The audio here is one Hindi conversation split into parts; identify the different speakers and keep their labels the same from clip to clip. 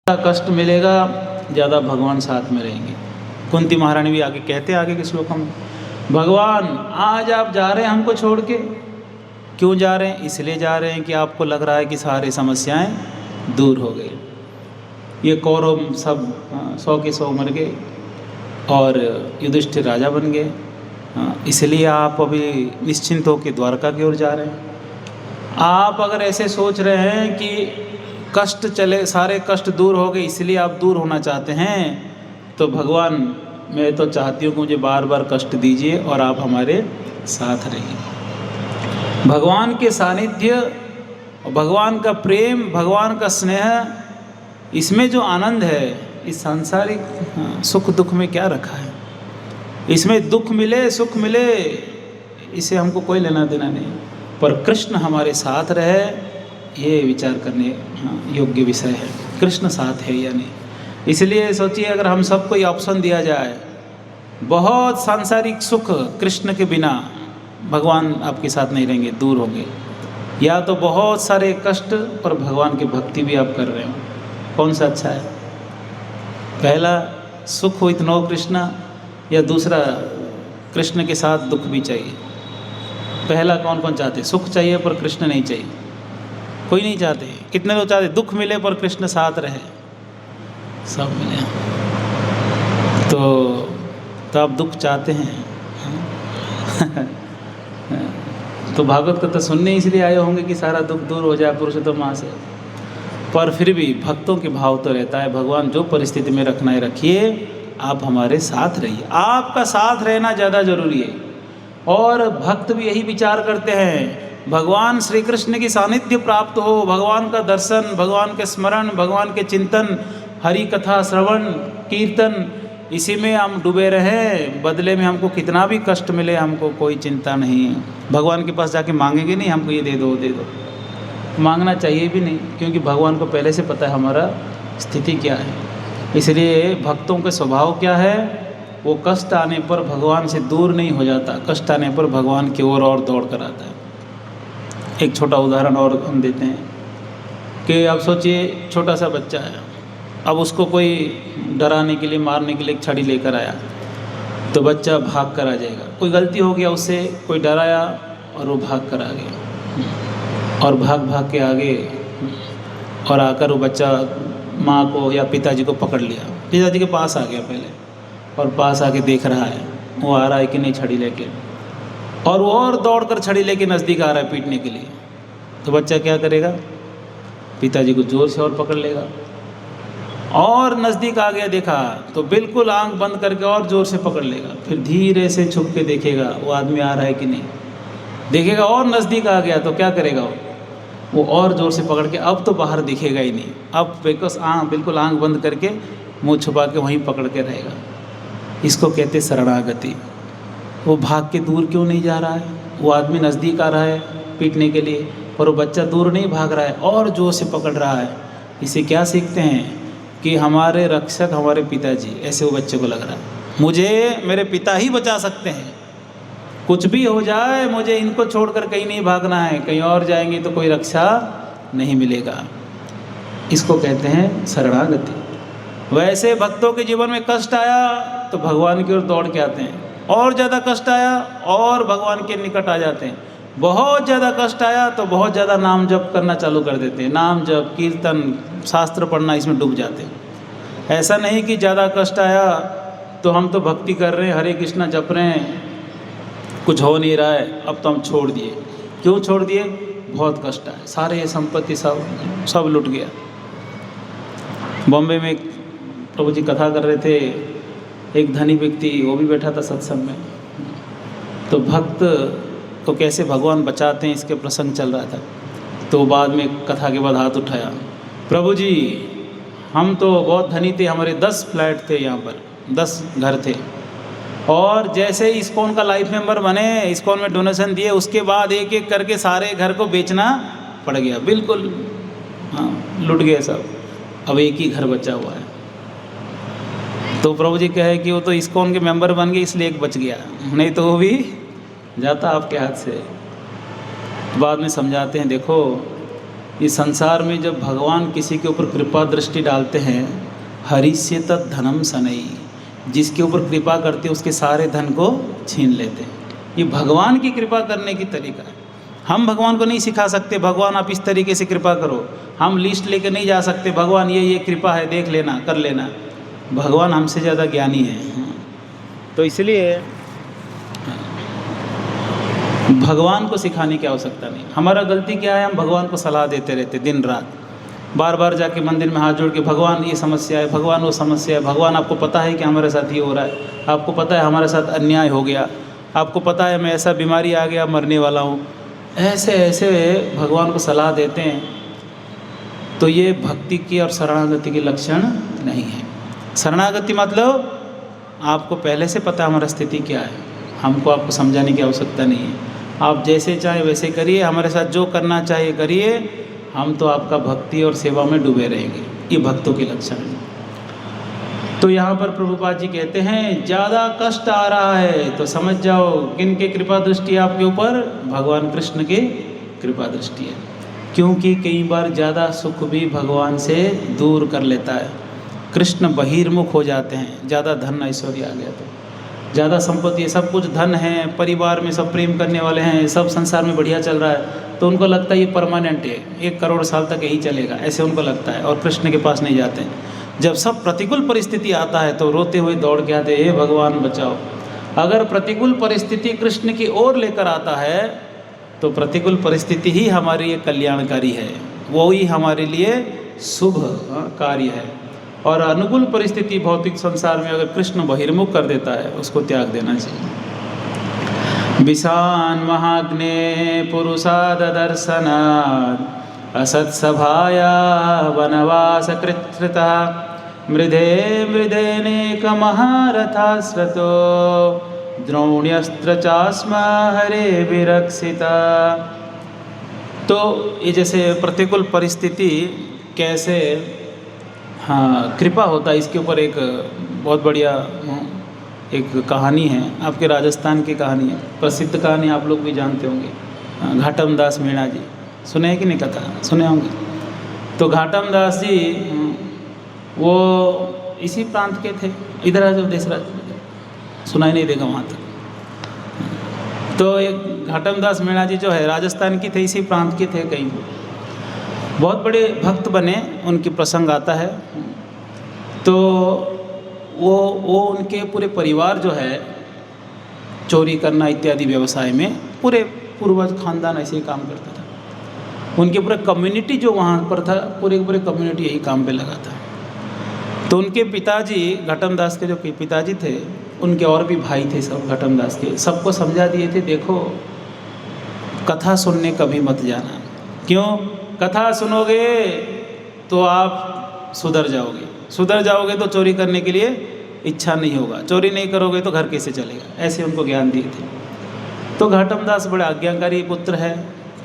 Speaker 1: कष्ट मिलेगा ज़्यादा भगवान साथ में रहेंगे। कुंती महारानी भी आगे कहते आगे के श्लोकों में, भगवान आज आप जा रहे हैं हमको छोड़ के, क्यों जा रहे हैं? इसलिए जा रहे हैं कि आपको लग रहा है कि सारी समस्याएं दूर हो गई। ये कौरव सब 100 के 100 मर गए और युधिष्ठिर राजा बन गए, इसलिए आप अभी निश्चिंत होकर द्वारका की ओर जा रहे हैं। आप अगर ऐसे सोच रहे हैं कि कष्ट चले, सारे कष्ट दूर हो गए इसलिए आप दूर होना चाहते हैं, तो भगवान मैं तो चाहती हूँ कि मुझे बार बार कष्ट दीजिए और आप हमारे साथ रहिए। भगवान के सानिध्य, भगवान का प्रेम, भगवान का स्नेह, इसमें जो आनंद है, इस सांसारिक सुख दुख में क्या रखा है? इसमें दुख मिले सुख मिले इसे हमको कोई लेना देना नहीं, पर कृष्ण हमारे साथ रहे ये विचार करने योग्य विषय है। कृष्ण साथ है या नहीं, इसलिए सोचिए अगर हम सबको ये ऑप्शन दिया जाए, बहुत सांसारिक सुख कृष्ण के बिना भगवान आपके साथ नहीं रहेंगे, दूर होंगे, या तो बहुत सारे कष्ट पर भगवान की भक्ति भी आप कर रहे हो, कौन सा अच्छा है? पहला सुख विथ नो कृष्णा, या दूसरा कृष्ण के साथ दुख भी चाहिए? पहला कौन कौन चाहते? सुख चाहिए पर कृष्ण नहीं चाहिए, कोई नहीं चाहते। कितने लोग चाहते दुख मिले पर कृष्ण साथ रहे? सब मिले तो आप दुख चाहते हैं। तो भागवत कथा सुनने इसलिए आए होंगे कि सारा दुख दूर हो जाए पुरुषोत्तम माँ से, पर फिर भी भक्तों के भाव तो रहता है, भगवान जो परिस्थिति में रखना है रखिए, आप हमारे साथ रहिए। आपका साथ रहना ज़्यादा जरूरी है। और भक्त भी यही विचार करते हैं, भगवान श्री कृष्ण की सानिध्य प्राप्त हो, भगवान का दर्शन, भगवान के स्मरण, भगवान के चिंतन, हरि कथा श्रवण कीर्तन, इसी में हम डूबे रहें, बदले में हमको कितना भी कष्ट मिले हमको कोई चिंता नहीं। भगवान के पास जाके मांगेंगे नहीं हमको ये दे दो दे दो, मांगना चाहिए भी नहीं, क्योंकि भगवान को पहले से पता है हमारा स्थिति क्या है। इसलिए भक्तों के स्वभाव क्या है, वो कष्ट आने पर भगवान से दूर नहीं हो जाता, कष्ट आने पर भगवान की ओर और दौड़ कर आता है। एक छोटा उदाहरण और हम देते हैं कि आप सोचिए छोटा सा बच्चा है, अब उसको कोई डराने के लिए मारने के लिए एक छड़ी लेकर आया, तो बच्चा भाग कर आ जाएगा। कोई गलती हो गया उससे, कोई डराया और वो भाग कर आ गया, और भाग भाग के आगे और आकर वो बच्चा माँ को या पिताजी को पकड़ लिया, पिताजी के पास आ गया पहले, और पास आके देख रहा है वो आ रहा है कि नहीं छड़ी लेके, और वो और दौड़कर छड़ी लेके नज़दीक आ रहा है पीटने के लिए। तो बच्चा क्या करेगा? पिताजी को जोर से और पकड़ लेगा, और नज़दीक आ गया, देखा तो बिल्कुल आंख बंद करके और ज़ोर से पकड़ लेगा, फिर धीरे से छुप के देखेगा वो आदमी आ रहा है कि नहीं, देखेगा और नज़दीक आ गया तो क्या करेगा वो और ज़ोर से पकड़ के, अब तो बाहर दिखेगा ही नहीं, अब बिल्कुल आंख बंद करके मुँह छुपा के वहीं पकड़ के रहेगा। इसको कहते शरणागति। वो भाग के दूर क्यों नहीं जा रहा है? वो आदमी नज़दीक आ रहा है पीटने के लिए, पर वो बच्चा दूर नहीं भाग रहा है और जोर से पकड़ रहा है। इसे क्या सीखते हैं कि हमारे रक्षक हमारे पिताजी, ऐसे वो बच्चे को लग रहा है मुझे मेरे पिता ही बचा सकते हैं, कुछ भी हो जाए मुझे इनको छोड़कर कहीं नहीं भागना है, कहीं और जाएंगे तो कोई रक्षा नहीं मिलेगा। इसको कहते हैं शरणागति। वैसे भक्तों के जीवन में कष्ट आया तो भगवान की ओर दौड़ के आते हैं, और ज़्यादा कष्ट आया और भगवान के निकट आ जाते हैं, बहुत ज़्यादा कष्ट आया तो बहुत ज़्यादा नाम जप करना चालू कर देते हैं, नाम जप कीर्तन शास्त्र पढ़ना, इसमें डूब जाते हैं। ऐसा नहीं कि ज़्यादा कष्ट आया तो हम तो भक्ति कर रहे हैं, हरे कृष्णा जप रहे हैं, कुछ हो नहीं रहा है, अब तो हम छोड़ दिए। क्यों छोड़ दिए? बहुत कष्ट आया, सारे संपत्ति सब लुट गया। बॉम्बे में प्रभु जी कथा कर रहे थे, एक धनी व्यक्ति वो भी बैठा था सत्संग में, तो भक्त को कैसे भगवान बचाते हैं इसके प्रसंग चल रहा था। तो बाद में कथा के बाद हाथ उठाया, प्रभु जी हम तो बहुत धनी थे, हमारे 10 फ्लैट थे, यहाँ पर 10 घर थे, और जैसे ही इस्कॉन का लाइफ मेंबर बने, इस्कॉन में डोनेशन दिए, उसके बाद एक एक करके सारे घर को बेचना पड़ गया, बिल्कुल लुट गए सब, अब एक ही घर बचा हुआ है। तो प्रभु जी कहे कि वो तो इस्कॉन के मेंबर बन गए इसलिए एक बच गया, नहीं तो वो भी जाता आपके हाथ से। बाद में समझाते हैं, देखो इस संसार में जब भगवान किसी के ऊपर कृपा दृष्टि डालते हैं, हरिष्य तत् धनम सनई, जिसके ऊपर कृपा करते उसके सारे धन को छीन लेते हैं। ये भगवान की कृपा करने की तरीका है। हम भगवान को नहीं सिखा सकते, भगवान आप इस तरीके से कृपा करो। हम लिस्ट लेके नहीं जा सकते, भगवान ये कृपा है, देख लेना, कर लेना। भगवान हमसे ज़्यादा ज्ञानी है। तो इसलिए भगवान को सिखाने की आवश्यकता नहीं। हमारा गलती क्या है, हम भगवान को सलाह देते रहते दिन रात, बार बार जाके मंदिर में हाथ जोड़ के, भगवान ये समस्या है, भगवान वो समस्या है, भगवान आपको पता है कि हमारे साथ ये हो रहा है, आपको पता है हमारे साथ अन्याय हो गया, आपको पता है मैं ऐसा बीमारी आ गया, मरने वाला हूँ। ऐसे ऐसे भगवान को सलाह देते हैं। तो ये भक्ति की और शरणागति के लक्षण नहीं है। शरणागति मतलब आपको पहले से पता हमारा स्थिति क्या है, हमको आपको समझाने की आवश्यकता नहीं है। आप जैसे चाहे वैसे करिए, हमारे साथ जो करना चाहिए करिए, हम तो आपका भक्ति और सेवा में डूबे रहेंगे। ये भक्तों के लक्षण है। तो यहाँ पर प्रभुपाद जी कहते हैं ज़्यादा कष्ट आ रहा है तो समझ जाओ किन के कृपा दृष्टि आपके ऊपर, भगवान कृष्ण के कृपा दृष्टि है। क्योंकि कई बार ज़्यादा सुख भी भगवान से दूर कर लेता है। कृष्ण बहिर्मुख हो जाते हैं, ज़्यादा धन ऐश्वर्य आ गया तो, ज़्यादा संपत्ति, सब कुछ धन है, परिवार में सब प्रेम करने वाले हैं, सब संसार में बढ़िया चल रहा है, तो उनको लगता है ये परमानेंट है, 1 करोड़ साल तक यही चलेगा, ऐसे उनको लगता है, और कृष्ण के पास नहीं जाते हैं। जब सब प्रतिकूल परिस्थिति आता है तो रोते हुए दौड़ के आते, हे भगवान बचाओ। अगर प्रतिकूल परिस्थिति कृष्ण की ओर लेकर आता है तो प्रतिकूल परिस्थिति ही हमारे लिए कल्याणकारी है, वो ही हमारे लिए शुभ कार्य है। और अनुकूल परिस्थिति भौतिक संसार में अगर कृष्ण बहिर्मुख कर देता है, उसको त्याग देना चाहिए। विषान महाग्ने पुरुषाद दर्शनात् असत्सभाया वनवास कृत्रिता मृधे मृधेनेक महारथास्रतो द्रोण्यस्त्र चास्मा हरे विरक्षिता। तो ये जैसे प्रतिकूल परिस्थिति कैसे कृपा होता है, इसके ऊपर एक बहुत बढ़िया एक कहानी है, आपके राजस्थान की कहानी है, प्रसिद्ध कहानी, आप लोग भी जानते होंगे। घाटम दास मीणा जी, सुने हैं कि नहीं कथा? सुने होंगे। तो घाटम दास जी वो इसी प्रांत के थे, इधर आ जाओ देशराज, सुनाई नहीं देगा वहाँ तक। तो एक घाटम दास मीणा जी जो है राजस्थान की थे, इसी प्रांत के थे, कहीं बहुत बड़े भक्त बने, उनकी प्रसंग आता है। तो वो उनके पूरे परिवार जो है चोरी करना इत्यादि व्यवसाय में, पूरे पूर्वज खानदान ऐसे ही काम करता था। उनके पूरे कम्युनिटी जो वहाँ पर था, पूरे कम्युनिटी यही काम पे लगा था। तो उनके पिताजी, घाटम दास के जो पिताजी थे, उनके और भी भाई थे सब घाटम दास के, सबको समझा दिए थे, देखो कथा सुनने कभी मत जाना। क्यों? कथा सुनोगे तो आप सुधर जाओगे तो चोरी करने के लिए इच्छा नहीं होगा, चोरी नहीं करोगे तो घर कैसे चलेगा, ऐसे उनको ज्ञान दिए थे। तो घाटम दास बड़े आज्ञाकारी पुत्र है,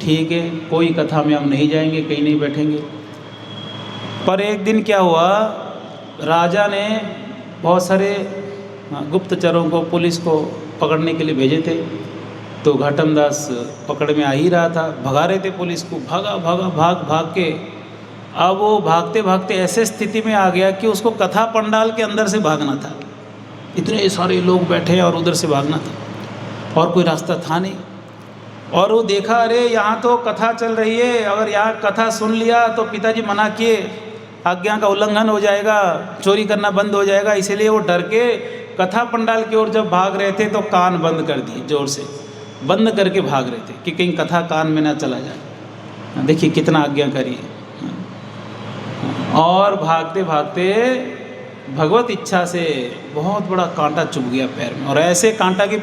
Speaker 1: ठीक है, कोई कथा में हम नहीं जाएंगे, कहीं नहीं बैठेंगे। पर एक दिन क्या हुआ, राजा ने बहुत सारे गुप्तचरों को, पुलिस को पकड़ने के लिए भेजे थे। तो घाटम दास पकड़ में आ ही रहा था, भगा रहे थे पुलिस को, भाग के। अब वो भागते भागते ऐसे स्थिति में आ गया कि उसको कथा पंडाल के अंदर से भागना था, इतने सारे लोग बैठे हैं और उधर से भागना था, और कोई रास्ता था नहीं। और वो देखा, अरे यहाँ तो कथा चल रही है, अगर यहाँ कथा सुन लिया तो पिताजी मना किए, आज्ञा का उल्लंघन हो जाएगा, चोरी करना बंद हो जाएगा। इसीलिए वो डर के कथा पंडाल की ओर जब भाग रहे थे तो कान बंद कर दिए, जोर से बंद करके भाग रहे थे कि कहीं कथा कान में ना चला जाए। देखिए कितना आज्ञाकारी है। और भागते भागते भगवत इच्छा से बहुत बड़ा कांटा चुभ गया पैर में, और ऐसे कांटा कि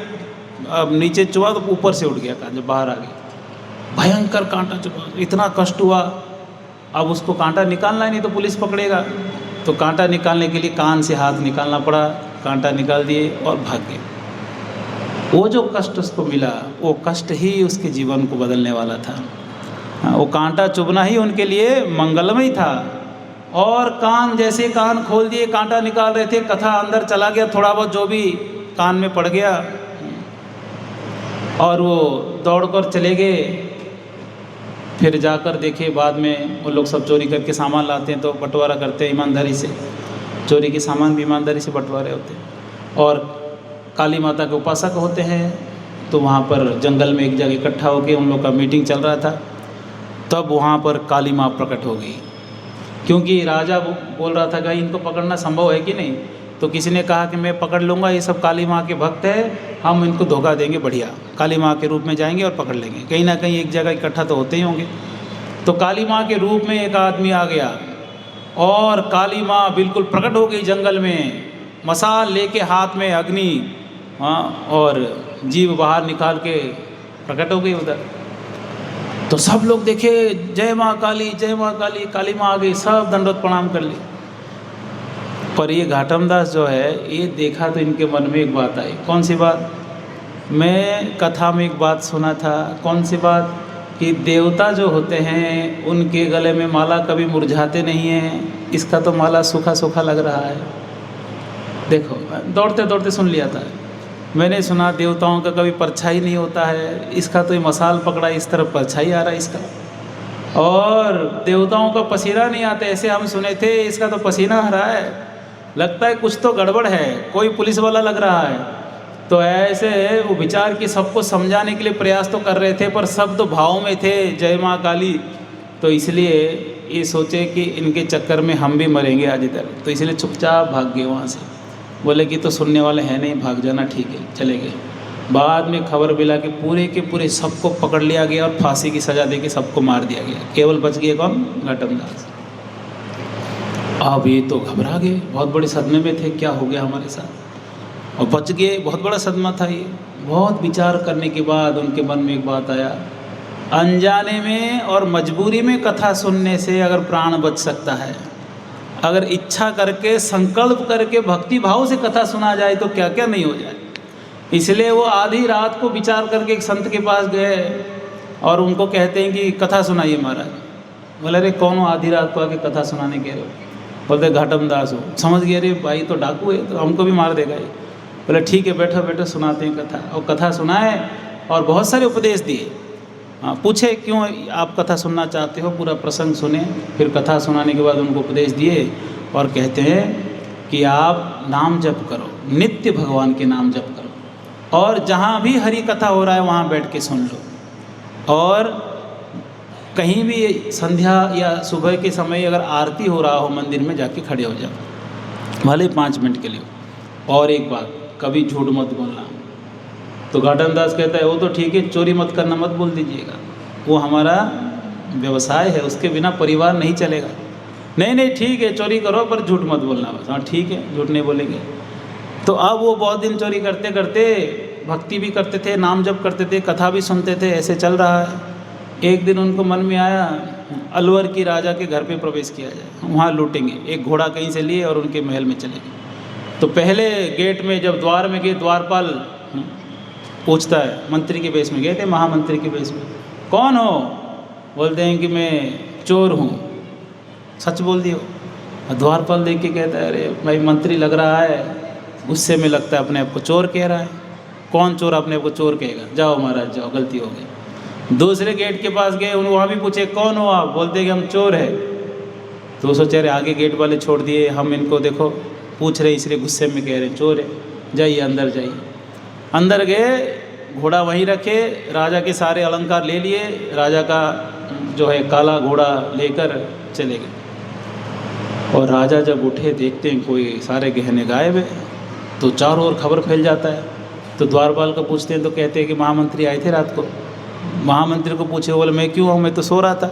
Speaker 1: अब नीचे चुभा तो ऊपर से उठ गया कांटा, जब बाहर आ गया भयंकर कांटा चुभा, इतना कष्ट हुआ। अब उसको कांटा निकालना ही नहीं तो पुलिस पकड़ेगा, तो कांटा निकालने के लिए कान से हाथ निकालना पड़ा, कांटा निकाल दिए और भाग गए। वो जो कष्ट उसको मिला, वो कष्ट ही उसके जीवन को बदलने वाला था। वो कांटा चुभना ही उनके लिए मंगलमय था। और जैसे कान खोल दिए, कांटा निकाल रहे थे, कथा अंदर चला गया, थोड़ा बहुत जो भी कान में पड़ गया, और वो दौड़कर चले गए। फिर जाकर देखे बाद में वो लोग सब चोरी करके सामान लाते हैं तो बंटवारा करते हैं ईमानदारी से, चोरी के सामान भी ईमानदारी से बंटवारे होते हैं। और काली माता के उपासक होते हैं, तो वहाँ पर जंगल में एक जगह इकट्ठा होकर उन लोग का मीटिंग चल रहा था, तब वहाँ पर काली माँ प्रकट हो गई। क्योंकि राजा बोल रहा था कि इनको पकड़ना संभव है कि नहीं, तो किसी ने कहा कि मैं पकड़ लूँगा, ये सब काली माँ के भक्त है, हम इनको धोखा देंगे, बढ़िया काली माँ के रूप में जाएंगे और पकड़ लेंगे। कहीं ना कहीं एक जगह इकट्ठा तो होते ही होंगे। तो काली माँ के रूप में एक आदमी आ गया और काली माँ बिल्कुल प्रकट हो गई जंगल में, मसाल लेके हाथ में अग्नि, हाँ, और जीव बाहर निकाल के प्रकट हो गई उधर। तो सब लोग देखे, जय माँ काली, जय माँ काली, काली माँ आ गई, सब दंडवत प्रणाम कर ली। पर ये घाटमदास जो है, ये देखा तो इनके मन में एक बात आई। कौन सी बात? मैं कथा में एक बात सुना था। कौन सी बात? कि देवता जो होते हैं उनके गले में माला कभी मुरझाते नहीं हैं, इसका तो माला सूखा सूखा लग रहा है। देखो, दौड़ते दौड़ते सुन लिया था। मैंने सुना देवताओं का कभी परछाई नहीं होता है, इसका तो ये मसाल पकड़ा, इस तरफ परछाई आ रहा है इसका। और देवताओं का पसीना नहीं आता, ऐसे हम सुने थे, इसका तो पसीना आ रहा है, लगता है कुछ तो गड़बड़ है, कोई पुलिस वाला लग रहा है। तो ऐसे वो विचार की सबको समझाने के लिए प्रयास तो कर रहे थे, पर सब तो भाव में थे, जय माँ काली। तो इसलिए ये सोचे कि इनके चक्कर में हम भी मरेंगे आज इधर, तो इसलिए चुपचाप भाग गए वहाँ से। बोले कि तो सुनने वाले हैं नहीं, भाग जाना, ठीक है, चले गए। बाद में खबर मिला कि पूरे के पूरे सबको पकड़ लिया गया और फांसी की सज़ा दे के सबको मार दिया गया। केवल बच गए कौन? घाटमदास। अब ये तो घबरा गए, बहुत बड़े सदमे में थे, क्या हो गया हमारे साथ, और बच गए। बहुत बड़ा सदमा था ये। बहुत विचार करने के बाद उनके मन में एक बात आया, अनजाने में और मजबूरी में कथा सुनने से अगर प्राण बच सकता है, अगर इच्छा करके संकल्प करके भक्ति भाव से कथा सुना जाए तो क्या क्या नहीं हो जाए। इसलिए वो आधी रात को विचार करके एक संत के पास गए और उनको कहते हैं कि कथा सुनाइए महाराज। बोले, अरे कौन हो आधी रात को आके कथा सुनाने कह रहे हो? बोलते घाटमदास हो। समझ गए, अरे भाई तो डाकू है, तो हमको भी मार देगा ये। बोले ठीक है, बैठो बैठो, सुनाते हैं कथा। और कथा सुनाए और बहुत सारे उपदेश दिए। हाँ, पूछे क्यों आप कथा सुनना चाहते हो, पूरा प्रसंग सुने। फिर कथा सुनाने के बाद उनको उपदेश दिए और कहते हैं कि आप नाम जप करो, नित्य भगवान के नाम जप करो, और जहाँ भी हरि कथा हो रहा है वहाँ बैठ के सुन लो। और कहीं भी संध्या या सुबह के समय अगर आरती हो रहा हो मंदिर में, जाके खड़े हो जाओ, भले 5 मिनट के लिए। और एक बात, कभी झूठ मत बोलना। तो घाटमदास कहता है, वो तो ठीक है, चोरी मत करना मत बोल दीजिएगा, वो हमारा व्यवसाय है, उसके बिना परिवार नहीं चलेगा। नहीं नहीं ठीक है, चोरी करो पर झूठ मत बोलना बस। हाँ ठीक है, झूठ नहीं बोलेंगे। तो अब वो बहुत दिन चोरी करते करते भक्ति भी करते थे, नाम जप करते थे, कथा भी सुनते थे, ऐसे चल रहा है। एक दिन उनको मन में आया, अलवर की राजा के घर पे प्रवेश किया जाए, वहाँ लूटेंगे। एक घोड़ा कहीं से लिए और उनके महल में चले गए। तो पहले गेट में जब द्वार में गए, द्वारपाल पूछता है, मंत्री के वेश में गए थे, महामंत्री के वेश में, कौन हो? बोलते हैं कि मैं चोर हूँ। सच बोल दियो। द्वारपाल देख के कहता है, अरे भाई मंत्री लग रहा है, गुस्से में लगता है, अपने आप को चोर कह रहा है। कौन चोर अपने आप को चोर कहेगा? जाओ महाराज जाओ, गलती हो गई। दूसरे गेट के पास गए, वहाँ भी पूछे कौन हो आप? बोलते कि हम चोर है। तो सोचे अरे आगे गेट वाले छोड़ दिए, हम इनको देखो पूछ रहे, इसलिए गुस्से में कह रहे चोर है, जाइए अंदर जाइए। अंदर गए, घोड़ा वहीं रखे, राजा के सारे अलंकार ले लिए, राजा का जो है काला घोड़ा लेकर चले गए। और राजा जब उठे देखते हैं कोई सारे गहने गायब है, तो चारों ओर खबर फैल जाता है। तो द्वारपाल को पूछते हैं तो कहते हैं कि महामंत्री आए थे रात को। महामंत्री को पूछे, बोले मैं क्यों हूँ, मैं तो सो रहा था।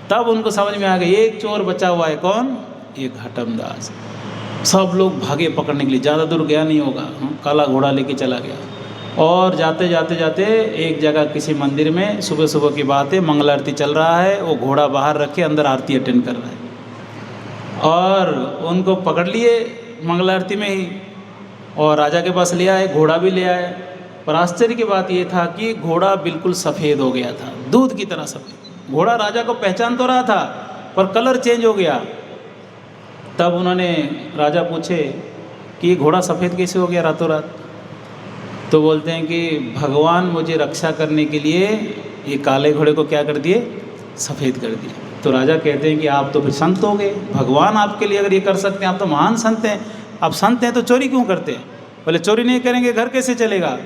Speaker 1: तब उनको समझ में आ गया एक चोर बचा हुआ है, कौन? ये घाटमदास। सब लोग भागे पकड़ने के लिए, ज़्यादा दूर गया नहीं होगा, काला घोड़ा लेके चला गया। और जाते जाते जाते एक जगह किसी मंदिर में, सुबह सुबह की बात है, मंगल आरती चल रहा है, वो घोड़ा बाहर रखे अंदर आरती अटेंड कर रहा है। और उनको पकड़ लिए मंगल आरती में ही, और राजा के पास ले आए, घोड़ा भी ले आए। पर आश्चर्य की बात ये था कि घोड़ा बिल्कुल सफ़ेद हो गया था, दूध की तरह सफ़ेद। घोड़ा राजा को पहचान तो रहा था, पर कलर चेंज हो गया। तब उन्होंने राजा पूछे कि घोड़ा सफ़ेद कैसे हो गया रातों रात? तो बोलते हैं कि भगवान मुझे रक्षा करने के लिए ये काले घोड़े को क्या कर दिए, सफ़ेद कर दिए। तो राजा कहते हैं कि आप तो फिर संत हो गए, भगवान आपके लिए अगर ये कर सकते हैं, आप तो महान संत हैं, आप संत हैं तो चोरी क्यों करते हैं? बोले चोरी नहीं करेंगे घर कैसे चलेगा?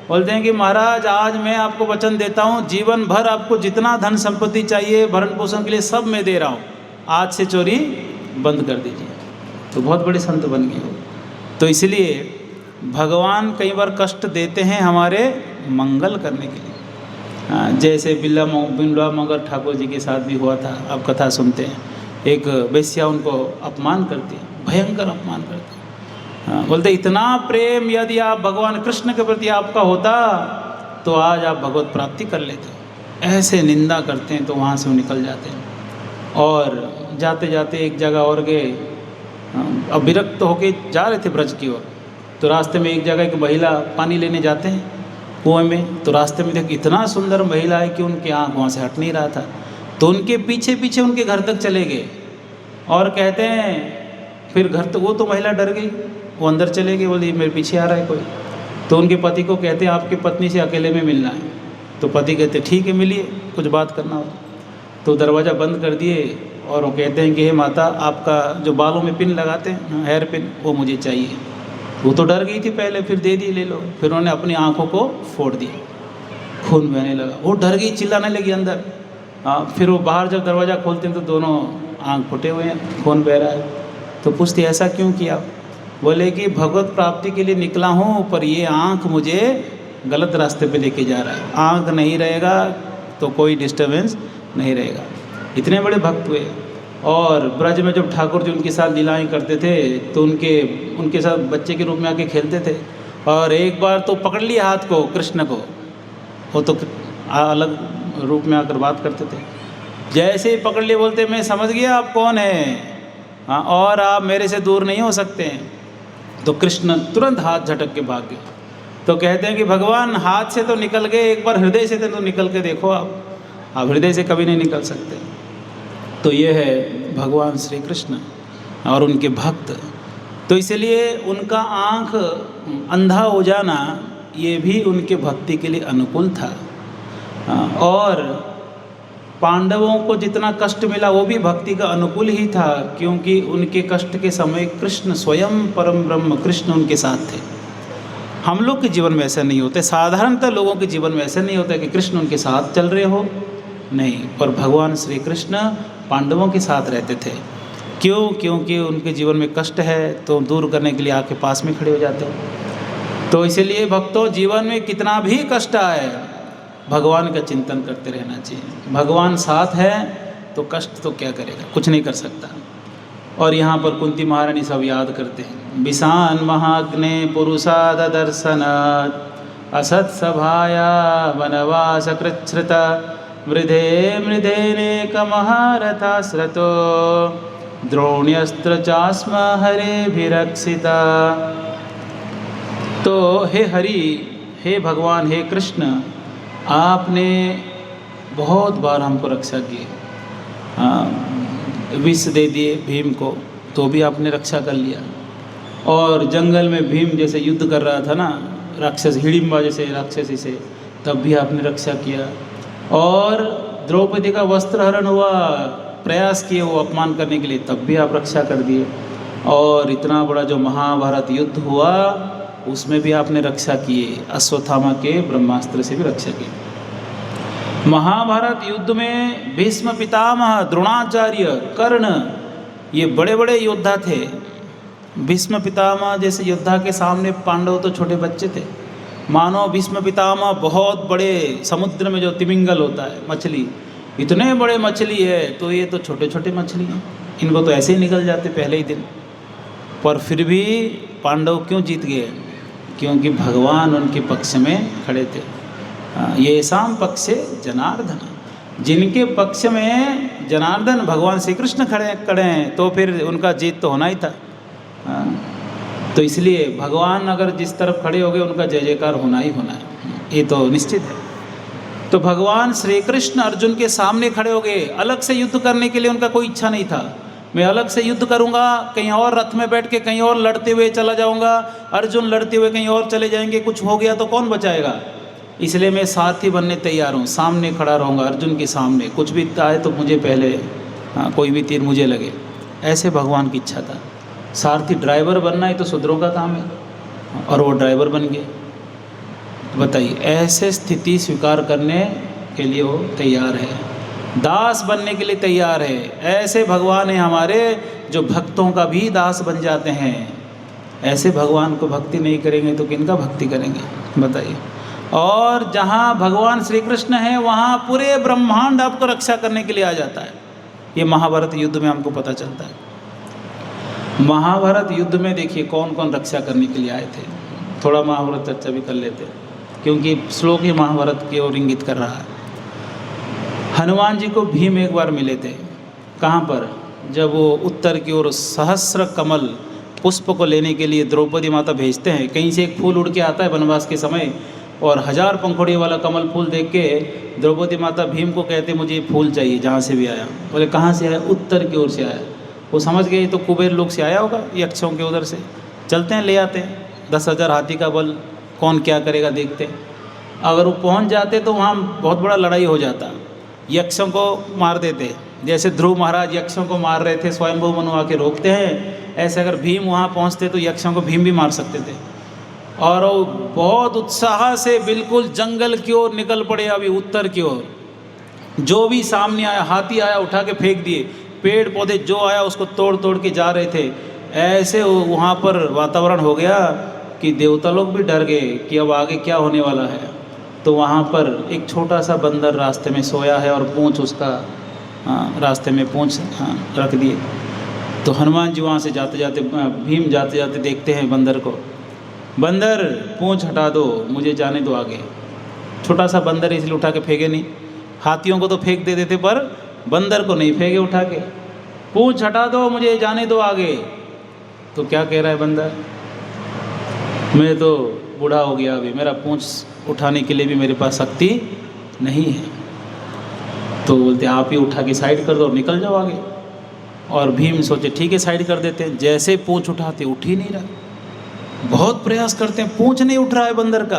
Speaker 1: बोलते हैं कि महाराज आज मैं आपको वचन देता हूँ, जीवन भर आपको जितना धन संपत्ति चाहिए भरण पोषण के लिए सब मैं दे रहा हूँ, आज से चोरी बंद कर दीजिए। तो बहुत बड़े संत बन गए हो। तो इसलिए भगवान कई बार कष्ट देते हैं हमारे मंगल करने के लिए। जैसे बिमला मंगल ठाकुर जी के साथ भी हुआ था, आप कथा सुनते हैं। एक वेश्या उनको अपमान करती है, भयंकर अपमान करती है। बोलते इतना प्रेम यदि आप भगवान कृष्ण के प्रति आपका होता तो आज आप भगवत प्राप्ति कर लेते। ऐसे निंदा करते हैं तो वहाँ से वो निकल जाते हैं। और जाते जाते एक जगह और गए, अब विरक्त होके जा रहे थे ब्रज की ओर। तो रास्ते में एक जगह एक महिला पानी लेने जाते हैं कुएं में। तो रास्ते में देख इतना सुंदर महिला है कि उनकी आँख वहाँ से हट नहीं रहा था। तो उनके पीछे पीछे उनके घर तक चले गए और कहते हैं फिर घर तो वो तो महिला डर गई, वो अंदर चले गए, बोली मेरे पीछे आ रहा है कोई। तो उनके पति को कहते हैं आपकी पत्नी से अकेले में मिलना है। तो पति कहते ठीक है मिलिए, कुछ बात करना हो। तो दरवाज़ा बंद कर दिए और वो कहते हैं कि हे माता, आपका जो बालों में पिन लगाते हैं हेयर पिन, वो मुझे चाहिए। वो तो डर गई थी पहले, फिर दे दी, ले लो। फिर उन्होंने अपनी आँखों को फोड़ दिया, खून बहने लगा। वो डर गई, चिल्लाने लगी अंदर। फिर वो बाहर जब दरवाज़ा खोलते हैं तो दोनों आँख फुटे हुए हैं, खून बह रहा है। तो पूछती ऐसा क्यों किया? बोले कि भगवत प्राप्ति के लिए निकला हूँ, पर ये आँख मुझे गलत रास्ते पे लेके जा रहा है। आँख नहीं रहेगा तो कोई डिस्टर्बेंस नहीं रहेगा। इतने बड़े भक्त हुए। और ब्रज में जब ठाकुर जी उनके साथ लीलाएँ करते थे तो उनके साथ बच्चे के रूप में आके खेलते थे। और एक बार तो पकड़ लिया हाथ को कृष्ण को, वो तो अलग रूप में आकर बात करते थे। जैसे ही पकड़ लिए बोलते मैं समझ गया आप कौन है, हाँ, और आप मेरे से दूर नहीं हो सकते हैं। तो कृष्ण तुरंत हाथ झटक के भाग गए। तो कहते हैं कि भगवान हाथ से तो निकल गए, एक बार हृदय से तो निकल के देखो आप हृदय से कभी नहीं निकल सकते। तो ये है भगवान श्री कृष्ण और उनके भक्त। तो इसलिए उनका आँख अंधा हो जाना ये भी उनके भक्ति के लिए अनुकूल था। और पांडवों को जितना कष्ट मिला वो भी भक्ति का अनुकूल ही था, क्योंकि उनके कष्ट के समय कृष्ण स्वयं परम ब्रह्म कृष्ण उनके साथ थे। हम लोग के जीवन में ऐसा नहीं होता, साधारणतः लोगों के जीवन में ऐसा नहीं होता कि कृष्ण उनके साथ चल रहे हो, नहीं, पर भगवान श्री कृष्ण पांडवों के साथ रहते थे। क्यों? क्योंकि उनके जीवन में कष्ट है तो दूर करने के लिए आके पास में खड़े हो जाते हैं। तो इसलिए भक्तों, जीवन में कितना भी कष्ट आए भगवान का चिंतन करते रहना चाहिए। भगवान साथ है तो कष्ट तो क्या करेगा, कुछ नहीं कर सकता। और यहाँ पर कुंती महारानी सब याद करते हैं। विषान महाग्ने पुरुषाद दर्शनात् असत सभाया वनवास कृच्छ्रिता मृधे मृधेनेक महारथास्रतो द्रोण्यस्त्र चास्म हरेभिरक्षिता। तो हे हरि, हे भगवान, हे कृष्ण, आपने बहुत बार हमको रक्षा की। विष दे दिए भीम को तो भी आपने रक्षा कर लिया। और जंगल में भीम जैसे युद्ध कर रहा था ना राक्षस हिडिंबा जैसे राक्षसी से, तब भी आपने रक्षा किया। और द्रौपदी का वस्त्र हरण हुआ, प्रयास किए वो अपमान करने के लिए, तब भी आप रक्षा कर दिए। और इतना बड़ा जो महाभारत युद्ध हुआ उसमें भी आपने रक्षा किए, अश्वत्थामा के ब्रह्मास्त्र से भी रक्षा की। महाभारत युद्ध में भीष्म पितामह, द्रोणाचार्य, कर्ण, ये बड़े बड़े योद्धा थे। भीष्म पितामह जैसे योद्धा के सामने पांडव तो छोटे बच्चे थे। मानो भीष्म पितामह बहुत बड़े समुद्र में जो तिमिंगल होता है मछली, इतने बड़े मछली है, तो ये तो छोटे छोटे मछली हैं, इनको तो ऐसे ही निकल जाते पहले ही दिन। पर फिर भी पांडव क्यों जीत गए? क्योंकि भगवान उनके पक्ष में खड़े थे। ये शाम पक्षे जनार्दन, जिनके पक्ष में जनार्दन भगवान श्री कृष्ण खड़े हैं तो फिर उनका जीत तो होना ही था। तो इसलिए भगवान अगर जिस तरफ खड़े हो गए उनका जय जयकार होना ही होना है, ये तो निश्चित है। तो भगवान श्री कृष्ण अर्जुन के सामने खड़े हो गए। अलग से युद्ध करने के लिए उनका कोई इच्छा नहीं था, मैं अलग से युद्ध करूंगा, कहीं और रथ में बैठ के कहीं और लड़ते हुए चला जाऊंगा, अर्जुन लड़ते हुए कहीं और चले जाएंगे, कुछ हो गया तो कौन बचाएगा। इसलिए मैं सारथी बनने तैयार हूँ, सामने खड़ा रहूँगा अर्जुन के सामने, कुछ भी आए तो मुझे पहले, हाँ, कोई भी तीर मुझे लगे। ऐसे भगवान की इच्छा था। सारथी ड्राइवर बनना ही तो शूद्रों का काम है, और वो ड्राइवर बन गए। बताइए, ऐसे स्थिति स्वीकार करने के लिए वो तैयार है, दास बनने के लिए तैयार है। ऐसे भगवान हैं हमारे जो भक्तों का भी दास बन जाते हैं। ऐसे भगवान को भक्ति नहीं करेंगे तो किनका भक्ति करेंगे, बताइए। और जहाँ भगवान श्री कृष्ण हैं वहाँ पूरे ब्रह्मांड आपको रक्षा करने के लिए आ जाता है। ये महाभारत युद्ध में हमको पता चलता है। महाभारत युद्ध में देखिए कौन कौन रक्षा करने के लिए आए थे। थोड़ा महाभारत चर्चा भी कर लेते हैं, क्योंकि श्लोक ही महाभारत की ओर इंगित कर रहा है। हनुमान जी को भीम एक बार मिले थे। कहाँ पर? जब वो उत्तर की ओर सहस्र कमल पुष्प को लेने के लिए द्रौपदी माता भेजते हैं। कहीं से एक फूल उड़ के आता है वनवास के समय, और 1000 पंखुड़ी वाला कमल फूल देख के द्रौपदी माता भीम को कहते मुझे ये फूल चाहिए जहाँ से भी आया। बोले कहाँ से आया? उत्तर की ओर से आया। वो समझ गए तो कुबेर लोग से आया होगा, यक्षों के उधर से। चलते हैं ले आते हैं। 10,000 हाथी का बल, कौन क्या करेगा देखते हैं। अगर वो पहुँच जाते तो वहाँ बहुत बड़ा लड़ाई हो जाता, यक्षों को मार देते। जैसे ध्रुव महाराज यक्षों को मार रहे थे, स्वयंभू मनु आके रोकते हैं, ऐसे अगर भीम वहाँ पहुँचते तो यक्षों को भीम भी मार सकते थे। और वो बहुत उत्साह से बिल्कुल जंगल की ओर निकल पड़े, अभी उत्तर की ओर। जो भी सामने आया, हाथी आया उठा के फेंक दिए, पेड़ पौधे जो आया उसको तोड़ तोड़ के जा रहे थे। ऐसे वहाँ पर वातावरण हो गया कि देवता लोग भी डर गए कि अब आगे क्या होने वाला है। तो वहाँ पर एक छोटा सा बंदर रास्ते में सोया है और पूँछ उसका, रास्ते में पूँछ रख दिए। तो हनुमान जी वहाँ से जाते जाते, भीम जाते जाते देखते हैं बंदर को। बंदर पूँछ हटा दो, मुझे जाने दो आगे। छोटा सा बंदर इसलिए उठा के फेंके नहीं। हाथियों को तो फेंक देते थे पर बंदर को नहीं फेंके उठा के। पूँछ हटा दो, मुझे जाने दो आगे। तो क्या कह रहा है बंदर? मैं तो बूढ़ा हो गया, अभी मेरा पूँछ उठाने के लिए भी मेरे पास शक्ति नहीं है। तो बोलते आप ही उठा के साइड कर दो और निकल जाओ आगे। और भीम सोचे ठीक है साइड कर देते हैं। जैसे पूँछ उठाते उठ ही नहीं रहा। बहुत प्रयास करते हैं, पूँछ नहीं उठ रहा है बंदर का।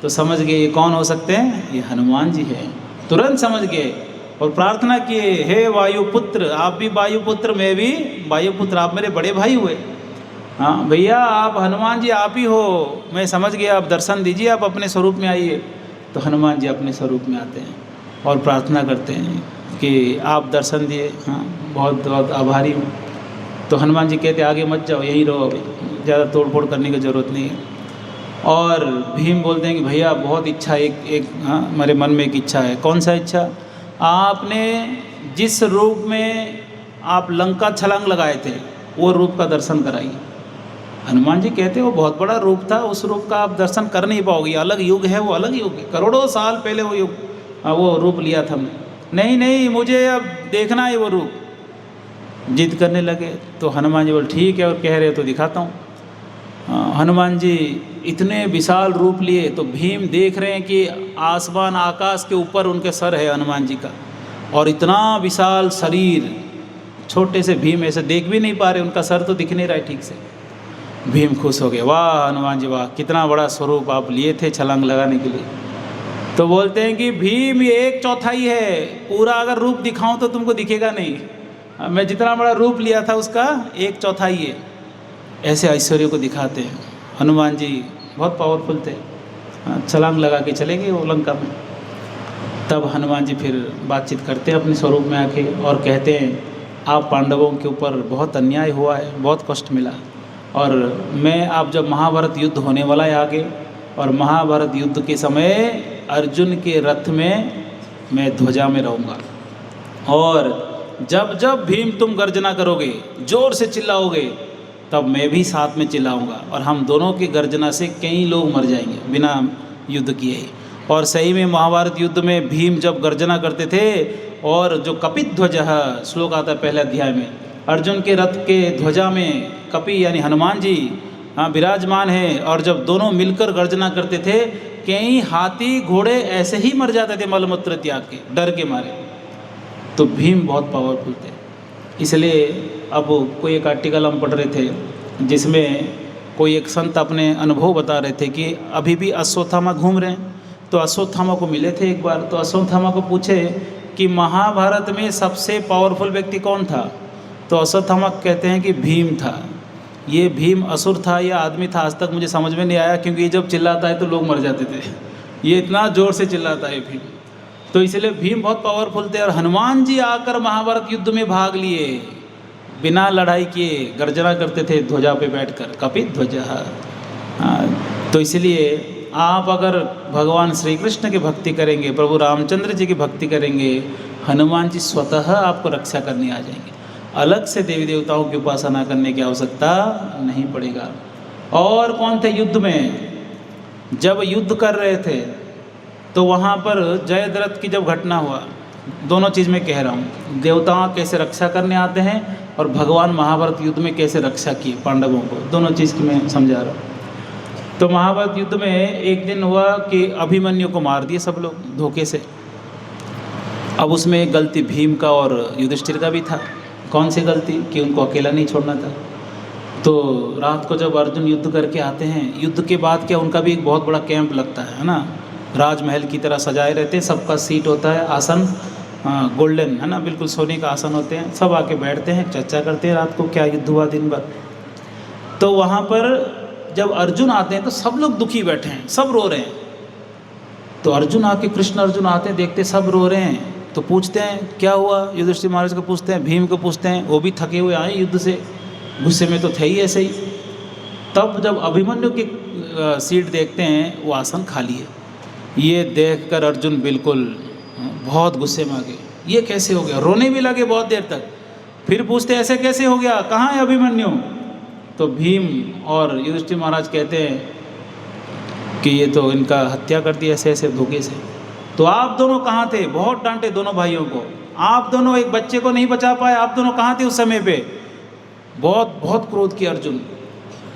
Speaker 1: तो समझ गए ये कौन हो सकते हैं, ये हनुमान जी हैं। तुरंत समझ गए और प्रार्थना किए, हे वायुपुत्र, आप भी वायुपुत्र, मैं भी वायुपुत्र, आप मेरे बड़े भाई हुए। हाँ भैया आप हनुमान जी आप ही हो, मैं समझ गया, आप दर्शन दीजिए, आप अपने स्वरूप में आइए। तो हनुमान जी अपने स्वरूप में आते हैं और प्रार्थना करते हैं कि आप दर्शन दिए, हाँ बहुत बहुत आभारी हूँ। तो हनुमान जी कहते आगे मत जाओ, यहीं रहो, अभी ज़्यादा तोड़ फोड़ करने की ज़रूरत नहीं है। और भीम बोलते हैं कि भैया बहुत इच्छा, एक हाँ मेरे मन में एक इच्छा है। कौन सा इच्छा? आपने जिस रूप में आप लंका छलांग लगाए थे वो रूप का दर्शन कराइए। हनुमान जी कहते वो बहुत बड़ा रूप था, उस रूप का आप दर्शन कर नहीं पाओगे, अलग युग है, वो अलग युग है, करोड़ों साल पहले वो युग, वो रूप लिया था हमने। नहीं नहीं मुझे अब देखना है वो रूप। जिद करने लगे तो हनुमान जी बोले ठीक है, और कह रहे तो दिखाता हूँ। हनुमान जी इतने विशाल रूप लिए तो भीम देख रहे हैं कि आसमान आकाश के ऊपर उनके सर है हनुमान जी का, और इतना विशाल शरीर, छोटे से भीम ऐसे देख भी नहीं पा रहे, उनका सर तो दिख नहीं रहा है ठीक से। भीम खुश हो गए, वाह हनुमान जी वाह, कितना बड़ा स्वरूप आप लिए थे छलांग लगाने के लिए। तो बोलते हैं कि भीम ये 1/4 है, पूरा अगर रूप दिखाऊं तो तुमको दिखेगा नहीं, मैं जितना बड़ा रूप लिया था उसका 1/4 है। ऐसे ऐश्वर्य को दिखाते हैं। हनुमान जी बहुत पावरफुल थे, छलांग लगा के चले गए वो लंका में। तब हनुमान जी फिर बातचीत करते हैं अपने स्वरूप में आके और कहते हैं आप पांडवों के ऊपर बहुत अन्याय हुआ है, बहुत कष्ट मिला, और मैं आप जब महाभारत युद्ध होने वाला है आगे, और महाभारत युद्ध के समय अर्जुन के रथ में मैं ध्वजा में रहूँगा, और जब जब भीम तुम गर्जना करोगे, जोर से चिल्लाओगे, तब मैं भी साथ में चिल्लाऊंगा, और हम दोनों की गर्जना से कई लोग मर जाएंगे बिना युद्ध किए ही। और सही में महाभारत युद्ध में भीम जब गर्जना करते थे, और जो कपित ध्वज श्लोक आता है पहले अध्याय में, अर्जुन के रथ के ध्वजा में कपि यानी हनुमान जी विराजमान है, और जब दोनों मिलकर गर्जना करते थे, कई हाथी घोड़े ऐसे ही मर जाते थे मलमूत्र त्याग के डर के मारे। तो भीम बहुत पावरफुल थे। इसलिए अब कोई एक आर्टिकल हम पढ़ रहे थे जिसमें कोई एक संत अपने अनुभव बता रहे थे कि अभी भी अश्वत्थामा घूम रहे हैं। तो अश्वत्थामा को मिले थे एक बार। तो अश्वत्थामा को पूछे कि महाभारत में सबसे पावरफुल व्यक्ति कौन था? तो अश्वत्थामा कहते हैं कि भीम था। ये भीम असुर था या आदमी था आज तक मुझे समझ में नहीं आया, क्योंकि ये जब चिल्लाता है तो लोग मर जाते थे। ये इतना ज़ोर से चिल्लाता है भीम, तो इसलिए भीम बहुत पावरफुल थे। और हनुमान जी आकर महाभारत युद्ध में भाग लिए, बिना लड़ाई किए गर्जना करते थे ध्वजा पे बैठकर, कपित ध्वजा। तो इसलिए आप अगर भगवान श्री कृष्ण की भक्ति करेंगे, प्रभु रामचंद्र जी की भक्ति करेंगे, हनुमान जी स्वतः आपको रक्षा करने आ जाएंगे। अलग से देवी देवताओं की उपासना करने की आवश्यकता नहीं पड़ेगा। और कौन थे युद्ध में? जब युद्ध कर रहे थे तो वहाँ पर जयद्रथ की जब घटना हुआ, दोनों चीज़ में कह रहा हूँ, देवताओं कैसे रक्षा करने आते हैं और भगवान महाभारत युद्ध में कैसे रक्षा किए पांडवों को, दोनों चीज़ की मैं समझा रहा हूँ। तो महाभारत युद्ध में एक दिन हुआ कि अभिमन्यु को मार दिए सब लोग धोखे से। अब उसमें एक गलती भीम का और युधिष्ठिर का भी था। कौन सी गलती? कि उनको अकेला नहीं छोड़ना था। तो रात को जब अर्जुन युद्ध करके आते हैं, युद्ध के बाद क्या उनका भी एक बहुत बड़ा कैंप लगता है ना, राजमहल की तरह सजाए रहते हैं, सबका सीट होता है, आसन गोल्डन है ना, बिल्कुल सोने का आसन होते हैं, सब आके बैठते हैं, चर्चा करते हैं रात को क्या युद्ध हुआ दिन भर। तो वहाँ पर जब अर्जुन आते हैं तो सब लोग दुखी बैठे हैं, सब रो रहे हैं। तो अर्जुन आके, कृष्ण अर्जुन आते हैं, देखते सब रो रहे हैं, तो पूछते हैं क्या हुआ, युधिष्ठिर महाराज को पूछते हैं, भीम को पूछते हैं, वो भी थके हुए आए युद्ध से, गुस्से में तो थे ही ऐसे ही। तब जब अभिमन्यु की सीट देखते हैं, वो आसन खाली है। ये देखकर अर्जुन बिल्कुल बहुत गुस्से में आ गए, ये कैसे हो गया, रोने भी लगे बहुत देर तक। फिर पूछते ऐसे कैसे हो गया, कहाँ है अभिमन्यु? तो भीम और युधिष्ठिर महाराज कहते हैं कि ये तो इनका हत्या कर दी ऐसे ऐसे धोखे से। तो आप दोनों कहाँ थे? बहुत डांटे दोनों भाइयों को, आप दोनों एक बच्चे को नहीं बचा पाए, आप दोनों कहाँ थे उस समय पे? बहुत बहुत क्रोध किया अर्जुन।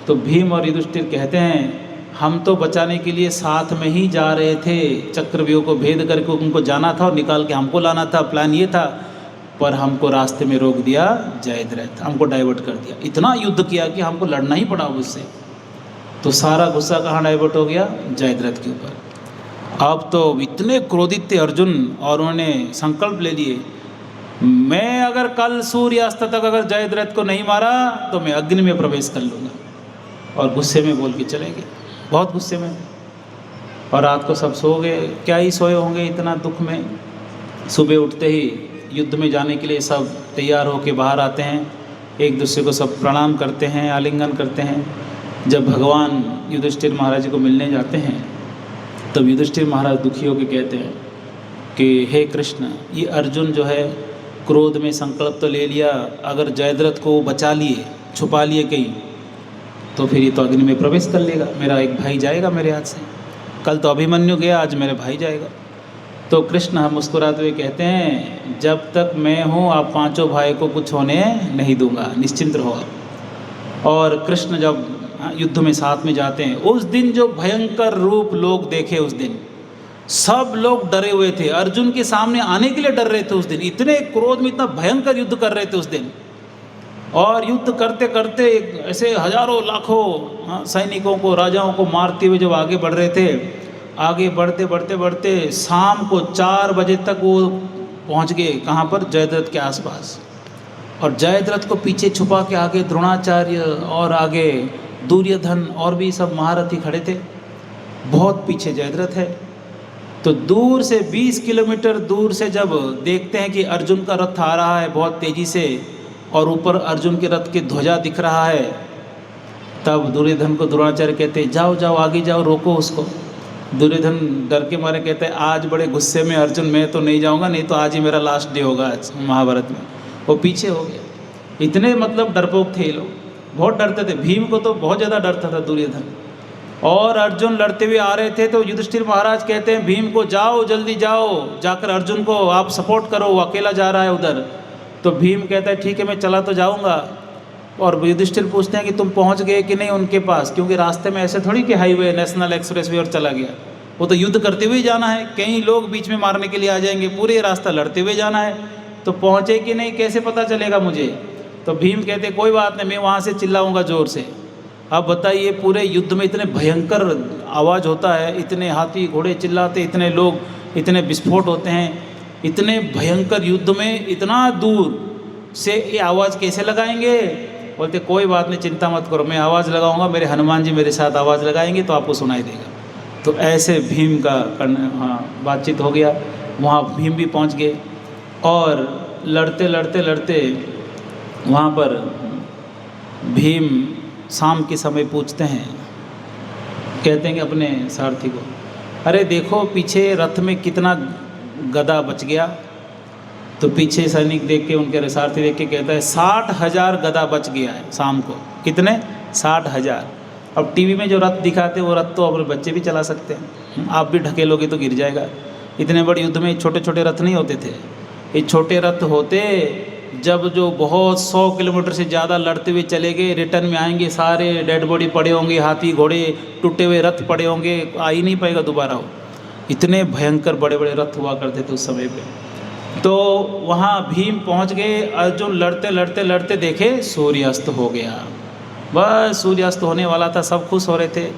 Speaker 1: तो भीम और युधिष्ठिर कहते हैं हम तो बचाने के लिए साथ में ही जा रहे थे, चक्रव्यूह को भेद करके उनको जाना था और निकाल के हमको लाना था, प्लान ये था, पर हमको रास्ते में रोक दिया जयद्रथ, हमको डाइवर्ट कर दिया। इतना युद्ध किया कि हमको लड़ना ही पड़ा उससे। तो सारा गुस्सा कहाँ डाइवर्ट हो गया? जयद्रथ के ऊपर। अब तो इतने क्रोधित थे अर्जुन और उन्होंने संकल्प ले लिए, मैं अगर कल सूर्यास्त तक अगर जयद्रथ को नहीं मारा तो मैं अग्नि में प्रवेश कर लूँगा। और गुस्से में बोल के चले गए, बहुत गुस्से में। और रात को सब सो गए, क्या ही सोए होंगे इतना दुख में। सुबह उठते ही युद्ध में जाने के लिए सब तैयार होकर बाहर आते हैं, एक दूसरे को सब प्रणाम करते हैं, आलिंगन करते हैं। जब भगवान युधिष्ठिर महाराज को मिलने जाते हैं तब युधिष्ठिर महाराज दुखी होकर कहते हैं कि हे कृष्ण, ये अर्जुन जो है क्रोध में संकल्प तो ले लिया, अगर जयद्रथ को बचा लिए, छुपा लिए कहीं, तो फिर ये तो अग्नि में प्रवेश कर लेगा, मेरा एक भाई जाएगा मेरे हाथ से। कल तो अभिमन्यु गया, आज मेरे भाई जाएगा। तो कृष्ण हम मुस्कुराते हुए कहते हैं जब तक मैं हूँ आप पांचों भाई को कुछ होने नहीं दूंगा, निश्चिंत रहो। और कृष्ण जब युद्ध में साथ में जाते हैं, उस दिन जो भयंकर रूप लोग देखे, उस दिन सब लोग डरे हुए थे, अर्जुन के सामने आने के लिए डर रहे थे उस दिन, इतने क्रोध में इतना भयंकर युद्ध कर रहे थे उस दिन। और युद्ध करते करते ऐसे हजारों लाखों सैनिकों को, राजाओं को मारते हुए जब आगे बढ़ रहे थे, आगे बढ़ते बढ़ते बढ़ते शाम को 4 बजे तक वो पहुंच गए कहाँ पर? जयद्रथ के आसपास। और जयद्रथ को पीछे छुपा के आगे द्रोणाचार्य और आगे दुर्योधन और भी सब महारथी खड़े थे, बहुत पीछे जयद्रथ है। तो दूर से 20 किलोमीटर दूर से जब देखते हैं कि अर्जुन का रथ आ रहा है बहुत तेज़ी से और ऊपर अर्जुन के रथ की ध्वजा दिख रहा है, तब दुर्योधन को द्रोणाचार्य कहते हैं जाओ जाओ आगे जाओ, रोको उसको। दुर्योधन डर के मारे कहते हैं आज बड़े गुस्से में अर्जुन, मैं तो नहीं जाऊंगा, नहीं तो आज ही मेरा लास्ट डे होगा आज महाभारत में। वो पीछे हो गया। इतने मतलब डरपोक थे ये लोग, बहुत डरते थे। भीम को तो बहुत ज़्यादा डरता था दुर्योधन। और अर्जुन लड़ते हुए आ रहे थे तो युधिष्ठिर महाराज कहते हैं भीम को जाओ जल्दी जाओ, जाकर अर्जुन को आप सपोर्ट करो, वो अकेला जा रहा है उधर। तो भीम कहता है ठीक है मैं चला तो जाऊंगा। और युधिष्ठिर पूछते हैं कि तुम पहुंच गए कि नहीं उनके पास, क्योंकि रास्ते में ऐसे थोड़ी कि हाईवे नेशनल एक्सप्रेस वे और चला गया, वो तो युद्ध करते हुए जाना है, कई लोग बीच में मारने के लिए आ जाएंगे, पूरे रास्ता लड़ते हुए जाना है। तो पहुँचे कि नहीं कैसे पता चलेगा मुझे? तो भीम कहते कोई बात नहीं, मैं वहाँ से चिल्लाऊँगा ज़ोर से, अब बताइए पूरे युद्ध में इतने भयंकर आवाज़ होता है, इतने हाथी घोड़े चिल्लाते, इतने लोग, इतने विस्फोट होते हैं, इतने भयंकर युद्ध में इतना दूर से ये आवाज़ कैसे लगाएंगे? बोलते कोई बात नहीं, चिंता मत करो, मैं आवाज़ लगाऊंगा, मेरे हनुमान जी मेरे साथ आवाज़ लगाएंगे तो आपको सुनाई देगा। तो ऐसे भीम का बातचीत हो गया। वहाँ भीम भी पहुँच गए और लड़ते लड़ते लड़ते वहाँ पर भीम शाम के समय पूछते हैं, कहते हैं कि अपने सारथी को, अरे देखो पीछे रथ में कितना गदा बच गया। तो पीछे सैनिक देख के, उनके सारथी देख के कहता है 60,000 गदा बच गया है शाम को। कितने? 60,000। अब टीवी में जो रथ दिखाते वो रथ तो अपने बच्चे भी चला सकते हैं, आप भी ढकेलोगे तो गिर जाएगा। इतने बड़े युद्ध में छोटे छोटे रथ नहीं होते थे, ये छोटे रथ होते जब जो बहुत 100 किलोमीटर से ज़्यादा लड़ते हुए चले गए, रिटर्न में आएंगे सारे डेड बॉडी पड़े होंगे, हाथी घोड़े टूटे हुए रथ पड़े होंगे, आ ही नहीं पाएगा दोबारा हो। इतने भयंकर बड़े बड़े रथ हुआ करते थे उस समय पे। तो वहाँ भीम पहुँच गए, अर्जुन लड़ते लड़ते लड़ते देखे सूर्यास्त हो गया। बस सूर्यास्त होने वाला था, सब खुश हो रहे थे,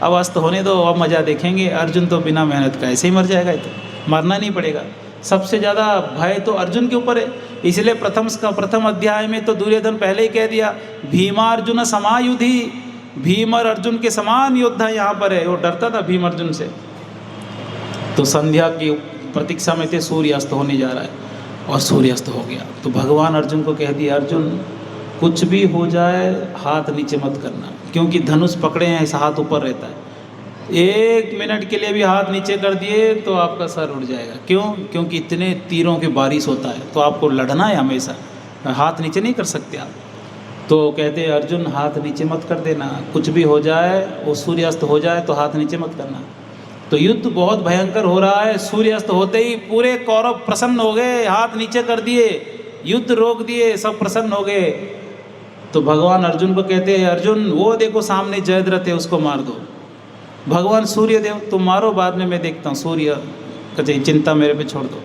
Speaker 1: अब अस्त होने दो, अब मज़ा देखेंगे। अर्जुन तो बिना मेहनत का ऐसे ही मर जाएगा, तो मरना नहीं पड़ेगा। सबसे ज़्यादा भय तो अर्जुन के ऊपर है, इसलिए प्रथम अध्याय में तो दुर्योधन पहले ही कह दिया, भीमार्जुन समायुधि, भीम और अर्जुन के समान योद्धा यहाँ पर है। वो डरता था भीम अर्जुन से। तो संध्या की प्रतीक्षा में थे, सूर्यास्त होने जा रहा है और सूर्यास्त हो गया। तो भगवान अर्जुन को कह दिया, अर्जुन कुछ भी हो जाए हाथ नीचे मत करना, क्योंकि धनुष पकड़े हैं, ऐसा हाथ ऊपर रहता है। 1 मिनट के लिए भी हाथ नीचे कर दिए तो आपका सर उड़ जाएगा। क्यों? क्योंकि इतने तीरों की बारिश होता है, तो आपको लड़ना है हमेशा, हाथ नीचे नहीं कर सकते आप। तो कहते हैं अर्जुन हाथ नीचे मत कर देना, कुछ भी हो जाए, वो सूर्यास्त हो जाए तो हाथ नीचे मत करना। तो युद्ध बहुत भयंकर हो रहा है, सूर्यास्त होते ही पूरे कौरव प्रसन्न हो गए, हाथ नीचे कर दिए, युद्ध रोक दिए, सब प्रसन्न हो गए। तो भगवान अर्जुन को कहते हैं, अर्जुन वो देखो सामने जयद्रथ है, उसको मार दो। भगवान सूर्यदेव, तुम मारो, बाद में मैं देखता हूँ, सूर्य कहते चिंता मेरे पे छोड़ दो।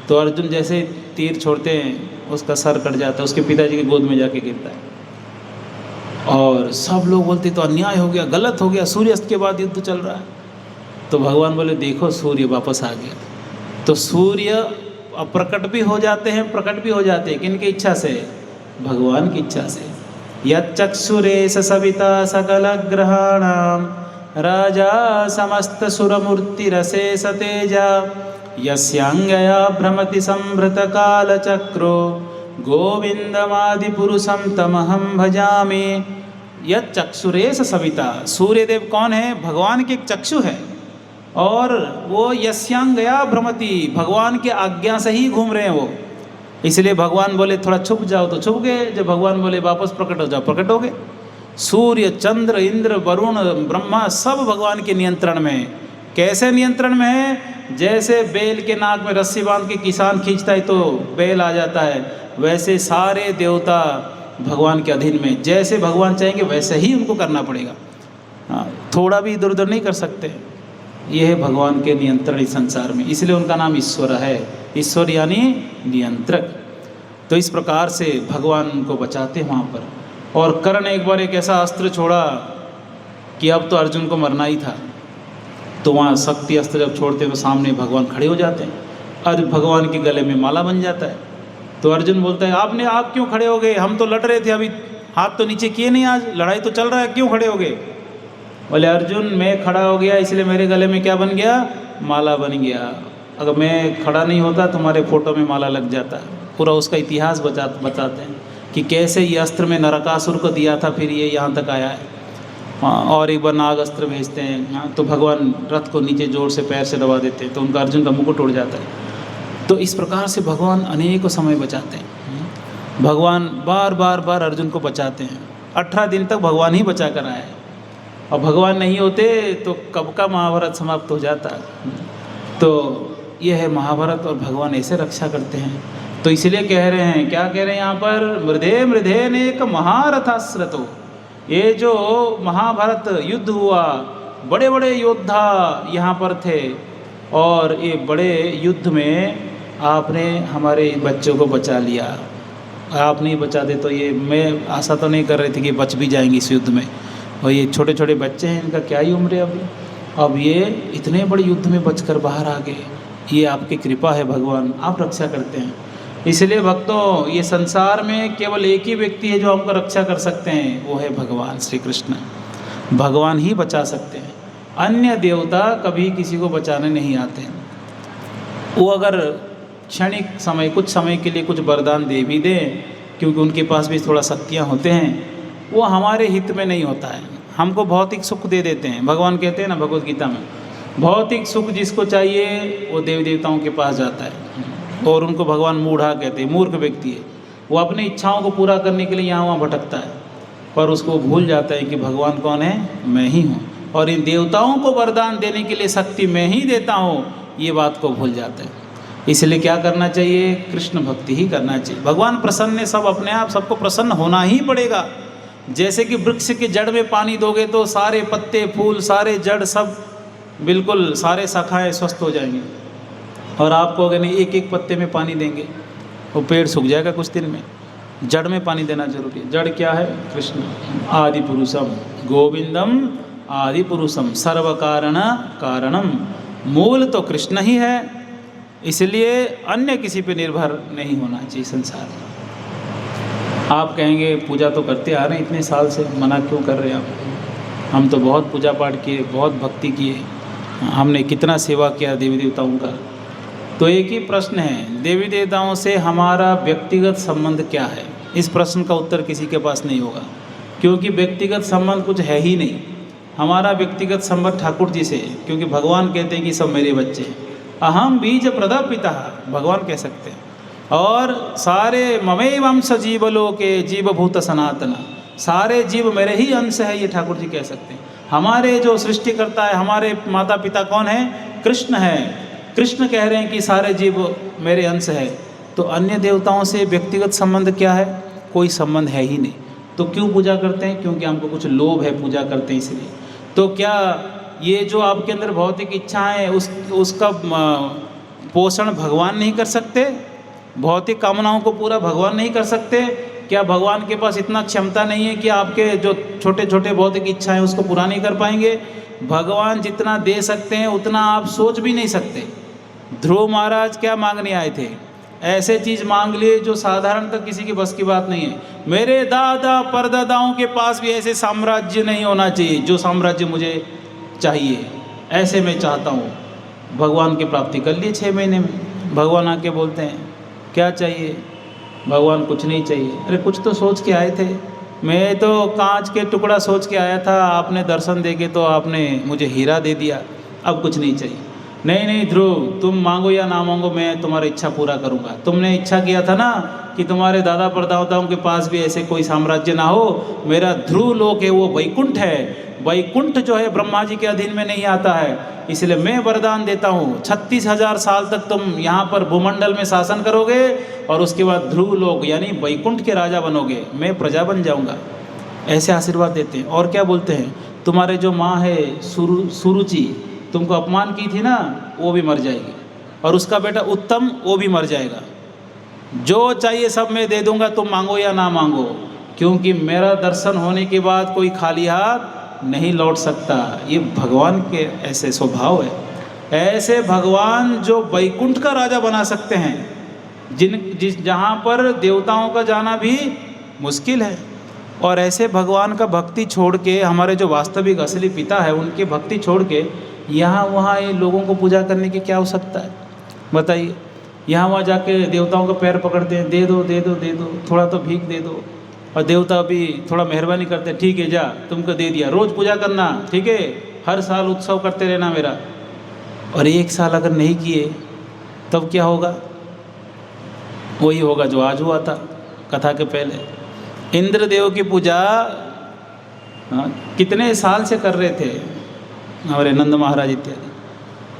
Speaker 1: तो अर्जुन जैसे तीर छोड़ते हैं उसका सर कट जाता है, उसके पिताजी की गोद में जाके गिरता है। और सब लोग बोलते तो अन्याय हो गया, गलत हो गया, सूर्यास्त के बाद युद्ध चल रहा है। तो भगवान बोले देखो सूर्य वापस आ गया। तो सूर्य प्रकट भी हो जाते हैं, प्रकट भी हो जाते हैं, किनकी इच्छा से? भगवान की इच्छा से। यच्चक्षुरेश सविता सकल ग्रहाणाम राजा समस्त सुरमूर्तिरशेष तेजा यस्यांगया भ्रमति संभृत काल चक्रो गोविंदमादि पुरुषम तमहम भजामि। यच्चक्षुरेश सविता, सूर्यदेव कौन है? भगवान के एक चक्षु है, और वो यस्यांगया भ्रमति, भगवान के आज्ञा से ही घूम रहे हैं वो। इसलिए भगवान बोले थोड़ा छुप जाओ तो छुप गए, जब भगवान बोले वापस प्रकट हो जाओ प्रकट हो गए। सूर्य, चंद्र, इंद्र, वरुण, ब्रह्मा सब भगवान के नियंत्रण में है। कैसे नियंत्रण में है? जैसे बैल के नाक में रस्सी बांध के किसान खींचता है तो बैल आ जाता है, वैसे सारे देवता भगवान के अधीन में, जैसे भगवान चाहेंगे वैसे ही उनको करना पड़ेगा। हाँ, थोड़ा भी इधर उधर नहीं कर सकते। ये है भगवान के नियंत्रण इस संसार में, इसलिए उनका नाम ईश्वर है। ईश्वर यानी नियंत्रक। तो इस प्रकार से भगवान उनको बचाते हैं वहाँ पर। और कर्ण एक बार एक ऐसा अस्त्र छोड़ा कि अब तो अर्जुन को मरना ही था। तो वहाँ शक्ति अस्त्र जब छोड़ते हैं तो सामने भगवान खड़े हो जाते हैं, और भगवान के गले में माला बन जाता है। तो अर्जुन बोलता है आप क्यों खड़े हो गए? हम तो लड़ रहे थे, अभी हाथ तो नीचे किए नहीं, आज लड़ाई तो चल रहा है, क्यों खड़े हो गए? बोले अर्जुन मैं खड़ा हो गया इसलिए मेरे गले में क्या बन गया? माला बन गया। अगर मैं खड़ा नहीं होता तुम्हारे फोटो में माला लग जाता। पूरा उसका इतिहास बताते हैं कि कैसे ये अस्त्र में नरकासुर को दिया था, फिर ये यहाँ तक आया है। और एक बार नाग अस्त्र भेजते हैं, तो भगवान रथ को नीचे जोर से पैर से दबा देते हैं, तो उनका अर्जुन का मुकुट उड़ जाता है। तो इस प्रकार से भगवान अनेकों समय बचाते हैं। भगवान बार बार अर्जुन को बचाते हैं। 18 दिन तक भगवान ही बचा कर आए हैं, और भगवान नहीं होते तो कब का महाभारत समाप्त हो जाता। तो यह है महाभारत, और भगवान ऐसे रक्षा करते हैं। तो इसलिए कह रहे हैं, क्या कह रहे हैं यहाँ पर? मृधे मृधे नेक महारथास्रतो। ये जो महाभारत युद्ध हुआ, बड़े बड़े योद्धा यहाँ पर थे, और ये बड़े युद्ध में आपने हमारे बच्चों को बचा लिया। आप नहीं बचाते तो ये, मैं आशा तो नहीं कर रही थी कि बच भी जाएंगे इस युद्ध में, और ये छोटे छोटे बच्चे हैं, इनका क्या ही उम्र है अभी, अब ये इतने बड़े युद्ध में बचकर बाहर आ गए। ये आपकी कृपा है भगवान, आप रक्षा करते हैं। इसलिए भक्तों, ये संसार में केवल एक ही व्यक्ति है जो हमको रक्षा कर सकते हैं, वो है भगवान श्री कृष्ण। भगवान ही बचा सकते हैं, अन्य देवता कभी किसी को बचाने नहीं आते हैं। वो अगर क्षणिक समय, कुछ समय के लिए कुछ वरदान दे भी दें, क्योंकि उनके पास भी थोड़ा शक्तियाँ होते हैं, वो हमारे हित में नहीं होता है। हमको भौतिक सुख दे देते हैं। भगवान कहते हैं ना भगवद गीता में, भौतिक सुख जिसको चाहिए वो देवी देवताओं के पास जाता है, और उनको भगवान मूढ़ा कहते हैं, मूर्ख व्यक्ति है। वो अपनी इच्छाओं को पूरा करने के लिए यहाँ वहाँ भटकता है, पर उसको भूल जाता है कि भगवान कौन है, मैं ही हूँ, और इन देवताओं को वरदान देने के लिए शक्ति मैं ही देता हूँ, ये बात को भूल जाता है। इसलिए क्या करना चाहिए, कृष्ण भक्ति ही करना चाहिए। भगवान प्रसन्न है, सब अपने आप सबको प्रसन्न होना ही पड़ेगा। जैसे कि वृक्ष के जड़ में पानी दोगे तो सारे पत्ते, फूल, सारे जड़, सब बिल्कुल सारे शाखाएँ स्वस्थ हो जाएंगे, और आपको अगर नहीं एक एक पत्ते में पानी देंगे वो पेड़ सूख जाएगा कुछ दिन में। जड़ में पानी देना जरूरी है। जड़ क्या है, कृष्ण। आदि पुरुषम गोविंदम आदि पुरुषम सर्व कारण कारणम, मूल तो कृष्ण ही है। इसलिए अन्य किसी पे निर्भर नहीं होना चाहिए संसार में। आप कहेंगे पूजा तो करते आ रहे हैं इतने साल से, मना क्यों कर रहे हैं आप? हम तो बहुत पूजा पाठ किए, बहुत भक्ति किए, हमने कितना सेवा किया देवी देवताओं का। तो एक ही प्रश्न है, देवी देवताओं से हमारा व्यक्तिगत संबंध क्या है? इस प्रश्न का उत्तर किसी के पास नहीं होगा, क्योंकि व्यक्तिगत संबंध कुछ है ही नहीं। हमारा व्यक्तिगत संबंध ठाकुर जी से है, क्योंकि भगवान कहते हैं कि सब मेरे बच्चे हैं। अहम बीज प्रदा पिता, भगवान कह सकते हैं। और सारे ममेव अंश जीवलोके जीवभूत सनातन, सारे जीव मेरे ही अंश है, ये ठाकुर जी कह सकते हैं। हमारे जो सृष्टि करता है, हमारे माता पिता कौन है? कृष्ण है। कृष्ण कह रहे हैं कि सारे जीव मेरे अंश है। तो अन्य देवताओं से व्यक्तिगत संबंध क्या है? कोई संबंध है ही नहीं। तो क्यों पूजा करते हैं? क्योंकि हमको कुछ लोभ है, पूजा करते हैं इसलिए। तो क्या ये जो आपके अंदर भौतिक इच्छाएं है उसका पोषण भगवान नहीं कर सकते? भौतिक कामनाओं को पूरा भगवान नहीं कर सकते? क्या भगवान के पास इतना क्षमता नहीं है कि आपके जो छोटे छोटे भौतिक इच्छाएं उसको पूरा नहीं कर पाएंगे? भगवान जितना दे सकते हैं उतना आप सोच भी नहीं सकते। ध्रुव महाराज क्या मांगने आए थे? ऐसे चीज़ मांग लिए जो साधारणतः किसी की बस की बात नहीं है। मेरे दादा परदादाओं के पास भी ऐसे साम्राज्य नहीं होना चाहिए जो साम्राज्य मुझे चाहिए, ऐसे मैं चाहता हूँ। भगवान की प्राप्ति कर लिए 6 महीने में। भगवान आके बोलते हैं क्या चाहिए? भगवान कुछ नहीं चाहिए। अरे कुछ तो सोच के आए थे, मैं तो कांच के टुकड़ा सोच के आया था, आपने दर्शन दे के तो आपने मुझे हीरा दे दिया, अब कुछ नहीं चाहिए। नहीं नहीं ध्रुव, तुम मांगो या ना मांगो, मैं तुम्हारी इच्छा पूरा करूंगा। तुमने इच्छा किया था ना कि तुम्हारे दादा परदादाओं के पास भी ऐसे कोई साम्राज्य ना हो। मेरा ध्रुव लोक है वो वैकुंठ है। वैकुंठ जो है ब्रह्मा जी के अधीन में नहीं आता है, इसलिए मैं वरदान देता हूँ 36,000 साल तक तुम यहाँ पर भूमंडल में शासन करोगे, और उसके बाद ध्रुव लोक यानी वैकुंठ के राजा बनोगे, मैं प्रजा बन जाऊँगा। ऐसे आशीर्वाद देते हैं। और क्या बोलते हैं? तुम्हारे जो माँ है सुरुचि, तुमको अपमान की थी ना, वो भी मर जाएगी, और उसका बेटा उत्तम वो भी मर जाएगा। जो चाहिए सब मैं दे दूंगा, तुम मांगो या ना मांगो, क्योंकि मेरा दर्शन होने के बाद कोई खाली हाथ नहीं लौट सकता। ये भगवान के ऐसे स्वभाव है। ऐसे भगवान जो वैकुंठ का राजा बना सकते हैं, जहाँ पर देवताओं का जाना भी मुश्किल है। और ऐसे भगवान का भक्ति छोड़ के, हमारे जो वास्तविक असली पिता है उनके भक्ति छोड़ के यहाँ वहाँ ये लोगों को पूजा करने की क्या आवश्यकता है? बताइए। यहाँ वहाँ जाके देवताओं का पैर पकड़ते हैं, दे दो दे दो दे दो, थोड़ा तो भीख दे दो, और देवता भी थोड़ा मेहरबानी करते हैं, ठीक है जा तुमको दे दिया, रोज़ पूजा करना, ठीक है, हर साल उत्सव करते रहना मेरा। और 1 साल अगर नहीं किए तब क्या होगा? वही होगा जो आज हुआ था कथा के पहले। इंद्रदेव की पूजा कितने साल से कर रहे थे हमारे नंद महाराज इत्यादि,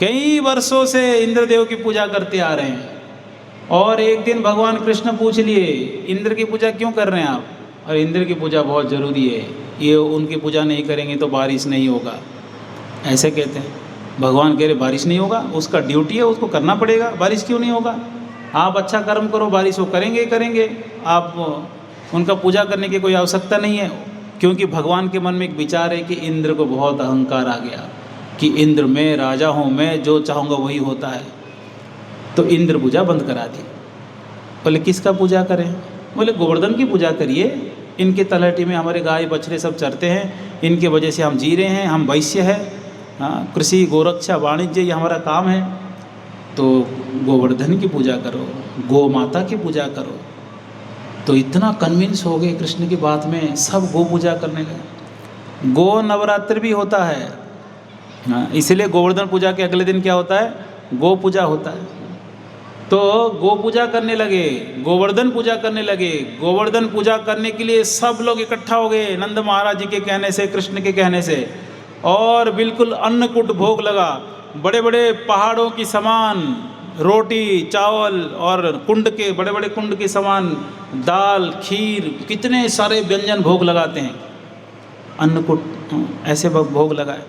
Speaker 1: कई वर्षों से इंद्रदेव की पूजा करते आ रहे हैं। और एक दिन भगवान कृष्ण पूछ लिए इंद्र की पूजा क्यों कर रहे हैं आप? और इंद्र की पूजा बहुत ज़रूरी है, ये उनकी पूजा नहीं करेंगे तो बारिश नहीं होगा, ऐसे कहते हैं। भगवान कह रहे बारिश नहीं होगा, उसका ड्यूटी है, उसको करना पड़ेगा। बारिश क्यों नहीं होगा? आप अच्छा कर्म करो, बारिश वो करेंगे ही करेंगे। आप उनका पूजा करने की कोई आवश्यकता नहीं है। क्योंकि भगवान के मन में एक विचार है कि इंद्र को बहुत अहंकार आ गया कि इंद्र मैं राजा हूँ, मैं जो चाहूँगा वही होता है। तो इंद्र पूजा बंद करा दी। बोले किसका पूजा करें? बोले गोवर्धन की पूजा करिए, इनके तलहटी में हमारे गाय बछड़े सब चरते हैं, इनके वजह से हम जी रहे हैं, हम वैश्य है, हाँ, कृषि गोरक्षा वाणिज्य ये हमारा काम है। तो गोवर्धन की पूजा करो, गौ माता की पूजा करो। तो इतना कन्विंस हो गए कृष्ण की बात में, सब गो पूजा करने लगे। गो नवरात्र भी होता है, हाँ, इसलिए गोवर्धन पूजा के अगले दिन क्या होता है? गो पूजा होता है। तो गो पूजा करने लगे, गोवर्धन पूजा करने लगे। गोवर्धन पूजा करने के लिए सब लोग इकट्ठा हो गए नंद महाराज जी के कहने से, कृष्ण के कहने से, और बिल्कुल अन्नकूट भोग लगा। बड़े बड़े पहाड़ों की समान रोटी चावल और कुंड के बड़े बड़े कुंड के समान दाल खीर, कितने सारे व्यंजन भोग लगाते हैं, अन्नकूट ऐसे भोग लगाए।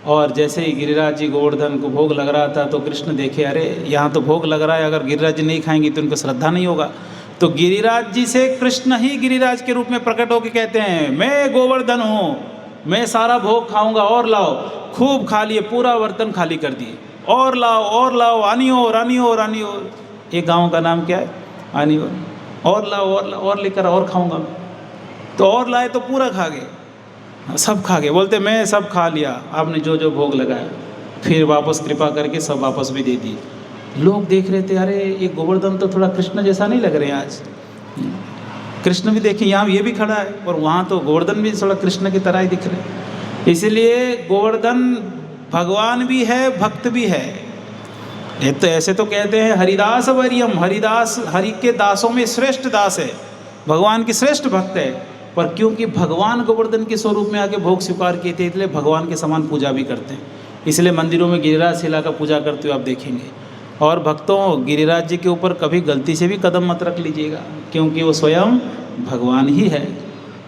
Speaker 1: और जैसे ही गिरिराज जी गोवर्धन को भोग लग रहा था तो कृष्ण देखे, अरे यहाँ तो भोग लग रहा है, अगर गिरिराज जी नहीं खाएंगे तो उनको श्रद्धा नहीं होगा। तो गिरिराज जी से कृष्ण ही गिरिराज के रूप में प्रकट होकर कहते हैं, मैं गोवर्धन हूँ, मैं सारा भोग खाऊंगा, और लाओ। खूब खा लिए, पूरा बर्तन खाली कर दिए, और लाओ, आनी और। एक गाँव का नाम क्या है? आनी और लाओ, और लेकर और खाऊंगा मैं। तो और लाए तो पूरा खा गए, सब खा गए। बोलते मैं सब खा लिया, आपने जो जो भोग लगाया। फिर वापस कृपा करके सब वापस भी दे दिए। लोग देख रहे थे, अरे ये गोवर्धन तो थोड़ा कृष्ण जैसा नहीं लग रहे हैं आज। कृष्ण भी देखें, यहाँ ये भी खड़ा है, और वहाँ तो गोवर्धन भी थोड़ा कृष्ण की तरह ही दिख रहे हैं। इसलिए गोवर्धन भगवान भी है, भक्त भी है। ये तो ऐसे तो कहते हैं हरिदास वरियम, हरिदास हरि के दासों में श्रेष्ठ दास है, भगवान की श्रेष्ठ भक्त है। पर क्योंकि भगवान गोवर्धन के स्वरूप में आके भोग स्वीकार किए थे, इसलिए भगवान के समान पूजा भी करते हैं। इसलिए मंदिरों में गिरिराज शिला का पूजा करते हुए आप देखेंगे। और भक्तों, गिरिराज जी के ऊपर कभी गलती से भी कदम मत रख लीजिएगा, क्योंकि वो स्वयं भगवान ही है,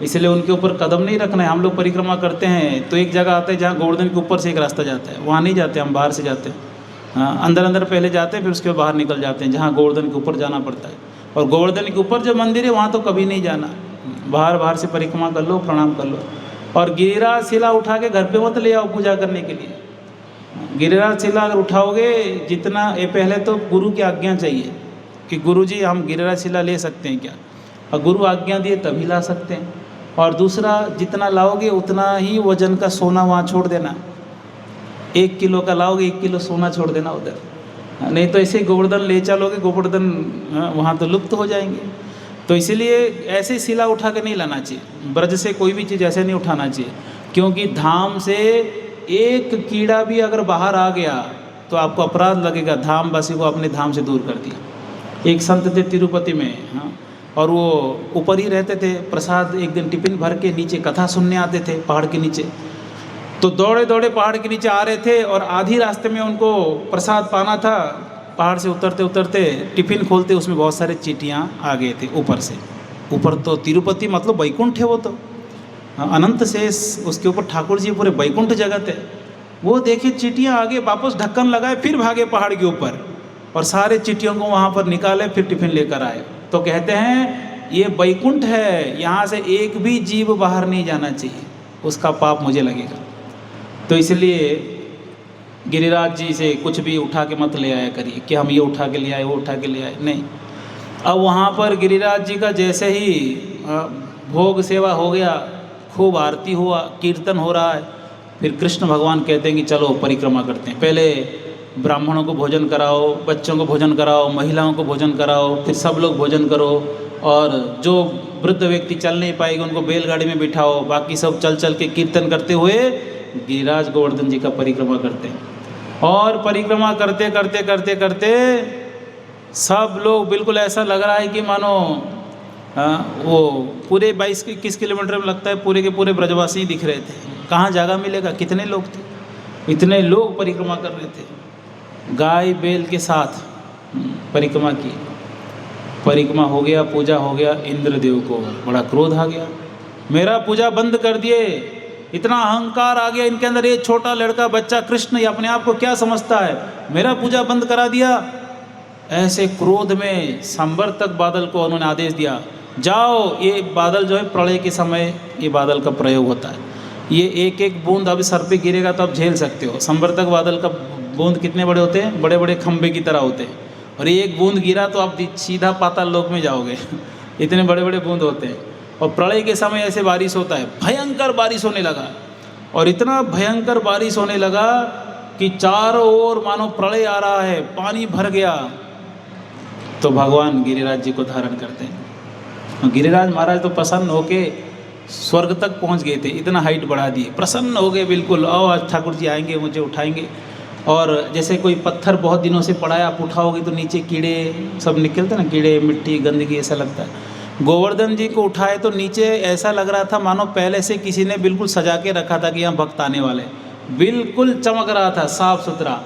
Speaker 1: इसलिए उनके ऊपर कदम नहीं रखना है। हम लोग परिक्रमा करते हैं तो एक जगह आता है जहाँ गोवर्धन के ऊपर से एक रास्ता जाता है, वहाँ नहीं जाते, हम बाहर से जाते हैं। हाँ, अंदर पहले जाते हैं, फिर उसके बाद बाहर निकल जाते हैं, जहाँ गोवर्धन के ऊपर जाना पड़ता है। और गोवर्धन के ऊपर जो मंदिर है वहाँ तो कभी नहीं जाना, बाहर से परिक्रमा कर लो, प्रणाम कर लो। और गिरिराज शिला उठा के घर पे मत ले आओ पूजा करने के लिए। गिरिराज शिला अगर उठाओगे जितना, ये पहले तो गुरु की आज्ञा चाहिए कि गुरुजी हम गिरिराज शिला ले सकते हैं क्या, और गुरु आज्ञा दिए तभी ला सकते हैं। और दूसरा, जितना लाओगे उतना ही वजन का सोना वहाँ छोड़ देना। 1 किलो का लाओगे 1 किलो सोना छोड़ देना उधर, नहीं तो ऐसे गोवर्धन ले चलोगे, गोवर्धन वहाँ तो लुप्त हो जाएंगे। तो इसीलिए ऐसे शिला उठा के नहीं लाना चाहिए, ब्रज से कोई भी चीज़ ऐसे नहीं उठाना चाहिए, क्योंकि धाम से एक कीड़ा भी अगर बाहर आ गया तो आपको अपराध लगेगा, धामवासी को अपने धाम से दूर कर दिया। एक संत थे तिरुपति में, हाँ, और वो ऊपर ही रहते थे, प्रसाद एक दिन टिफिन भर के नीचे कथा सुनने आते थे पहाड़ के नीचे। तो दौड़े दौड़े पहाड़ के नीचे आ रहे थे, और आधी रास्ते में उनको प्रसाद पाना था। पहाड़ से उतरते उतरते टिफिन खोलते, उसमें बहुत सारे चींटियाँ आ गए थे ऊपर से। ऊपर तो तिरुपति मतलब बैकुंठ है, वो तो अनंत शेष, उसके ऊपर ठाकुर जी पूरे बैकुंठ जगत है। वो देखे चींटियाँ आगे, वापस ढक्कन लगाए, फिर भागे पहाड़ के ऊपर, और सारे चींटियों को वहाँ पर निकाले, फिर टिफिन लेकर आए। तो कहते हैं ये बैकुंठ है, यहाँ से एक भी जीव बाहर नहीं जाना चाहिए, उसका पाप मुझे लगेगा। तो इसलिए गिरिराज जी से कुछ भी उठा के मत ले आया करिए कि हम ये उठा के ले आए, वो उठा के ले आए, नहीं। अब वहाँ पर गिरिराज जी का जैसे ही भोग सेवा हो गया, खूब आरती हुआ, कीर्तन हो रहा है, फिर कृष्ण भगवान कहते हैं कि चलो परिक्रमा करते हैं। पहले ब्राह्मणों को भोजन कराओ, बच्चों को भोजन कराओ, महिलाओं को भोजन कराओ, फिर सब लोग भोजन करो, और जो वृद्ध व्यक्ति चल नहीं पाएगा उनको बैलगाड़ी में बिठाओ, बाकी सब चल चल के कीर्तन करते हुए गिरिराज गोवर्धन जी का परिक्रमा करते हैं। और परिक्रमा करते करते करते करते सब लोग, बिल्कुल ऐसा लग रहा है कि मानो वो पूरे 22-21 किलोमीटर में लगता है पूरे के पूरे ब्रजवासी ही दिख रहे थे। कहाँ जगह मिलेगा, कितने लोग थे, इतने लोग परिक्रमा कर रहे थे, गाय बैल के साथ परिक्रमा की। परिक्रमा हो गया, पूजा हो गया, इंद्रदेव को बड़ा क्रोध आ गया, मेरा पूजा बंद कर दिए, इतना अहंकार आ गया इनके अंदर, ये छोटा लड़का बच्चा कृष्ण ये अपने आप को क्या समझता है, मेरा पूजा बंद करा दिया। ऐसे क्रोध में संवर्तक बादल को उन्होंने आदेश दिया, जाओ, ये बादल जो है प्रलय के समय ये बादल का प्रयोग होता है। ये एक एक बूंद अभी सर पे गिरेगा तो आप झेल सकते हो। संवर्तक बादल का बूंद कितने बड़े होते हैं, बड़े बड़े खंबे की तरह होते हैं, और ये एक बूंद गिरा तो आप सीधा पाताल लोक में जाओगे इतने बड़े बड़े बूंद होते हैं। और प्रलय के समय ऐसे बारिश होता है, भयंकर बारिश होने लगा, और इतना भयंकर बारिश होने लगा कि चारों ओर मानो प्रलय आ रहा है, पानी भर गया। तो भगवान गिरिराज जी को धारण करते हैं। गिरिराज महाराज तो प्रसन्न होके स्वर्ग तक पहुंच गए थे, इतना हाइट बढ़ा दिए, प्रसन्न हो गए बिल्कुल। आओ आज ठाकुर जी आएंगे, मुझे उठाएंगे। और जैसे कोई पत्थर बहुत दिनों से पड़ा है, आप उठाओगे तो नीचे कीड़े सब निकलते ना, कीड़े, मिट्टी, गंदगी, ऐसा लगता है। गोवर्धन जी को उठाए तो नीचे ऐसा लग रहा था मानो पहले से किसी ने बिल्कुल सजा के रखा था कि यहाँ भक्त आने वाले, बिल्कुल चमक रहा था, साफ सुथरा।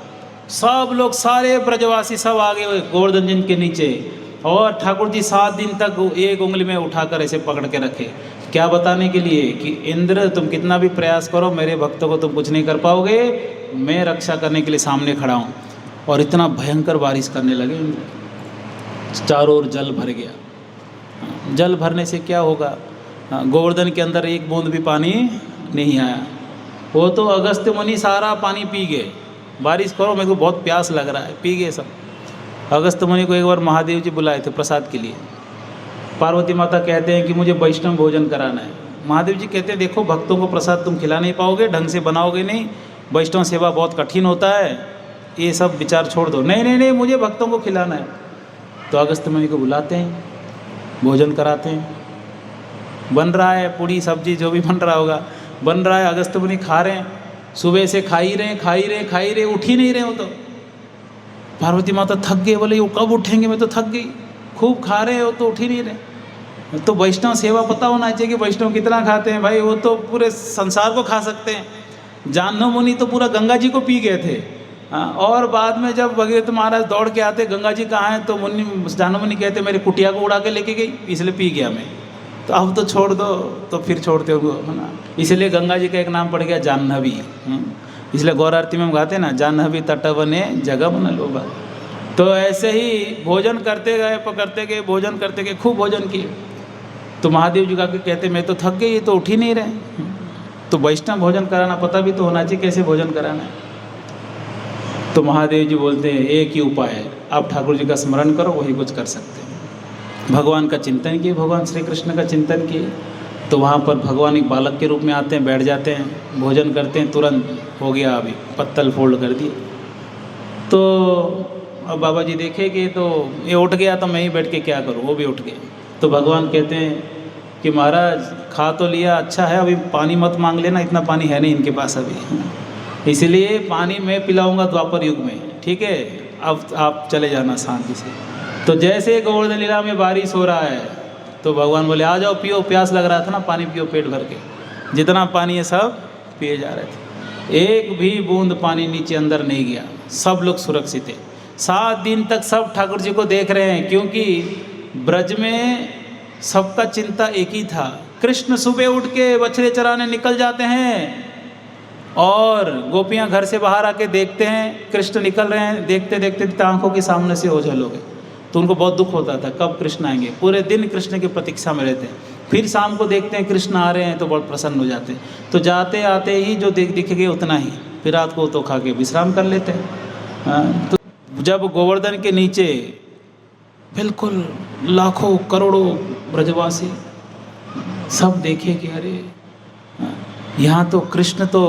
Speaker 1: सब लोग, सारे ब्रजवासी सब आ गए गोवर्धन जी के नीचे, और ठाकुर जी 7 दिन तक एक उंगली में उठाकर ऐसे पकड़ के रखे। क्या बताने के लिए कि इंद्र तुम कितना भी प्रयास करो, मेरे भक्तों को तुम कुछ नहीं कर पाओगे, मैं रक्षा करने के लिए सामने खड़ा हूँ। और इतना भयंकर बारिश करने लगे इंद्र, चारों ओर जल भर गया। जल भरने से क्या होगा, गोवर्धन के अंदर एक बूंद भी पानी नहीं आया। वो तो अगस्त्य मुनि सारा पानी पी गए। बारिश करो, मेरे को बहुत प्यास लग रहा है, पी गए सब। अगस्त्य मुनि को एक बार महादेव जी बुलाए थे प्रसाद के लिए। पार्वती माता कहते हैं कि मुझे वैष्णव भोजन कराना है। महादेव जी कहते हैं देखो, भक्तों को प्रसाद तुम खिला नहीं पाओगे, ढंग से बनाओगे नहीं, वैष्णव सेवा बहुत कठिन होता है, ये सब विचार छोड़ दो। नहीं नहीं नहीं, मुझे भक्तों को खिलाना है। तो अगस्त्य मुनि को बुलाते हैं, भोजन कराते हैं। बन रहा है पूड़ी सब्जी, जो भी बन रहा होगा बन रहा है। अगस्त्य मुनि खा रहे हैं, सुबह से खा ही रहे, उठ ही नहीं रहे हो। तो पार्वती माता थक गए, बोले वो कब उठेंगे, मैं तो थक गई, खूब खा रहे हो तो उठ ही नहीं रहे। तो वैष्णव सेवा पता होना चाहिए कि वैष्णव कितना खाते हैं भाई, वो तो पूरे संसार को खा सकते हैं। जाह्नव मुनि तो पूरा गंगा जी को पी गए थे। और बाद में जब भगीरथ महाराज दौड़ के आते, गंगा जी कहाँ हैं, तो मुनि जाह्नव मुनि कहते मेरे कुटिया को उड़ा के लेके गई, इसलिए पी गया मैं। तो अब तो छोड़ दो, तो फिर छोड़ते हो, है ना। इसलिए गंगा जी का एक नाम पड़ गया जाह्नवी। इसलिए गौर आरती में हम गाते ना, जाह्नवी तटवने जगह बन लोभा। तो ऐसे ही भोजन करते गए, पकड़ते गए, भोजन करते गए, खूब भोजन किए। तो महादेव जी का कहते मैं तो थक गई, तो उठ ही नहीं रहे। तो वैष्णव भोजन कराना पता भी तो होना चाहिए, कैसे भोजन कराना है। तो महादेव जी बोलते हैं एक ही उपाय है, आप ठाकुर जी का स्मरण करो, वही कुछ कर सकते हैं। भगवान का चिंतन किए, भगवान श्री कृष्ण का चिंतन किए। तो वहाँ पर भगवान एक बालक के रूप में आते हैं, बैठ जाते हैं, भोजन करते हैं, तुरंत हो गया, अभी पत्तल फोल्ड कर दिए। तो अब बाबा जी देखे कि तो ये उठ गया, तो मैं ही बैठ के क्या करूँ, वो भी उठ गए। तो भगवान कहते हैं कि महाराज खा तो लिया, अच्छा है, अभी पानी मत मांग लेना, इतना पानी है नहीं इनके पास अभी, इसलिए पानी मैं पिलाऊंगा द्वापर युग में, ठीक है, अब आप चले जाना शांति से। तो जैसे गोवर्धन लीला में बारिश हो रहा है, तो भगवान बोले आ जाओ पियो, प्यास लग रहा था ना, पानी पियो पेट भर के। जितना पानी है सब पिए जा रहे थे, एक भी बूंद पानी नीचे अंदर नहीं गया, सब लोग सुरक्षित है। 7 दिन तक सब ठाकुर जी को देख रहे हैं, क्योंकि ब्रज में सबका चिंता एक ही था। कृष्ण सुबह उठ के बछड़े चराने निकल जाते हैं, और गोपियाँ घर से बाहर आके देखते हैं कृष्ण निकल रहे हैं, देखते देखते आंखों के सामने से ओझल हो गए। तो उनको बहुत दुख होता था, कब कृष्ण आएंगे, पूरे दिन कृष्ण की प्रतीक्षा में रहते हैं। फिर शाम को देखते हैं कृष्ण आ रहे हैं, तो बहुत प्रसन्न हो जाते हैं। तो जाते आते ही जो दिख गए उतना ही, फिर रात को तो खा के विश्राम कर लेते हैं। तो जब गोवर्धन के नीचे बिल्कुल लाखों करोड़ों ब्रजवासी सब देखे कि अरे यहाँ तो कृष्ण तो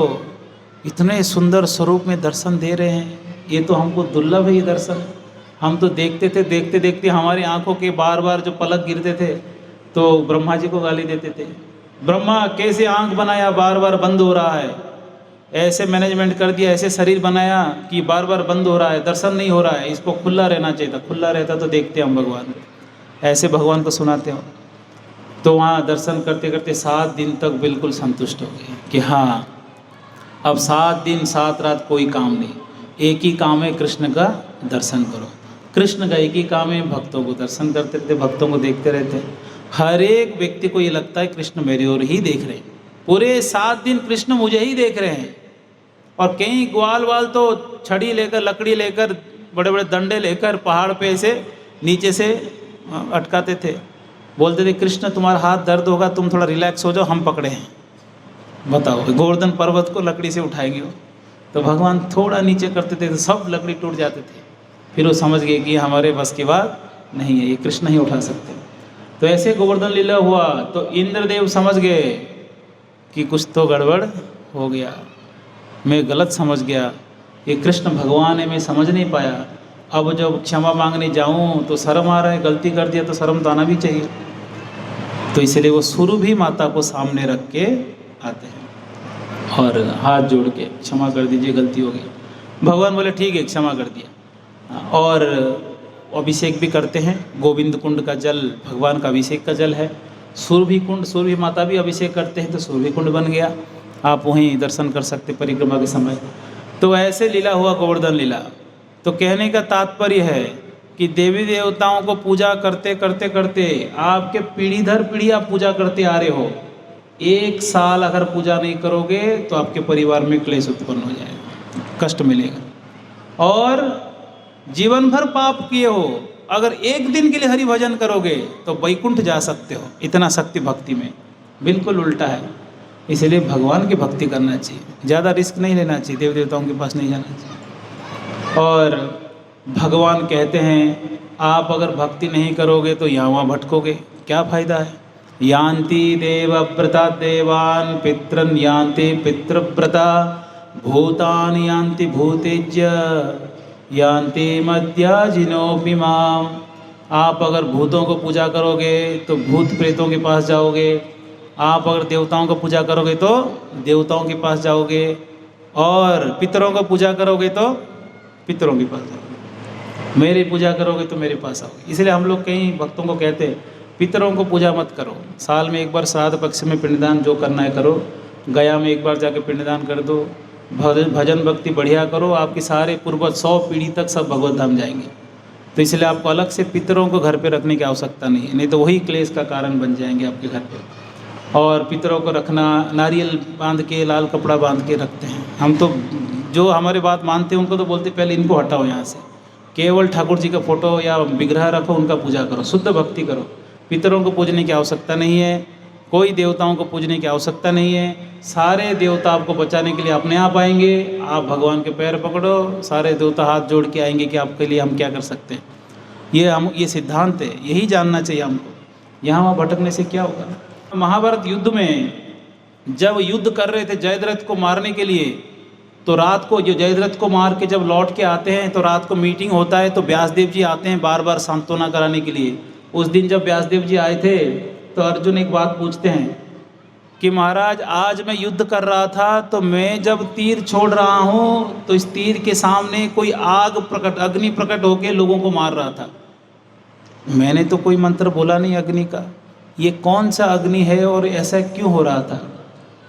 Speaker 1: इतने सुंदर स्वरूप में दर्शन दे रहे हैं, ये तो हमको दुर्लभ है ये दर्शन। हम तो देखते थे, देखते देखते हमारी आंखों के बार बार जो पलक गिरते थे, तो ब्रह्मा जी को गाली देते थे, ब्रह्मा कैसे आंख बनाया बार बार बंद हो रहा है, ऐसे मैनेजमेंट कर दिया, ऐसे शरीर बनाया कि बार बार बंद हो रहा है, दर्शन नहीं हो रहा है, इसको खुला रहना चाहिए था, खुला रहता तो देखते हम भगवान, ऐसे भगवान को सुनाते हो। तो वहाँ दर्शन करते करते 7 दिन तक बिल्कुल संतुष्ट हो गए कि हाँ अब 7 दिन 7 रात कोई काम नहीं, एक ही काम है कृष्ण का दर्शन करो। कृष्ण का एक ही काम है, भक्तों को दर्शन करते रहते, भक्तों को देखते रहते। हर एक व्यक्ति को ये लगता है कृष्ण मेरी ओर ही देख रहे हैं, पूरे 7 दिन कृष्ण मुझे ही देख रहे हैं। और कई ग्वाल वाल तो छड़ी लेकर, लकड़ी लेकर, बड़े बड़े डंडे लेकर पहाड़ पे से नीचे से अटकाते थे, बोलते थे कृष्ण तुम्हारा हाथ दर्द होगा, तुम थोड़ा रिलैक्स हो जाओ, हम पकड़े हैं। बताओ, गोवर्धन पर्वत को लकड़ी से उठाएंगे वो, तो भगवान थोड़ा नीचे करते थे तो सब लकड़ी टूट जाते थे। फिर वो समझ गए कि हमारे बस की बात नहीं है, ये कृष्ण ही उठा सकते। तो ऐसे गोवर्धन लीला हुआ तो इंद्रदेव समझ गए कि कुछ तो गड़बड़ हो गया, मैं गलत समझ गया, ये कृष्ण भगवान है, मैं समझ नहीं पाया। अब जब क्षमा मांगने जाऊं तो शर्म आ रहा है, गलती कर दिया तो शर्म तो आना भी चाहिए। तो इसलिए वो सुरभि माता को सामने रख के आते हैं और हाथ जोड़ के क्षमा कर दीजिए, गलती हो गई। भगवान बोले ठीक है, क्षमा कर दिया। और अभिषेक भी करते हैं, गोविंद कुंड का जल भगवान का अभिषेक का जल है। सुरभि कुंड, सुरभि माता भी अभिषेक करते हैं तो सुरभि कुंड बन गया, आप वहीं दर्शन कर सकते परिक्रमा के समय। तो ऐसे लीला हुआ गोवर्धन लीला। तो कहने का तात्पर्य है कि देवी देवताओं को पूजा करते करते करते आपके पीढ़ी दर पीढ़ी आप पूजा करते आ रहे हो, एक साल अगर पूजा नहीं करोगे तो आपके परिवार में क्लेश उत्पन्न हो जाएगा, कष्ट मिलेगा। और जीवन भर पाप किए हो, अगर एक दिन के लिए हरि भजन करोगे तो वैकुंठ जा सकते हो, इतना शक्ति भक्ति में। बिल्कुल उल्टा है। इसलिए भगवान की भक्ति करना चाहिए, ज़्यादा रिस्क नहीं लेना चाहिए, देव देवताओं के पास नहीं जाना चाहिए। और भगवान कहते हैं आप अगर भक्ति नहीं करोगे तो यहाँ वहाँ भटकोगे, क्या फ़ायदा है। यान्ति देवव्रता देवान् पितृन् यान्ति पितृव्रता भूतानि यान्ति भूतेज्य यान्ति मद्याजिनोऽपि माम्। आप अगर भूतों को पूजा करोगे तो भूत प्रेतों के पास जाओगे, आप अगर देवताओं को पूजा करोगे तो देवताओं के पास जाओगे, और पितरों को पूजा करोगे तो पितरों के पास जाओगे, मेरी पूजा करोगे तो मेरे पास आओगे। इसलिए हम लोग कई भक्तों को कहते हैं पितरों को पूजा मत करो, साल में एक बार श्राद्ध पक्ष में पिंडदान जो करना है करो, गया में एक बार जाके पिंडदान कर दो, भजन भक्ति बढ़िया करो, आपके सारे पूर्वज 100 पीढ़ी तक सब भगवत धाम जाएंगे। तो इसलिए आपको अलग से पितरों को घर पे रखने की आवश्यकता नहीं है, नहीं तो वही क्लेश का कारण बन जाएंगे आपके घर पे। और पितरों को रखना, नारियल बांध के, लाल कपड़ा बांध के रखते हैं। हम तो जो हमारे बात मानते हैं उनको तो बोलते पहले इनको हटाओ यहाँ से, केवल ठाकुर जी का फोटो या विग्रह रखो, उनका पूजा करो, शुद्ध भक्ति करो। पितरों को पूजने की आवश्यकता नहीं है, कोई देवताओं को पूजने की आवश्यकता नहीं है। सारे देवता आपको बचाने के लिए अपने आप आएंगे, आप भगवान के पैर पकड़ो, सारे देवता हाथ जोड़ के आएंगे कि आपके लिए हम क्या कर सकते हैं। ये सिद्धांत है, यही जानना चाहिए हमको। यहाँ वहाँ भटकने से क्या होगा। महाभारत युद्ध में जब युद्ध कर रहे थे जयद्रथ को मारने के लिए, तो रात को जो जयद्रथ को मार के जब लौट के आते हैं तो रात को मीटिंग होता है, तो व्यासदेव जी आते हैं बार बार सांत्वना कराने के लिए। उस दिन जब व्यासदेव जी आए थे तो अर्जुन एक बात पूछते हैं कि महाराज आज मैं युद्ध कर रहा था तो मैं जब तीर छोड़ रहा हूँ तो इस तीर के सामने कोई अग्नि प्रकट होकर लोगों को मार रहा था, मैंने तो कोई मंत्र बोला नहीं अग्नि का, ये कौन सा अग्नि है और ऐसा क्यों हो रहा था।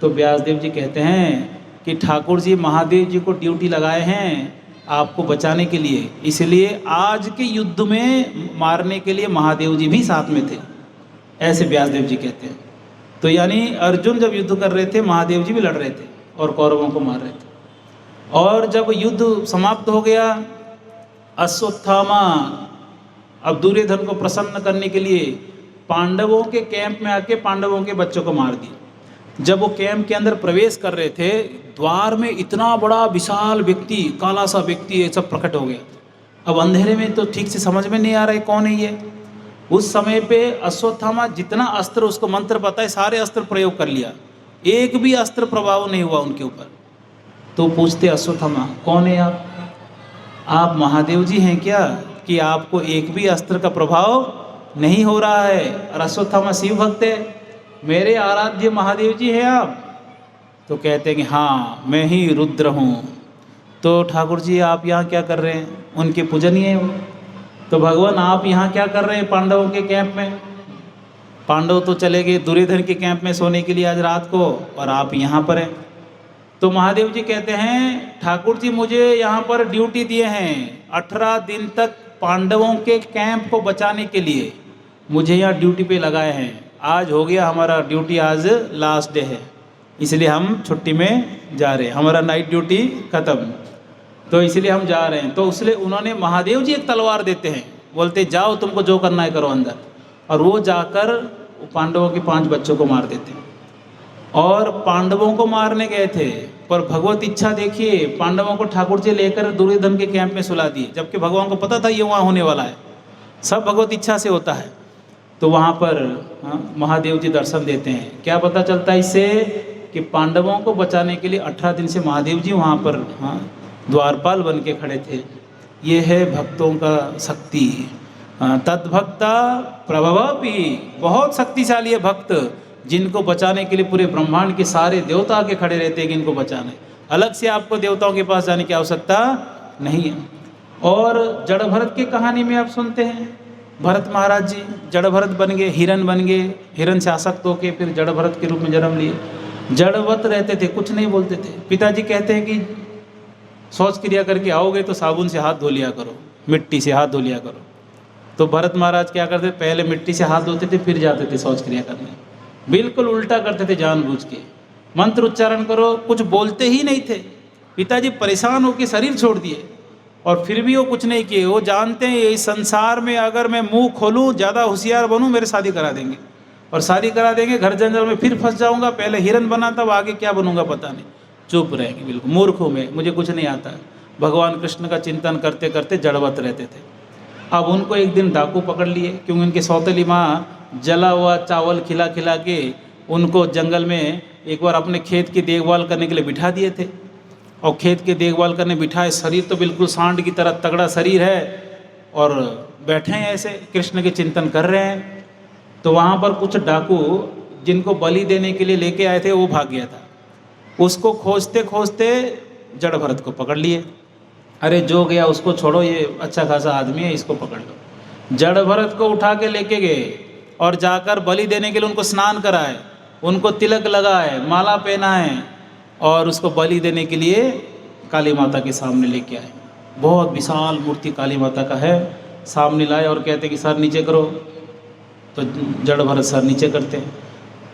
Speaker 1: तो व्यासदेव जी कहते हैं कि ठाकुर जी महादेव जी को ड्यूटी लगाए हैं आपको बचाने के लिए, इसलिए आज के युद्ध में मारने के लिए महादेव जी भी साथ में थे, ऐसे व्यासदेव जी कहते हैं। तो यानी अर्जुन जब युद्ध कर रहे थे महादेव जी भी लड़ रहे थे और कौरवों को मार रहे थे। और जब युद्ध समाप्त हो गया, अश्वत्थामा अब दुर्योधन को प्रसन्न करने के लिए पांडवों के कैंप में आके पांडवों के बच्चों को मार दिया। जब वो कैंप के अंदर प्रवेश कर रहे थे, द्वार में इतना बड़ा विशाल व्यक्ति, काला सा व्यक्ति ये सब प्रकट हो गया। अब अंधेरे में तो ठीक से समझ में नहीं आ रहा है कौन है ये। उस समय पे अश्वत्थामा जितना अस्त्र उसको मंत्र पता है सारे अस्त्र प्रयोग कर लिया, एक भी अस्त्र प्रभाव नहीं हुआ उनके ऊपर। तो पूछते अश्वत्थामा कौन है आप महादेव जी हैं क्या कि आपको एक भी अस्त्र का प्रभाव नहीं हो रहा है। और अश्वत्थामा शिव भक्त है, मेरे आराध्य महादेव जी हैं आप। तो कहते हैं कि हाँ मैं ही रुद्र हूँ। तो ठाकुर जी आप यहाँ क्या कर रहे हैं, उनके पूजनीय हो। तो भगवान आप यहाँ क्या कर रहे हैं पांडवों के कैंप में। पांडव तो चले गए दुर्योधन के कैंप में सोने के लिए आज रात को, और आप यहाँ पर हैं। तो महादेव जी कहते हैं ठाकुर जी मुझे यहाँ पर ड्यूटी दिए हैं 18 दिन तक पांडवों के कैंप को बचाने के लिए, मुझे यहाँ ड्यूटी पे लगाए हैं। आज हो गया हमारा ड्यूटी, आज लास्ट डे है, इसलिए हम छुट्टी में जा रहे हैं, हमारा नाइट ड्यूटी ख़त्म, तो इसलिए हम जा रहे हैं। तो इसलिए उन्होंने महादेव जी एक तलवार देते हैं, बोलते जाओ तुमको जो करना है करो अंदर। और वो जाकर पांडवों के 5 बच्चों को मार देते हैं। और पांडवों को मारने गए थे, पर भगवत इच्छा देखिए, पांडवों को ठाकुर जी लेकर दुर्योधन के कैंप में सुला दिए, जबकि भगवान को पता था ये वहाँ होने वाला है, सब भगवत इच्छा से होता है। तो वहाँ पर महादेव जी दर्शन देते हैं। क्या पता चलता है इससे कि पांडवों को बचाने के लिए 18 दिन से महादेव जी वहाँ पर द्वारपाल बन के खड़े थे। ये है भक्तों का शक्ति। तद्भक्ता प्रभवापि, बहुत शक्तिशाली है भक्त, जिनको बचाने के लिए पूरे ब्रह्मांड के सारे देवता आके खड़े रहते हैं कि इनको बचाना है। अलग से आपको देवताओं के पास जाने की आवश्यकता नहीं है। और जड़ भरत की कहानी में आप सुनते हैं, भरत महाराज जी जड़ भरत बन गए, हिरण बन गए, हिरण से आसक्त होकर फिर जड़ भरत के रूप में जन्म लिए। जड़वत रहते थे, कुछ नहीं बोलते थे। पिताजी कहते हैं कि शौच क्रिया करके आओगे तो साबुन से हाथ धो लिया करो, मिट्टी से हाथ धो लिया करो। तो भरत महाराज क्या करते, पहले मिट्टी से हाथ धोते थे, फिर जाते थे शौच क्रिया करने। बिल्कुल उल्टा करते थे जानबूझ के। मंत्र उच्चारण करो, कुछ बोलते ही नहीं थे। पिताजी परेशान होकर शरीर छोड़ दिए और फिर भी वो कुछ नहीं किए। वो जानते हैं इस संसार में अगर मैं मुंह खोलूं, ज़्यादा होशियार बनूं, मेरे शादी करा देंगे, और शादी करा देंगे, घर जंजाल में फिर फंस जाऊंगा। पहले हिरण बना था, आगे क्या बनूंगा पता नहीं। चुप रहेंगे, बिल्कुल मूर्ख हूँ मैं, मुझे कुछ नहीं आता। भगवान कृष्ण का चिंतन करते करते जड़वत रहते थे। अब उनको एक दिन डाकू पकड़ लिए, क्योंकि उनकी सौतेली माँ जला हुआ चावल खिला खिला के उनको जंगल में एक बार अपने खेत की देखभाल करने के लिए बिठा दिए थे। और खेत की देखभाल करने बिठाए, शरीर तो बिल्कुल सांड की तरह तगड़ा शरीर है, और बैठे हैं ऐसे कृष्ण के चिंतन कर रहे हैं। तो वहाँ पर कुछ डाकू जिनको बलि देने के लिए लेके आए थे वो भाग गया था। उसको खोजते खोजते जड़ भरत को पकड़ लिए। अरे जो गया उसको छोड़ो, ये अच्छा खासा आदमी है, इसको पकड़ लो। जड़ भरत को उठा के लेके गए और जाकर बलि देने के लिए उनको स्नान कराए, उनको तिलक लगाए, माला पहनाए, और उसको बलि देने के लिए काली माता के सामने लेके आए। बहुत विशाल मूर्ति काली माता का है, सामने लाए और कहते कि सर नीचे करो। तो जड़ भरत सर नीचे करते हैं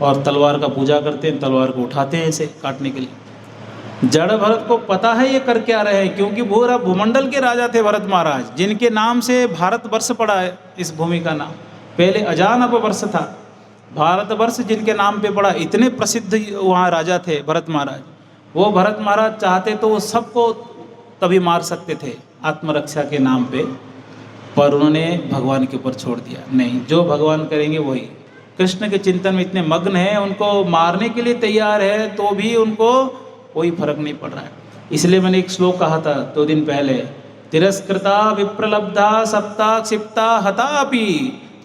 Speaker 1: और तलवार का पूजा करते हैं, तलवार को उठाते हैं ऐसे काटने के लिए। जड़ भरत को पता है ये कर क्या रहे हैं, क्योंकि पूरा भूमंडल के राजा थे भरत महाराज, जिनके नाम से भारतवर्ष पड़ा है। इस भूमि का नाम पहले अजानब वर्ष था, भारतवर्ष जिनके नाम पे पड़ा। इतने प्रसिद्ध वहाँ राजा थे भरत महाराज। वो भरत महाराज चाहते तो वो सबको तभी मार सकते थे आत्मरक्षा के नाम पे, पर उन्होंने भगवान के ऊपर छोड़ दिया। नहीं, जो भगवान करेंगे वही। कृष्ण के चिंतन में इतने मग्न हैं, उनको मारने के लिए तैयार है तो भी उनको कोई फर्क नहीं पड़ रहा है। इसलिए मैंने एक श्लोक कहा था 2 दिन पहले, तिरस्कृता विप्रलब्धा सप्ता क्षिप्ता हतापि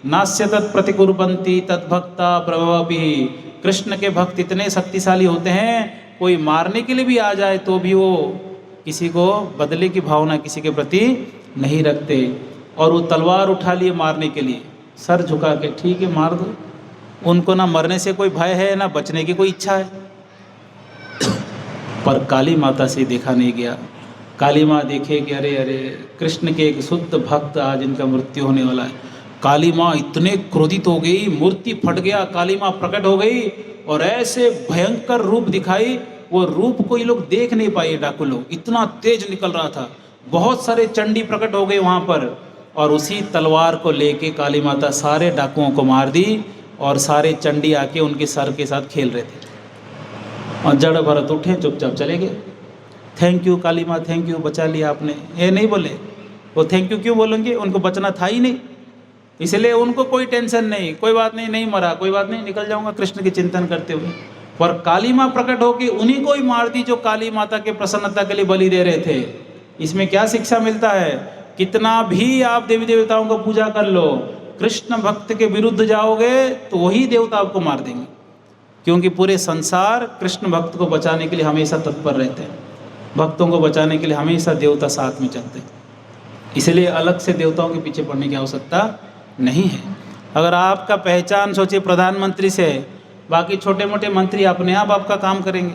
Speaker 1: नास्य तत्प्रतिकुर्वन्ति तद्भक्ता प्रभवापि। कृष्ण के भक्त इतने शक्तिशाली होते हैं, कोई मारने के लिए भी आ जाए तो भी वो किसी को बदले की भावना किसी के प्रति नहीं रखते। और वो तलवार उठा लिए मारने के लिए, सर झुका के, ठीक है मार दो। उनको ना मरने से कोई भय है, ना बचने की कोई इच्छा है। पर काली माता से देखा नहीं गया। काली माँ देखे कि अरे अरे कृष्ण के एक शुद्ध भक्त आज इनका मृत्यु होने वाला है। काली माँ इतने क्रोधित हो गई, मूर्ति फट गया, काली माँ प्रकट हो गई और ऐसे भयंकर रूप दिखाई। वो रूप को ये लोग देख नहीं पाए, डाकू लोग, इतना तेज निकल रहा था। बहुत सारे चंडी प्रकट हो गए वहाँ पर, और उसी तलवार को लेके काली माता सारे डाकुओं को मार दी, और सारे चंडी आके उनके सर के साथ खेल रहे थे। और जड़ भरत उठे, चुपचाप चले गए। थैंक यू काली माँ, थैंक यू, बचा लिया आपने। ये नहीं बोले, वो थैंक यू क्यों बोलेंगे, उनको बचना था ही नहीं, इसलिए उनको कोई टेंशन नहीं, कोई बात नहीं, नहीं मरा, कोई बात नहीं, निकल जाऊंगा कृष्ण के चिंतन करते हुए। पर काली माँ प्रकट होकर उन्हीं को ही मार दी जो काली माता के प्रसन्नता के लिए बलि दे रहे थे। इसमें क्या शिक्षा मिलता है, कितना भी आप देवी देवताओं को पूजा कर लो, कृष्ण भक्त के विरुद्ध जाओगे तो वही देवता आपको मार देंगे, क्योंकि पूरे संसार कृष्ण भक्त को बचाने के लिए हमेशा तत्पर रहते हैं। भक्तों को बचाने के लिए हमेशा देवता साथ में चलते हैं, इसलिए अलग से देवताओं के पीछे पड़ने की आवश्यकता नहीं है। अगर आपका पहचान सोचिए प्रधानमंत्री से, बाकी छोटे मोटे मंत्री अपने आप आपका काम करेंगे।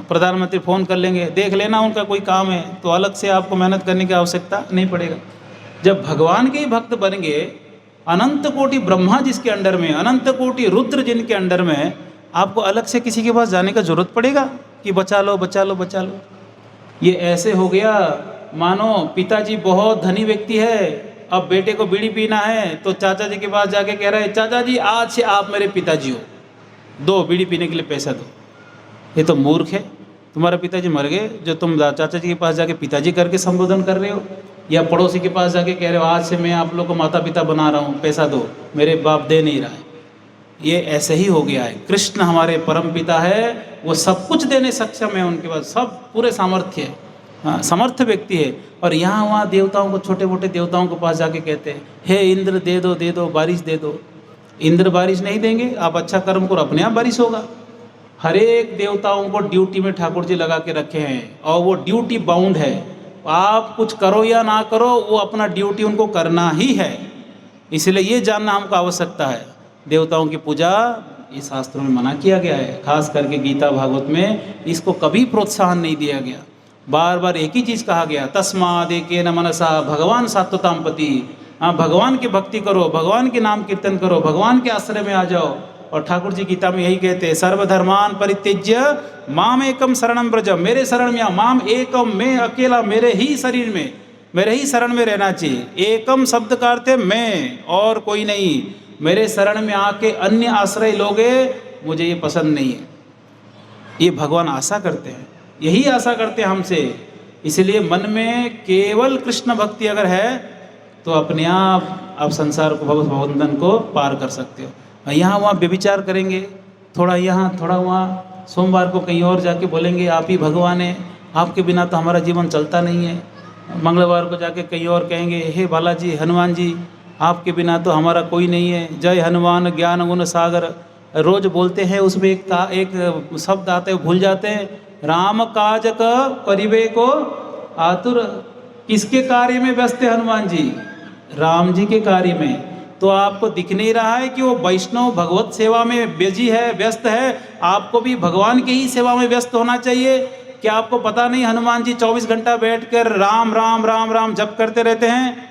Speaker 1: प्रधानमंत्री फ़ोन कर लेंगे, देख लेना उनका कोई काम है, तो अलग से आपको मेहनत करने की आवश्यकता नहीं पड़ेगा। जब भगवान के ही भक्त बनेंगे, अनंत कोटि ब्रह्मा जिसके अंडर में, अनंत कोटि रुद्र जिनके अंडर में, आपको अलग से किसी के पास जाने का जरूरत पड़ेगा कि बचा लो बचा लो बचा लो। ये ऐसे हो गया मानो पिताजी बहुत धनी व्यक्ति है अब बेटे को बीड़ी पीना है तो चाचा जी के पास जाके कह रहा है, चाचा जी आज से आप मेरे पिताजी हो, दो बीड़ी पीने के लिए पैसा दो। ये तो मूर्ख है। तुम्हारे पिताजी मर गए जो तुम चाचा जी के पास जाके पिताजी करके संबोधन कर रहे हो, या पड़ोसी के पास जाके कह रहे हो आज से मैं आप लोग को माता पिता बना रहा हूँ, पैसा दो, मेरे बाप दे नहीं रहा है। ये ऐसे ही हो गया है। कृष्ण हमारे परम पिता है, वो सब कुछ देने सक्षम है, उनके पास सब पूरे सामर्थ्य है, हाँ समर्थ व्यक्ति है। और यहाँ वहाँ देवताओं को, छोटे मोटे देवताओं के पास जाके कहते हैं, हे इंद्र दे दो बारिश दे दो। इंद्र बारिश नहीं देंगे, आप अच्छा कर्म करो अपने आप बारिश होगा। हर एक देवताओं को ड्यूटी में ठाकुर जी लगा के रखे हैं और वो ड्यूटी बाउंड है। आप कुछ करो या ना करो, वो अपना ड्यूटी उनको करना ही है। इसलिए ये जानना हमको आवश्यकता है। देवताओं की पूजा ये शास्त्रों में मना किया गया है, खास करके गीता भागवत में इसको कभी प्रोत्साहन नहीं दिया गया। बार बार एक ही चीज़ कहा गया, तस्माद् एकेन मनसा भगवान सात्वतां प्रति। हाँ, भगवान की भक्ति करो, भगवान के नाम कीर्तन करो, भगवान के आश्रय में आ जाओ। और ठाकुर जी गीता में यही कहते हैं, सर्वधर्मान परित्यज्य माम एकम शरणम व्रज। मेरे शरण में, माम एकम, मैं अकेला, मेरे ही शरीर में, मेरे ही शरण में रहना चाहिए। एकम शब्द का अर्थ है मैं और कोई नहीं। मेरे शरण में आके अन्य आश्रय लोगे, मुझे ये पसंद नहीं है। ये भगवान आशा करते हैं, यही आशा करते हैं हमसे। इसलिए मन में केवल कृष्ण भक्ति अगर है तो अपने आप संसार को, भवबंधन को पार कर सकते हो। यहाँ वहाँ व्यभिचार करेंगे, थोड़ा यहाँ थोड़ा वहाँ, सोमवार को कहीं और जाके बोलेंगे आप ही भगवान है, आपके बिना तो हमारा जीवन चलता नहीं है। मंगलवार को जाके कहीं और कहेंगे, हे बालाजी, हनुमान जी, आपके बिना तो हमारा कोई नहीं है, जय हनुमान ज्ञान गुण सागर। रोज बोलते हैं, उसमें एक शब्द आता है भूल जाते हैं, राम काज का करीबे को आतुर। किसके कार्य में व्यस्त है हनुमान जी? राम जी के कार्य में। तो आपको दिख नहीं रहा है कि वो वैष्णव भगवत सेवा में बिजी है, व्यस्त है? आपको भी भगवान की ही सेवा में व्यस्त होना चाहिए। क्या आपको पता नहीं हनुमान जी 24 घंटा बैठकर राम राम राम राम जप करते रहते हैं?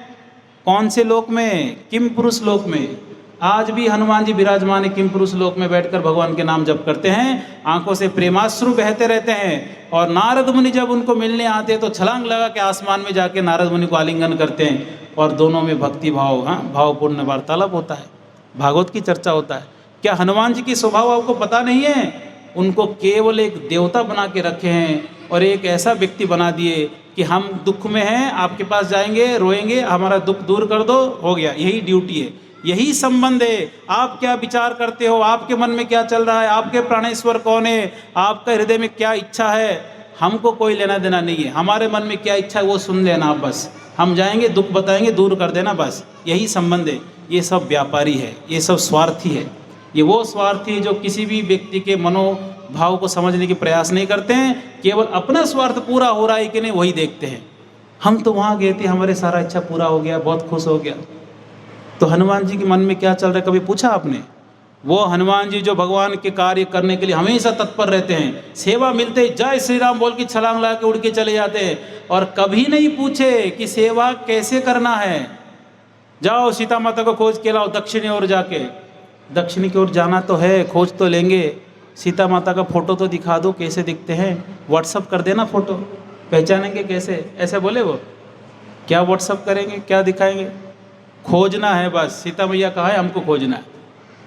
Speaker 1: कौन से लोक में? किम पुरुष लोक में। आज भी हनुमान जी विराजमान है किम पुरुष लोक में, बैठकर भगवान के नाम जप करते हैं, आंखों से प्रेमाश्रु बहते रहते हैं। और नारद मुनि जब उनको मिलने आते हैं तो छलांग लगा के आसमान में जाके नारद मुनि को आलिंगन करते हैं और दोनों में भक्ति भाव, हाँ भावपूर्ण वार्तालाप होता है, भागवत की चर्चा होता है। क्या हनुमान जी की स्वभाव आपको पता नहीं है? उनको केवल एक देवता बना के रखे हैं और एक ऐसा व्यक्ति बना दिए कि हम दुख में हैं, आपके पास जाएंगे, रोएंगे, हमारा दुख दूर कर दो, हो गया। यही ड्यूटी है, यही संबंध है। आप क्या विचार करते हो, आपके मन में क्या चल रहा है, आपके प्राणेश्वर कौन है, आपका हृदय में क्या इच्छा है, हमको कोई लेना देना नहीं है। हमारे मन में क्या इच्छा है वो सुन लेना आप बस। हम जाएंगे, दुख बताएंगे, दूर कर देना, बस यही संबंध है। ये सब व्यापारी है, ये सब स्वार्थी है। ये वो स्वार्थी है जो किसी भी व्यक्ति के मनोभाव को समझने के प्रयास नहीं करते हैं, केवल अपना स्वार्थ पूरा हो रहा है कि नहीं वही देखते हैं। हम तो वहाँ गए थे, हमारे सारा इच्छा पूरा हो गया, बहुत खुश हो गया। तो हनुमान जी के मन में क्या चल रहा है कभी पूछा आपने? वो हनुमान जी जो भगवान के कार्य करने के लिए हमेशा तत्पर रहते हैं, सेवा मिलते ही जय श्री राम बोल के छलांग लगा के उड़ के चले जाते हैं और कभी नहीं पूछे कि सेवा कैसे करना है। जाओ सीता माता को खोज के लाओ, दक्षिणी ओर जाके, दक्षिणी की ओर जाना तो है, खोज तो लेंगे। सीता माता का फोटो तो दिखा दो, कैसे दिखते हैं, व्हाट्सअप कर देना फोटो, पहचानेंगे कैसे? ऐसे बोले वो, क्या व्हाट्सअप करेंगे, क्या दिखाएंगे? खोजना है बस, सीता मैया कहाँ है, हमको खोजना है।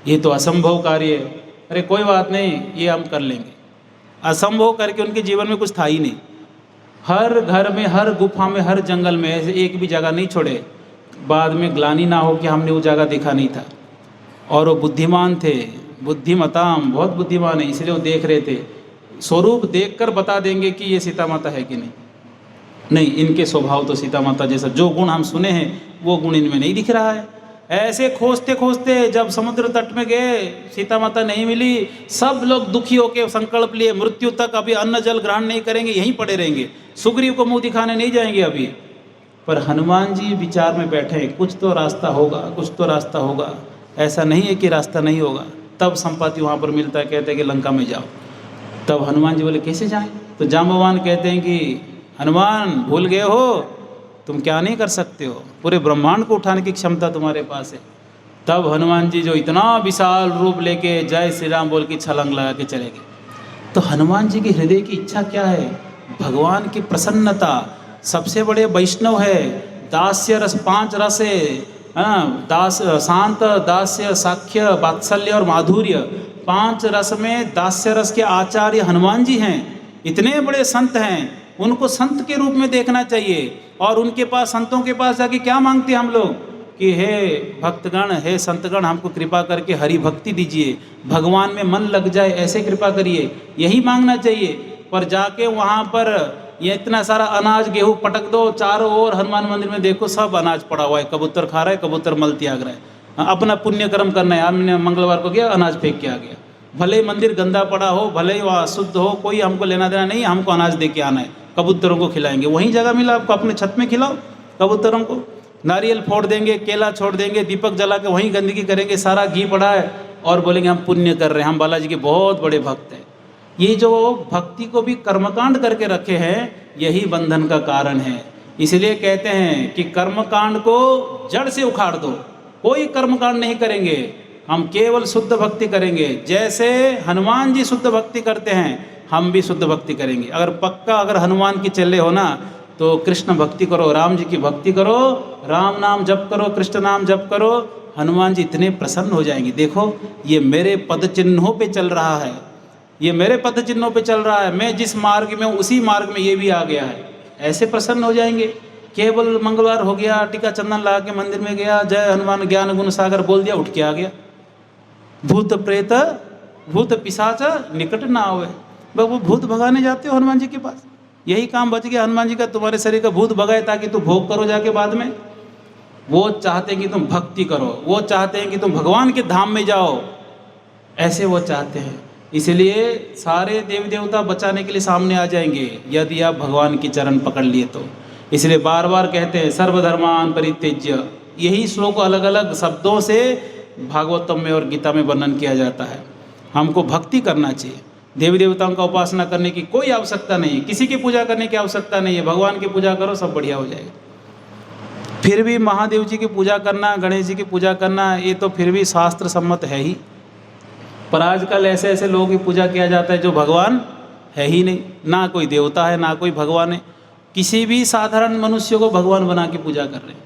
Speaker 1: ये तो असंभव कार्य है। अरे कोई बात नहीं, ये हम कर लेंगे। असंभव करके उनके जीवन में कुछ था ही नहीं। हर घर में, हर गुफा में, हर जंगल में ऐसे एक भी जगह नहीं छोड़े, बाद में ग्लानि ना हो कि हमने वो जगह देखा नहीं था। और वो बुद्धिमान थे, बुद्धिमताम, बहुत बुद्धिमान है, इसलिए वो देख रहे थे। स्वरूप देखकर बता देंगे कि ये सीता माता है कि नहीं, इनके स्वभाव तो सीता माता जैसा, जो गुण हम सुने हैं वो गुण इनमें नहीं दिख रहा है। ऐसे खोजते खोजते जब समुद्र तट में गए, सीता माता नहीं मिली, सब लोग दुखी होकर संकल्प लिए मृत्यु तक अभी अन्न जल ग्रहण नहीं करेंगे, यहीं पड़े रहेंगे, सुग्रीव को मुंह दिखाने नहीं जाएंगे अभी। पर हनुमान जी विचार में बैठे, कुछ तो रास्ता होगा, कुछ तो रास्ता होगा, ऐसा नहीं है कि रास्ता नहीं होगा। तब संपत्ति वहाँ पर मिलता है, कहते हैं कि लंका में जाओ। तब हनुमान जी बोले कैसे जाएं? तो जाम्बवान कहते हैं कि हनुमान भूल गए हो, तुम क्या नहीं कर सकते हो, पूरे ब्रह्मांड को उठाने की क्षमता तुम्हारे पास है। तब हनुमान जी जो इतना विशाल रूप लेके जय श्री राम बोल के छलांग लगा के चले गए। तो हनुमान जी के हृदय की इच्छा क्या है? भगवान की प्रसन्नता। सबसे बड़े वैष्णव है, दास्य रस, 5 रस है, दास, शांत, दास्य, साख्य, वात्सल्य और माधुर्य। 5 रस में दास्य रस के आचार्य हनुमान जी हैं। इतने बड़े संत हैं, उनको संत के रूप में देखना चाहिए। और उनके पास, संतों के पास जाके क्या मांगते हैं हम लोग कि हे भक्तगण, हे संतगण, हमको कृपा करके हरि भक्ति दीजिए, भगवान में मन लग जाए, ऐसे कृपा करिए, यही मांगना चाहिए। पर जाके वहाँ पर ये इतना सारा अनाज गेहूँ पटक दो, चारों ओर हनुमान मंदिर में देखो सब अनाज पड़ा हुआ है, कबूतर खा रहा है, कबूतर मल त्याग रहा है। अपना पुण्य कर्म करना है। हमने मंगलवार को गया, अनाज फेंक के आ गया। भले ही मंदिर गंदा पड़ा हो, भले ही वहाँ शुद्ध हो, कोई हमको लेना देना नहीं, हमको अनाज दे के आना है, कबूतरों को खिलाएंगे। वहीं जगह मिला आपको, अपने छत में खिलाओ कबूतरों को। नारियल फोड़ देंगे, केला छोड़ देंगे, दीपक जला के वहीं गंदगी करेंगे, सारा घी पड़ा है, और बोलेंगे हम पुण्य कर रहे हैं, हम बालाजी के बहुत बड़े भक्त हैं। ये जो भक्ति को भी कर्मकांड करके रखे हैं, यही बंधन का कारण है। इसलिए कहते हैं कि कर्मकांड को जड़ से उखाड़ दो, कोई कर्मकांड नहीं करेंगे, हम केवल शुद्ध भक्ति करेंगे। जैसे हनुमान जी शुद्ध भक्ति करते हैं, हम भी शुद्ध भक्ति करेंगे। अगर पक्का अगर हनुमान की चले हो ना, तो कृष्ण भक्ति करो, राम जी की भक्ति करो, राम नाम जप करो, कृष्ण नाम जप करो, हनुमान जी इतने प्रसन्न हो जाएंगे। देखो ये मेरे पद चिन्हों पे चल रहा है, ये मेरे पद चिन्हों पे चल रहा है, मैं जिस मार्ग में हूँ उसी मार्ग में ये भी आ गया है, ऐसे प्रसन्न हो जाएंगे। केवल मंगलवार हो गया, टीका चंदन लगा के मंदिर में गया, जय हनुमान ज्ञान गुण सागर बोल दिया, उठ के आ गया। भूत प्रेत भूत पिशाच निकट ना आवे। वो भूत भगाने जाते हो हनुमान जी के पास, यही काम बच गया हनुमान जी का, तुम्हारे शरीर का भूत भगाए ताकि तुम भोग करो जाके बाद में। वो चाहते हैं कि तुम भक्ति करो, वो चाहते हैं कि तुम भगवान के धाम में जाओ, ऐसे वो चाहते हैं। इसलिए सारे देवी देवता बचाने के लिए सामने आ जाएंगे यदि आप भगवान की चरण पकड़ लिए तो। इसलिए बार बार कहते हैं सर्वधर्मान परित्यज्य। यही श्लोक अलग अलग शब्दों से भागवतम में और गीता में वर्णन किया जाता है। हमको भक्ति करना चाहिए, देवी देवताओं का उपासना करने की कोई आवश्यकता नहीं है, किसी की पूजा करने की आवश्यकता नहीं है, भगवान की पूजा करो, सब बढ़िया हो जाएगा। फिर भी महादेव जी की पूजा करना, गणेश जी की पूजा करना, ये तो फिर भी शास्त्र सम्मत है ही। पर आजकल ऐसे ऐसे लोगों की पूजा किया जाता है जो भगवान है ही नहीं, ना कोई देवता है ना कोई भगवान है, किसी भी साधारण मनुष्य को भगवान बना के पूजा कर रहे हैं।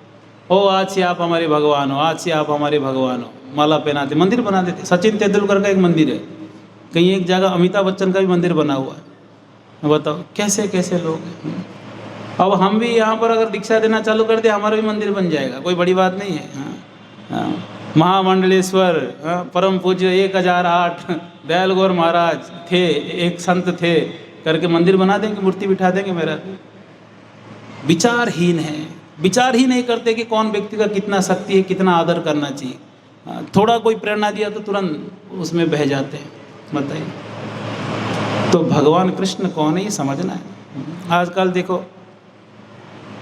Speaker 1: ओ आज से आप हमारे भगवान हो, आज से आप हमारे भगवान हो, माला पहनाते, मंदिर बना देते। सचिन तेंदुलकर का एक मंदिर है, कहीं एक जगह अमिताभ बच्चन का भी मंदिर बना हुआ है। बताओ कैसे कैसे लोग हैं। अब हम भी यहाँ पर अगर दीक्षा देना चालू कर दे, हमारा भी मंदिर बन जाएगा, कोई बड़ी बात नहीं है। हाँ, महामंडलेश्वर परम पूज्य 1008 दयाल गौर महाराज थे, एक संत थे करके मंदिर बना देंगे, मूर्ति बिठा देंगे। मेरा विचारहीन है, विचार ही नहीं करते कि कौन व्यक्ति का कितना शक्ति है, कितना आदर करना चाहिए। थोड़ा कोई प्रेरणा दिया तो तुरंत उसमें बह जाते हैं। बताइए, तो भगवान कृष्ण कौन है ये समझना है। आजकल देखो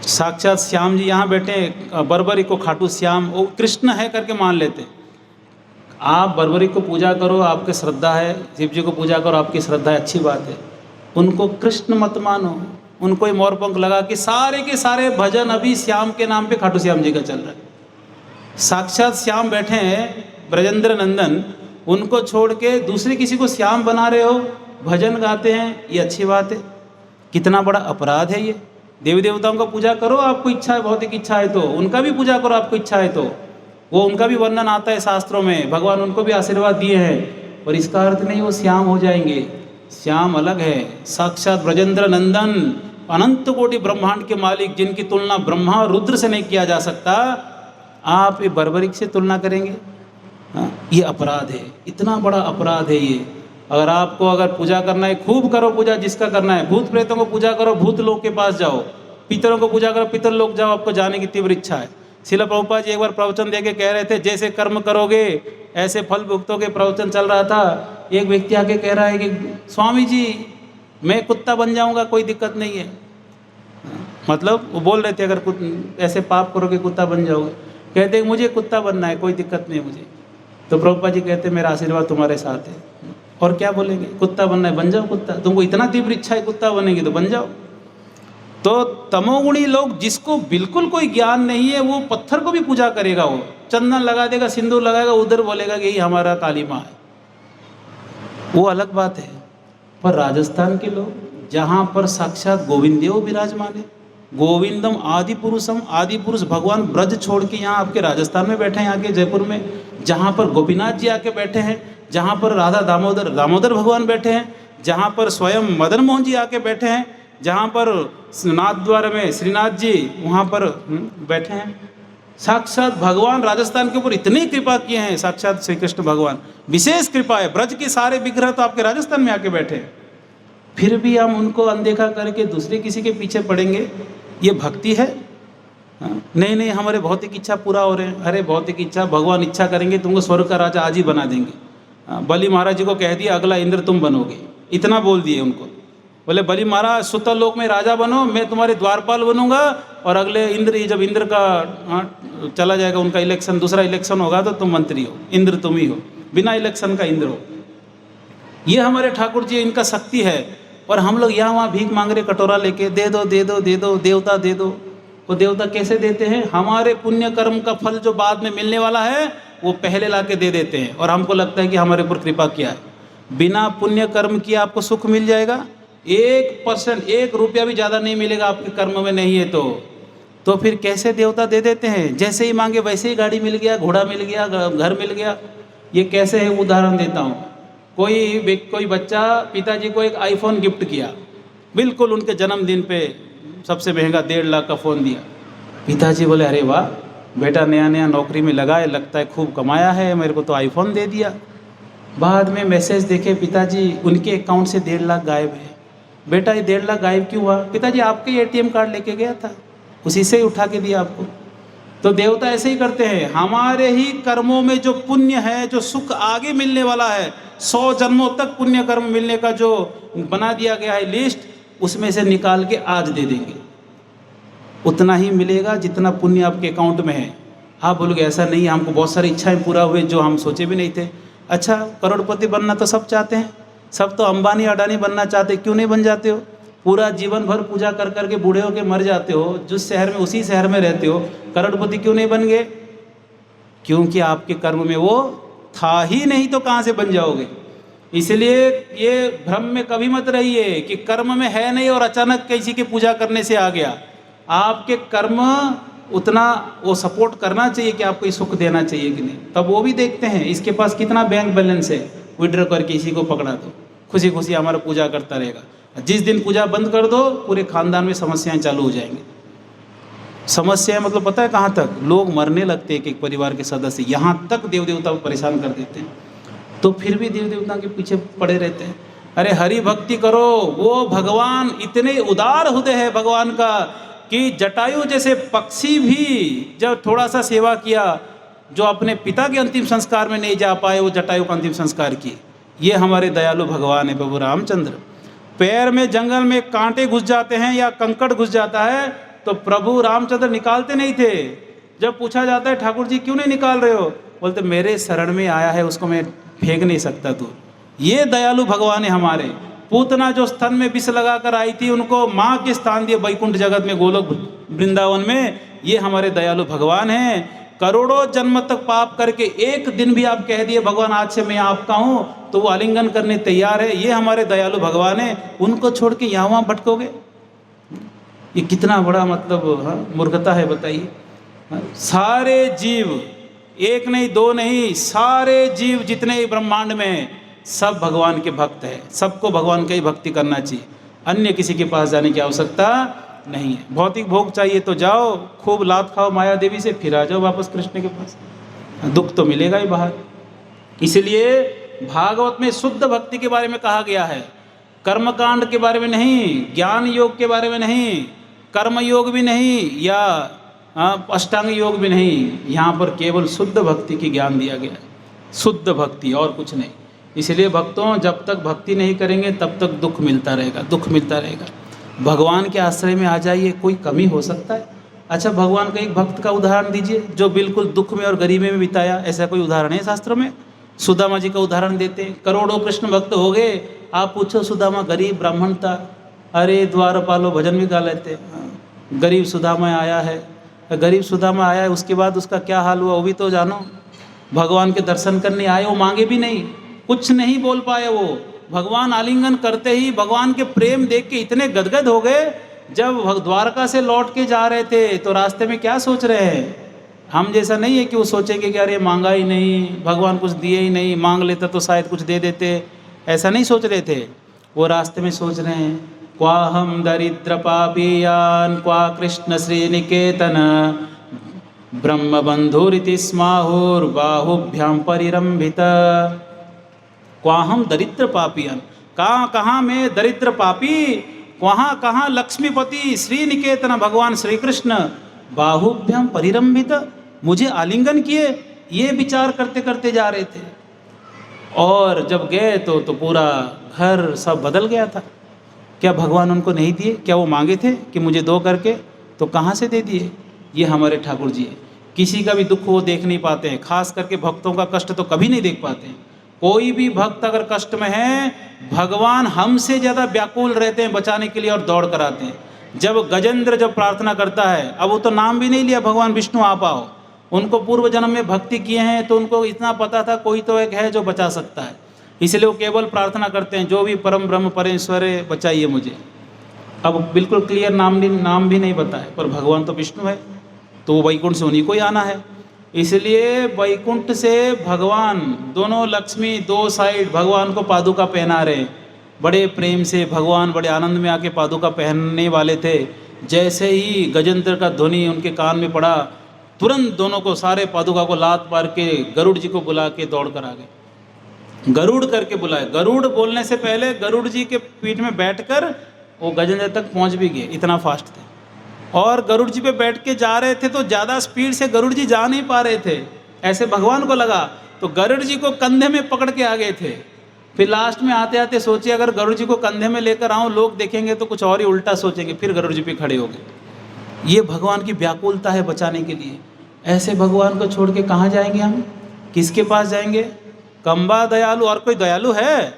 Speaker 1: साक्षात श्याम जी यहाँ बैठे, बर्बरी को खाटू श्याम वो कृष्ण है करके मान लेते। आप बर्बरी को पूजा करो, आपकी श्रद्धा है, शिव जी को पूजा करो, आपकी श्रद्धा है, अच्छी बात है। उनको कृष्ण मत मानो, उनको ही मोर पंख लगा के सारे के सारे भजन अभी श्याम के नाम पे खाटू श्याम जी का चल रहा है। साक्षात श्याम बैठे हैं ब्रजेंद्र नंदन, उनको छोड़ के दूसरे किसी को श्याम बना रहे हो, भजन गाते हैं, ये अच्छी बात है? कितना बड़ा अपराध है ये। देवी देवताओं का पूजा करो, आपको इच्छा है, भौतिक इच्छा है तो उनका भी पूजा करो, आपको इच्छा है तो। वो उनका भी वर्णन आता है शास्त्रों में, भगवान उनको भी आशीर्वाद दिए हैं, और इसका अर्थ नहीं वो श्याम हो जाएंगे। श्याम अलग है, साक्षात ब्रजेंद्र नंदन, अनंत कोटि ब्रह्मांड के मालिक, जिनकी तुलना ब्रह्मा और रुद्र से नहीं किया जा सकता, आप ये बर्बरिक से तुलना करेंगे? ये अपराध है, इतना बड़ा अपराध है ये। अगर आपको अगर पूजा करना है, खूब करो पूजा, जिसका करना है। भूत प्रेतों को पूजा करो, भूत लोक के पास जाओ। पितरों को पूजा करो, पितर लोक जाओ, आपको जाने की तीव्र इच्छा है। श्रील प्रभुपाद जी एक बार प्रवचन दे के कह रहे थे, जैसे कर्म करोगे ऐसे फल भुगतोगे। प्रवचन चल रहा था, एक व्यक्ति आके कह रहा है कि स्वामी जी मैं कुत्ता बन जाऊंगा, कोई दिक्कत नहीं है। मतलब वो बोल रहे थे अगर ऐसे पाप करोगे कुत्ता बन जाओगे। कहते मुझे कुत्ता बनना है, कोई दिक्कत नहीं मुझे। तो प्रभुपाद जी कहते मेरा आशीर्वाद तुम्हारे साथ है। और क्या बोलेंगे, कुत्ता बनना है, बन जाओ कुत्ता। तुमको इतना तीव्र इच्छा है कुत्ता बनेगी तो बन जाओ। तो तमोगुणी लोग, जिसको बिल्कुल कोई ज्ञान नहीं है, वो पत्थर को भी पूजा करेगा, वो चंदन लगा देगा, सिंदूर लगाएगा, उधर बोलेगा कि यही हमारा काली माँ है। वो अलग बात है। पर राजस्थान के लोग, जहाँ पर साक्षात गोविंद देव विराजमान है, गोविंदम आदि पुरुषम, आदि पुरुष भगवान ब्रज छोड़ के यहाँ आपके राजस्थान में बैठे हैं, आके जयपुर में, जहाँ पर गोपीनाथ जी आके बैठे हैं, जहाँ पर राधा दामोदर भगवान बैठे हैं, जहाँ पर स्वयं मदन मोहन जी आके बैठे हैं, जहाँ पर नाथ द्वार में श्रीनाथ जी वहाँ पर बैठे हैं। साक्षात भगवान राजस्थान के ऊपर इतनी कृपा किए हैं, साक्षात श्री कृष्ण भगवान, विशेष कृपा है। ब्रज के सारे विग्रह तो आपके राजस्थान में आके बैठे हैं, फिर भी हम उनको अनदेखा करके दूसरे किसी के पीछे पड़ेंगे, ये भक्ति है? नहीं नहीं, हमारे भौतिक इच्छा पूरा हो रहे हैं। अरे भौतिक इच्छा, भगवान इच्छा करेंगे तुमको स्वर्ग का राजा आज ही बना देंगे। बलि महाराज जी को कह दिया अगला इंद्र तुम बनोगे, इतना बोल दिए उनको। बोले बलि महाराज सुतल लोक में राजा बनो, मैं तुम्हारे द्वारपाल बनूंगा, और अगले इंद्र, जब इंद्र का चला जाएगा उनका इलेक्शन, दूसरा इलेक्शन होगा तो तुम मंत्री हो, इंद्र तुम ही हो, बिना इलेक्शन का इंद्र हो। ये हमारे ठाकुर जी, इनका शक्ति है। और हम लोग यहाँ वहाँ भीख मांग रहे, कटोरा लेके, दे दो दे दो दे दो, देवता दे दो। वो देवता कैसे देते हैं? हमारे पुण्य कर्म का फल जो बाद में मिलने वाला है वो पहले ला के दे देते हैं, और हमको लगता है कि हमारे ऊपर कृपा किया है। बिना पुण्य कर्म किए आपको सुख मिल जाएगा? 1%, 1 रुपया भी ज़्यादा नहीं मिलेगा आपके कर्म में नहीं है तो फिर कैसे देवता दे देते हैं? जैसे ही मांगे वैसे ही गाड़ी मिल गया, घोड़ा मिल गया, घर मिल गया। ये कैसे है? उदाहरण देता हूँ। कोई बच्चा पिताजी को एक आईफोन गिफ्ट किया, बिल्कुल उनके जन्मदिन पे सबसे महंगा 1.5 लाख का फ़ोन दिया। पिताजी बोले अरे वाह बेटा, नया नया नौकरी में लगा है, लगता है खूब कमाया है, मेरे को तो आईफोन दे दिया। बाद में मैसेज देखे पिताजी, उनके अकाउंट से 1.5 लाख गायब है। बेटा ये 1.5 लाख गायब क्यों हुआ? पिताजी आपके ATM कार्ड लेके गया था, उसी से ही उठा के दिया आपको। तो देवता ऐसे ही करते हैं, हमारे ही कर्मों में जो पुण्य है, जो सुख आगे मिलने वाला है, 100 जन्मों तक पुण्य कर्म मिलने का जो बना दिया गया है लिस्ट, उसमें से निकाल के आज दे देंगे। उतना ही मिलेगा जितना पुण्य आपके अकाउंट में है। आप बोलोगे ऐसा नहीं, हमको बहुत सारी इच्छाएं पूरा हुए जो हम सोचे भी नहीं थे। अच्छा, करोड़पति बनना तो सब चाहते हैं, सब तो अंबानी अडानी बनना चाहते, क्यों नहीं बन जाते हो? पूरा जीवन भर पूजा कर करके बूढ़े होके मर जाते हो, जिस शहर में उसी शहर में रहते हो, करोड़पति क्यों नहीं बन गए? क्योंकि आपके कर्म में वो था ही नहीं, तो कहाँ से बन जाओगे? इसलिए ये भ्रम में कभी मत रहिए कि कर्म में है नहीं और अचानक किसी की पूजा करने से आ गया। आपके कर्म उतना वो सपोर्ट करना चाहिए कि आपको सुख देना चाहिए कि नहीं, तब वो भी देखते हैं इसके पास कितना बैंक बैलेंस है, विड्रॉ करके इसी को पकड़ा दो, खुशी खुशी हमारा पूजा करता रहेगा। जिस दिन पूजा बंद कर दो, पूरे खानदान में समस्याएं चालू हो जाएंगी। समस्याएं मतलब पता है कहाँ तक? लोग मरने लगते हैं, एक परिवार के सदस्य, यहाँ तक देव देवता को परेशान कर देते हैं, तो फिर भी देव देवता के पीछे पड़े रहते हैं। अरे हरि भक्ति करो, वो भगवान इतने उदार हृदय है भगवान का कि जटायु जैसे पक्षी भी जब थोड़ा सा सेवा किया, जो अपने पिता के अंतिम संस्कार में नहीं जा पाए, वो जटायु का अंतिम संस्कार किए। ये हमारे दयालु भगवान है प्रभु रामचंद्र। पैर में जंगल में कांटे घुस जाते हैं या कंकड़ घुस जाता है तो प्रभु रामचंद्र निकालते नहीं थे। जब पूछा जाता है ठाकुर जी क्यों नहीं निकाल रहे हो, बोलते मेरे शरण में आया है, उसको मैं फेंक नहीं सकता तू। ये दयालु भगवान है हमारे। पूतना जो स्तन में विष लगा कर आई थी, उनको माँ के स्थान दिए वैकुंठ जगत में, गोलोक वृंदावन में। ये हमारे दयालु भगवान हैं। करोड़ों जन्म तक पाप करके एक दिन भी आप कह दिए भगवान आज से मैं आपका हूँ, तो वो आलिंगन करने तैयार है। ये हमारे दयालु भगवान है। उनको छोड़ के यहाँ वहाँ भटकोगे, ये कितना बड़ा मतलब मूर्खता है बताइए। सारे जीव, एक नहीं दो नहीं, सारे जीव जितने ब्रह्मांड में सब भगवान के भक्त हैं। सबको भगवान का ही भक्ति करना चाहिए, अन्य किसी के पास जाने की आवश्यकता नहीं है। भौतिक भोग चाहिए तो जाओ, खूब लात खाओ माया देवी से, फिर आ जाओ वापस कृष्ण के पास, दुख तो मिलेगा ही बाहर। इसलिए भागवत में शुद्ध भक्ति के बारे में कहा गया है, कर्मकांड के बारे में नहीं, ज्ञान योग के बारे में नहीं, कर्म योग भी नहीं, या अष्टांग योग भी नहीं। यहाँ पर केवल शुद्ध भक्ति की ज्ञान दिया गया है, शुद्ध भक्ति और कुछ नहीं। इसलिए भक्तों, जब तक भक्ति नहीं करेंगे तब तक दुख मिलता रहेगा, दुख मिलता रहेगा। भगवान के आश्रय में आ जाइए, कोई कमी हो सकता है? अच्छा, भगवान का एक भक्त का उदाहरण दीजिए जो बिल्कुल दुख में और गरीबी में बिताया, ऐसा कोई उदाहरण है शास्त्र में? सुदामा जी का उदाहरण देते हैं। करोड़ों कृष्ण भक्त हो गए, आप पूछो सुदामा गरीब ब्राह्मण था, अरे द्वारपालो भजन भी गा लेते। गरीब सुदामा आया है, गरीब सुदामा आया है, उसके बाद उसका क्या हाल हुआ वो भी तो जानो। भगवान के दर्शन करने आए, वो मांगे भी नहीं, कुछ नहीं बोल पाए वो। भगवान आलिंगन करते ही भगवान के प्रेम देख के इतने गदगद हो गए जब द्वारका से लौट के जा रहे थे तो रास्ते में क्या सोच रहे हैं? हम जैसा नहीं है कि वो सोचेंगे कि अरे मांगा ही नहीं, भगवान कुछ दिए ही नहीं, मांग लेता तो शायद कुछ दे देते, ऐसा नहीं सोच रहे थे। वो रास्ते में सोच रहे हैं, क्वा हम दरिद्र पापीयान क्वा कृष्ण श्रीनिकेतन ब्रह्म बंधुरिति स्माहुर्बाहुभ्याम परिरंभित। क्वा हम दरिद्र पापियान, कहाँ कहाँ में दरिद्र पापी, वहाँ कहाँ लक्ष्मीपति श्रीनिकेतन भगवान श्री कृष्ण बाहुभ्याम परिरंभित, मुझे आलिंगन किए, ये विचार करते करते जा रहे थे। और जब गए तो पूरा घर सब बदल गया था। क्या भगवान उनको नहीं दिए? क्या वो मांगे थे कि मुझे दो करके? तो कहाँ से दे दिए? ये हमारे ठाकुर जी है। किसी का भी दुख वो देख नहीं पाते हैं, खास करके भक्तों का कष्ट तो कभी नहीं देख पाते हैं। कोई भी भक्त अगर कष्ट में है, भगवान हमसे ज़्यादा व्याकुल रहते हैं बचाने के लिए और दौड़ कर आते हैं। जब गजेंद्र जब प्रार्थना करता है, अब वो तो नाम भी नहीं लिया भगवान विष्णु आप आओ, उनको पूर्व जन्म में भक्ति किए हैं तो उनको इतना पता था कोई तो एक है जो बचा सकता है, इसलिए वो केवल प्रार्थना करते हैं, जो भी परम ब्रह्म परेश्वर है बचाइए मुझे। अब बिल्कुल क्लियर नाम भी नहीं बताए, पर भगवान तो विष्णु है, तो वैकुंठ से उन्हीं को ही आना है। इसलिए वैकुंठ से भगवान दोनों लक्ष्मी दो साइड भगवान को पादुका पहना रहे, बड़े प्रेम से भगवान बड़े आनंद में आके पादुका पहनने वाले थे। जैसे ही गजेंद्र का ध्वनि उनके कान में पड़ा, तुरंत दोनों को सारे पादुका को लात मार के गरुड़ जी को बुला के दौड़ कर आ गए। गरुड़ करके बुलाए, गरुड़ बोलने से पहले गरुड़ जी के पीठ में बैठकर वो गजेंद्र तक पहुंच भी गए, इतना फास्ट थे। और गरुड़ जी पे बैठ के जा रहे थे तो ज़्यादा स्पीड से गरुड़ जी जा नहीं पा रहे थे, ऐसे भगवान को लगा, तो गरुड़ जी को कंधे में पकड़ के आ गए थे। फिर लास्ट में आते आते सोचे अगर गरुड़ जी को कंधे में लेकर आऊँ, लोग देखेंगे तो कुछ और ही उल्टा सोचेंगे, फिर गरुड़ जी पे खड़े हो गए। ये भगवान की व्याकुलता है बचाने के लिए। ऐसे भगवान को छोड़ के कहाँ जाएंगे हम? किसके पास जाएंगे? कंबा दयालु, और कोई दयालु है?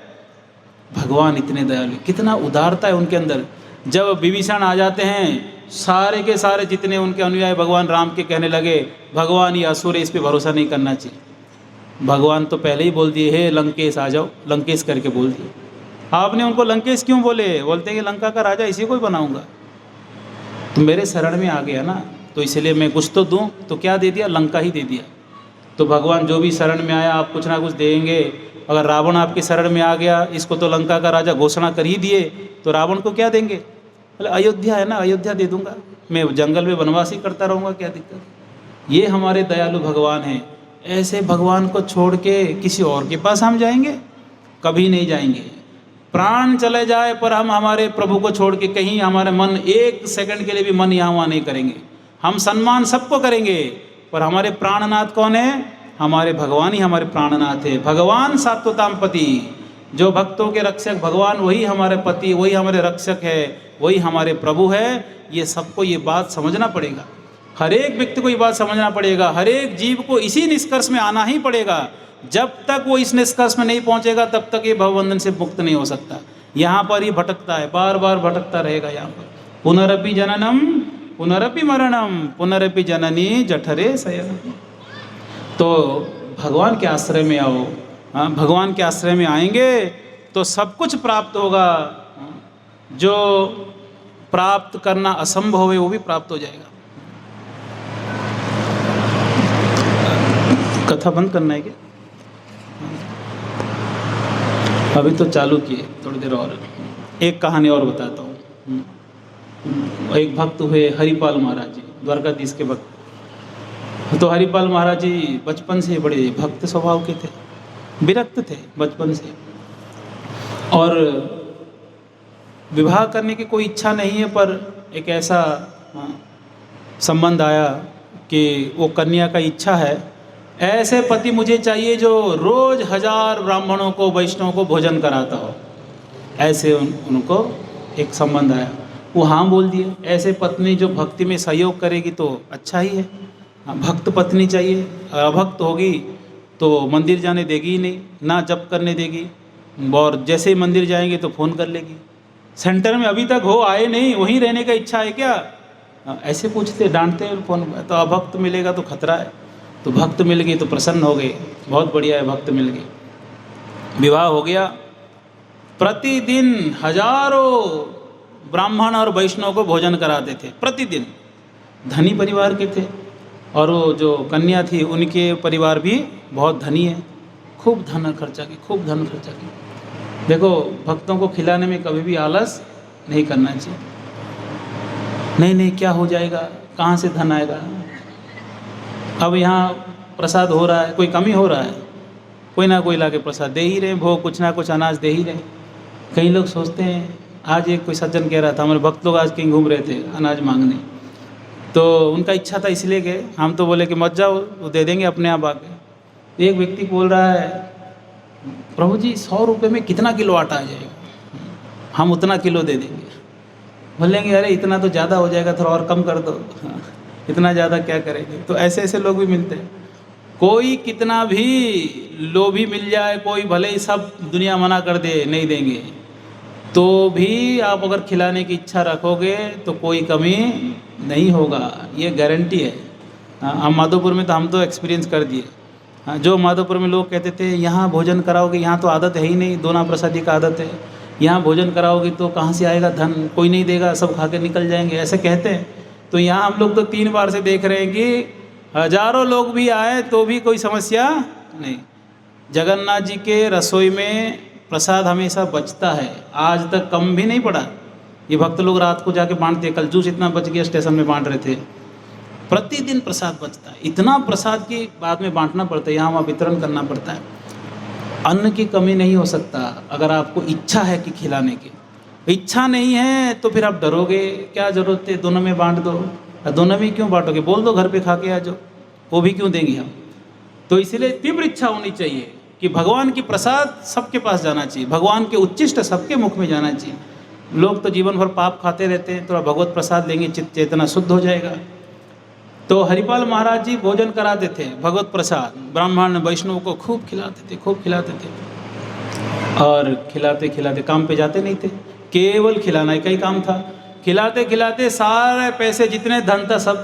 Speaker 1: भगवान इतने दयालु, कितना उदारता है उनके अंदर। जब विभीषण आ जाते हैं, सारे के सारे जितने उनके अनुयायी भगवान राम के कहने लगे भगवान ये असुर है, इस पर भरोसा नहीं करना चाहिए। भगवान तो पहले ही बोल दिए, हे लंकेश आ जाओ, लंकेश करके बोल दिए। आपने उनको लंकेश क्यों बोले? बोलते हैं कि लंका का राजा इसी को ही बनाऊंगा। तो मेरे शरण में आ गया ना, तो इसलिए मैं कुछ तो दूं, तो क्या दे दिया? लंका ही दे दिया। तो भगवान जो भी शरण में आया आप कुछ ना कुछ देंगे। अगर रावण आपके शरण में आ गया, इसको तो लंका का राजा घोषणा कर ही दिए, तो रावण को क्या देंगे? बोले अयोध्या है ना, अयोध्या दे दूंगा, मैं जंगल में वनवास ही करता रहूँगा, क्या दिक्कत? ये हमारे दयालु भगवान हैं। ऐसे भगवान को छोड़ के किसी और के पास हम जाएंगे? कभी नहीं जाएंगे। प्राण चले जाए पर हम हमारे प्रभु को छोड़ के कहीं हमारे मन एक सेकंड के लिए भी मन यहाँ वहाँ नहीं करेंगे। हम सम्मान सबको करेंगे, पर हमारे प्राणनाथ कौन है? हमारे भगवान ही हमारे प्राणनाथ है। भगवान सात्वताम पति, जो भक्तों के रक्षक भगवान, वही हमारे पति, वही हमारे रक्षक है, वही हमारे प्रभु है। ये सबको ये बात समझना पड़ेगा, हर एक व्यक्ति को ये बात समझना पड़ेगा, हर एक जीव को इसी निष्कर्ष में आना ही पड़ेगा। जब तक वो इस निष्कर्ष में नहीं पहुंचेगा तब तक ये भवबंधन से मुक्त नहीं हो सकता। यहाँ पर ही भटकता है, बार बार भटकता रहेगा यहाँ पर। पुनरपि जननम पुनरपि मरणम पुनरपि जननी जठरे शयनम। तो भगवान के आश्रय में आओ। हाँ, भगवान के आश्रय में आएंगे तो सब कुछ प्राप्त होगा। जो प्राप्त करना असंभव है वो भी प्राप्त हो जाएगा। कथा बंद करना है क्या? अभी तो चालू किए, थोड़ी देर और। एक कहानी और बताता हूँ। एक भक्त हुए हरिपाल महाराज जी, द्वारकाधीश के भक्त। तो हरिपाल महाराज जी बचपन से बड़े भक्त स्वभाव के थे, विरक्त थे बचपन से, और विवाह करने की कोई इच्छा नहीं है, पर एक ऐसा संबंध आया कि वो कन्या का इच्छा है, ऐसे पति मुझे चाहिए जो रोज 1000 ब्राह्मणों को वैष्णवों को भोजन कराता हो। ऐसे उनको एक संबंध आया, वो हाँ बोल दिए। ऐसे पत्नी जो भक्ति में सहयोग करेगी तो अच्छा ही है। भक्त पत्नी चाहिए, अभक्त होगी तो मंदिर जाने देगी ही नहीं, ना जप करने देगी, और जैसे ही मंदिर जाएंगे तो फ़ोन कर लेगी। सेंटर में अभी तक हो आए नहीं, वहीं रहने का इच्छा है क्या? ऐसे पूछते, डांटते हैं फ़ोन में। तो अभक्त मिलेगा तो खतरा है। तो भक्त मिल गई तो प्रसन्न हो गए, बहुत बढ़िया है, भक्त मिल गई, विवाह हो गया। प्रतिदिन हजारों ब्राह्मण और वैष्णव को भोजन कराते थे प्रतिदिन। धनी परिवार के थे, और वो जो कन्या थी उनके परिवार भी बहुत धनी है, खूब धन खर्चा की, खूब धन खर्चा की। देखो, भक्तों को खिलाने में कभी भी आलस नहीं करना चाहिए। नहीं क्या हो जाएगा, कहाँ से धन आएगा। अब यहाँ प्रसाद हो रहा है, कोई कमी हो रहा है, कोई ना कोई लाके प्रसाद दे ही रहे, भोग कुछ ना कुछ अनाज दे ही रहे। कई लोग सोचते हैं, आज एक कोई सज्जन कह रहा था, हमारे भक्त लोग आज कहीं घूम रहे थे अनाज मांगने, तो उनका इच्छा था इसलिए गए। हम तो बोले कि मत जाओ, वो दे देंगे अपने आप आके। एक व्यक्ति बोल रहा है, प्रभु जी 100 रुपये में कितना किलो आटा आ जाएगा, हम उतना किलो दे देंगे। बोलेंगे अरे इतना तो ज़्यादा हो जाएगा, थोड़ा और कम कर दो। इतना ज़्यादा क्या करेंगे। तो ऐसे ऐसे लोग भी मिलते हैं। कोई कितना भी लोभी मिल जाए, कोई भले ही सब दुनिया मना कर दे नहीं देंगे, तो भी आप अगर खिलाने की इच्छा रखोगे तो कोई कमी नहीं होगा, ये गारंटी है। हम माधोपुर में तो हम तो एक्सपीरियंस कर दिए। जो माधोपुर में लोग कहते थे यहाँ भोजन कराओगे, यहाँ तो आदत है ही नहीं, दोना प्रसादी का आदत है, यहाँ भोजन कराओगे तो कहाँ से आएगा धन, कोई नहीं देगा, सब खा के निकल जाएंगे, ऐसे कहते हैं। तो यहाँ हम लोग तो 3 बार से देख रहे हैं कि हजारों लोग भी आए तो भी कोई समस्या नहीं। जगन्नाथ जी के रसोई में प्रसाद हमेशा बचता है, आज तक कम भी नहीं पड़ा। ये भक्त लोग रात को जाके बांटते, कल जूस इतना बच गया स्टेशन में बांट रहे थे। प्रतिदिन प्रसाद बचता है, इतना प्रसाद की बाद में बांटना पड़ता है, यहाँ वहाँ वितरण करना पड़ता है। अन्न की कमी नहीं हो सकता अगर आपको इच्छा है कि खिलाने की। इच्छा नहीं है तो फिर आप डरोगे, क्या जरूरत है, दोनों में बांट दो। दोनों में क्यों बांटोगे, बोल दो घर पे खा के आ जाओ, वो भी क्यों देंगे हम। तो इसलिए तीव्र इच्छा होनी चाहिए कि भगवान की प्रसाद सबके पास जाना चाहिए, भगवान के उच्चिष्ट सबके मुख में जाना चाहिए। लोग तो जीवन भर पाप खाते रहते हैं, थोड़ा भगवत प्रसाद लेंगे चित्त चेतना शुद्ध हो जाएगा। तो हरिपाल महाराज जी भोजन कराते थे, भगवत प्रसाद ब्राह्मण वैष्णव को खूब खिलाते थे, खूब खिलाते थे। और खिलाते खिलाते काम पे जाते नहीं थे, केवल खिलाना ही कई काम था। खिलाते खिलाते सारे पैसे जितने धन था सब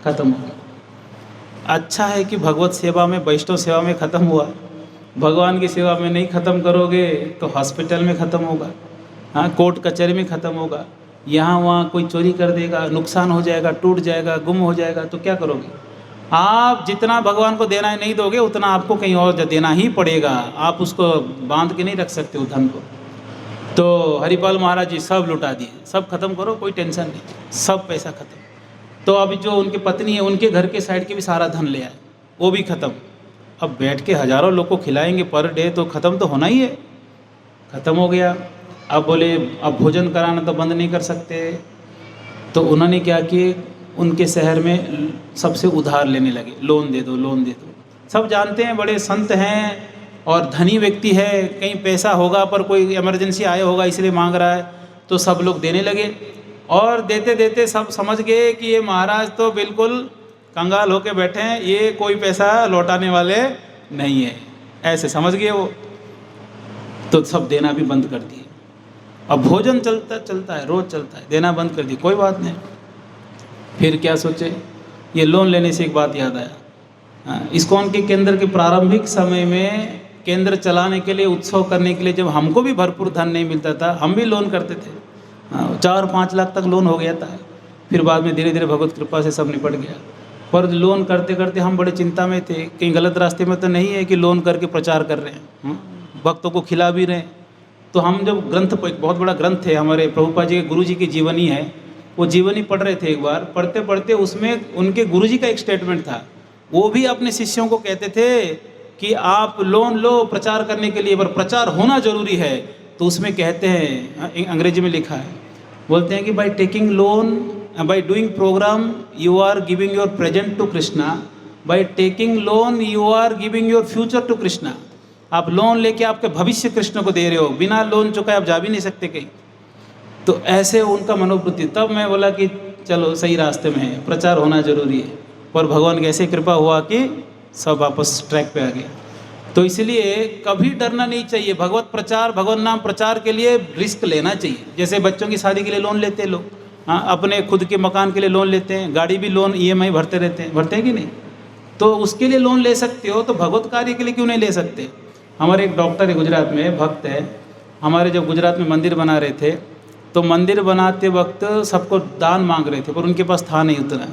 Speaker 1: खत्म हो गया। अच्छा है कि भगवत सेवा में, वैष्णव सेवा में ख़त्म हुआ। भगवान की सेवा में नहीं ख़त्म करोगे तो हॉस्पिटल में ख़त्म होगा, हाँ, कोर्ट कचहरी में ख़त्म होगा, यहाँ वहाँ कोई चोरी कर देगा, नुकसान हो जाएगा, टूट जाएगा, गुम हो जाएगा, तो क्या करोगे। आप जितना भगवान को देना है नहीं दोगे, उतना आपको कहीं और देना ही पड़ेगा। आप उसको बांध के नहीं रख सकते उस धन को। तो हरिपाल महाराज जी सब लुटा दिए, सब खत्म करो, कोई टेंशन नहीं, सब पैसा खत्म। तो अभी जो उनकी पत्नी है उनके घर के साइड के भी सारा धन ले आए, वो भी खत्म। अब बैठ के हजारों लोग को खिलाएंगे पर डे, तो ख़त्म तो होना ही है। ख़त्म हो गया। अब बोले अब भोजन कराना तो बंद नहीं कर सकते, तो उन्होंने क्या किए, उनके शहर में सबसे उधार लेने लगे, लोन दे दो, लोन दे दो। सब जानते हैं बड़े संत हैं और धनी व्यक्ति है, कहीं पैसा होगा पर कोई इमरजेंसी आया होगा इसलिए मांग रहा है, तो सब लोग देने लगे। और देते देते सब समझ गए कि ये महाराज तो बिल्कुल कंगाल होके बैठे हैं, ये कोई पैसा लौटाने वाले नहीं है, ऐसे समझ गए वो। तो सब देना भी बंद कर दिए। अब भोजन चलता है, रोज़ चलता है, देना बंद कर दिए, कोई बात नहीं। फिर क्या सोचे, ये लोन लेने से एक बात याद आया। इस्कॉन के केंद्र के प्रारंभिक समय में केंद्र चलाने के लिए, उत्सव करने के लिए जब हमको भी भरपूर धन नहीं मिलता था, हम भी लोन करते थे। 4-5 लाख तक लोन हो गया था। फिर बाद में धीरे धीरे भगवत कृपा से सब निपट गया। पर लोन करते करते हम बड़े चिंता में थे, कहीं गलत रास्ते में तो नहीं है कि लोन करके प्रचार कर रहे हैं, भक्तों को खिला भी रहे हैं। तो हम जब ग्रंथ, एक बहुत बड़ा ग्रंथ है हमारे प्रभुपाद जी के, गुरु जी की जीवनी है, वो जीवनी पढ़ रहे थे। एक बार पढ़ते पढ़ते उसमें उनके गुरु जी का एक स्टेटमेंट था। वो भी अपने शिष्यों को कहते थे कि आप लोन लो प्रचार करने के लिए, पर प्रचार होना जरूरी है। तो उसमें कहते हैं, अंग्रेजी में लिखा है, बोलते हैं कि by taking loan, by doing programme you are giving your present to Krishna, by taking loan you are giving your future to Krishna. आप लोन लेके आपके भविष्य कृष्ण को दे रहे हो, बिना लोन चुकाए आप जा भी नहीं सकते कहीं। तो ऐसे उनका मनोवृत्ति। तब मैं बोला कि चलो सही रास्ते में है, प्रचार होना जरूरी है। पर भगवान की ऐसे कृपा हुआ कि सब वापस ट्रैक पे आ गया। तो इसलिए कभी डरना नहीं चाहिए। भगवत प्रचार, भगवान नाम प्रचार के लिए रिस्क लेना चाहिए। जैसे बच्चों की शादी के लिए लोन लेते हैं लोग, हाँ, अपने खुद के मकान के लिए लोन लेते हैं, गाड़ी भी लोन EMI भरते रहते हैं, भरते हैं कि नहीं। तो उसके लिए लोन ले सकते हो, तो भगवत कार्य के लिए क्यों नहीं ले सकते। हमारे एक डॉक्टर है गुजरात में, भक्त है हमारे, जब गुजरात में मंदिर बना रहे थे तो मंदिर बनाते वक्त सबको दान मांग रहे थे, पर उनके पास था नहीं उतना,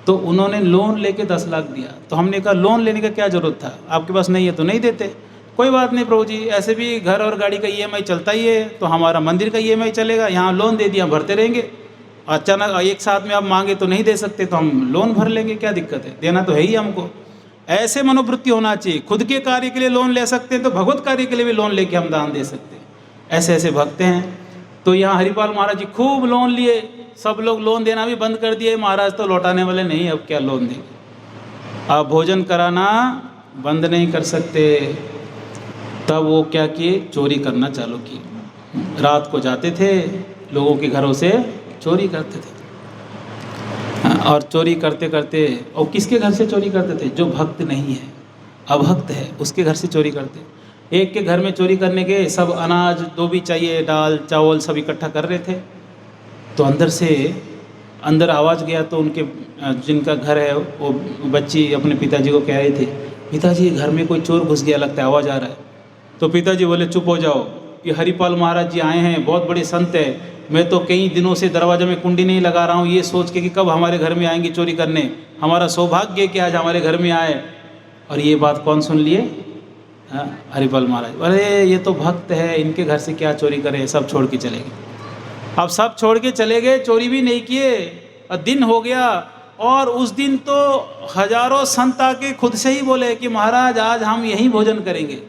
Speaker 1: तो उन्होंने लोन लेके 10 लाख दिया। तो हमने कहा लोन लेने का क्या ज़रूरत था, आपके पास नहीं है तो नहीं देते। कोई बात नहीं प्रभु जी, ऐसे भी घर और गाड़ी का EMI चलता ही है, तो हमारा मंदिर का EMI चलेगा, यहाँ लोन दे दिया, भरते रहेंगे। अचानक एक साथ में आप मांगे तो नहीं दे सकते, तो हम लोन भर लेंगे, क्या दिक्कत है, देना तो है ही हमको। ऐसे मनोवृत्ति होना चाहिए। खुद के कार्य के लिए लोन ले सकते हैं तो भगवत कार्य के लिए भी लोन लेके हम दान दे सकते हैं। ऐसे ऐसे भक्त हैं। तो यहाँ हरिपाल महाराज जी खूब लोन लिए, सब लोग लोन देना भी बंद कर दिए, महाराज तो लौटाने वाले नहीं, अब क्या लोन देंगे। आप भोजन कराना बंद नहीं कर सकते। तब वो क्या किए, चोरी करना चालू किए। रात को जाते थे, लोगों के घरों से चोरी करते थे। और चोरी करते करते, और किसके घर से चोरी करते थे, जो भक्त नहीं है, अभक्त है, उसके घर से चोरी करते। एक के घर में चोरी करने के, सब अनाज जो भी चाहिए, दाल चावल सब इकट्ठा कर रहे थे। तो अंदर आवाज़ गया, तो उनके जिनका घर है वो बच्ची अपने पिताजी को कह रही थी, पिताजी घर में कोई चोर घुस गया, लगता है आवाज़ आ रहा है। तो पिताजी बोले चुप हो जाओ, ये हरिपाल महाराज जी आए हैं, बहुत बड़े संत है, मैं तो कई दिनों से दरवाजे में कुंडी नहीं लगा रहा हूँ, ये सोच के कि कब हमारे घर में आएंगे चोरी करने, हमारा सौभाग्य है कि आज हमारे घर में आए। और ये बात कौन सुन लिए, हरिपाल महाराज। अरे ये तो भक्त है, इनके घर से क्या चोरी करें, सब छोड़ के चले गए। अब सब छोड़ के चले गए, चोरी भी नहीं किए, और दिन हो गया। और उस दिन तो हजारों संत आके खुद से ही बोले कि महाराज आज हम यहीं भोजन करेंगे।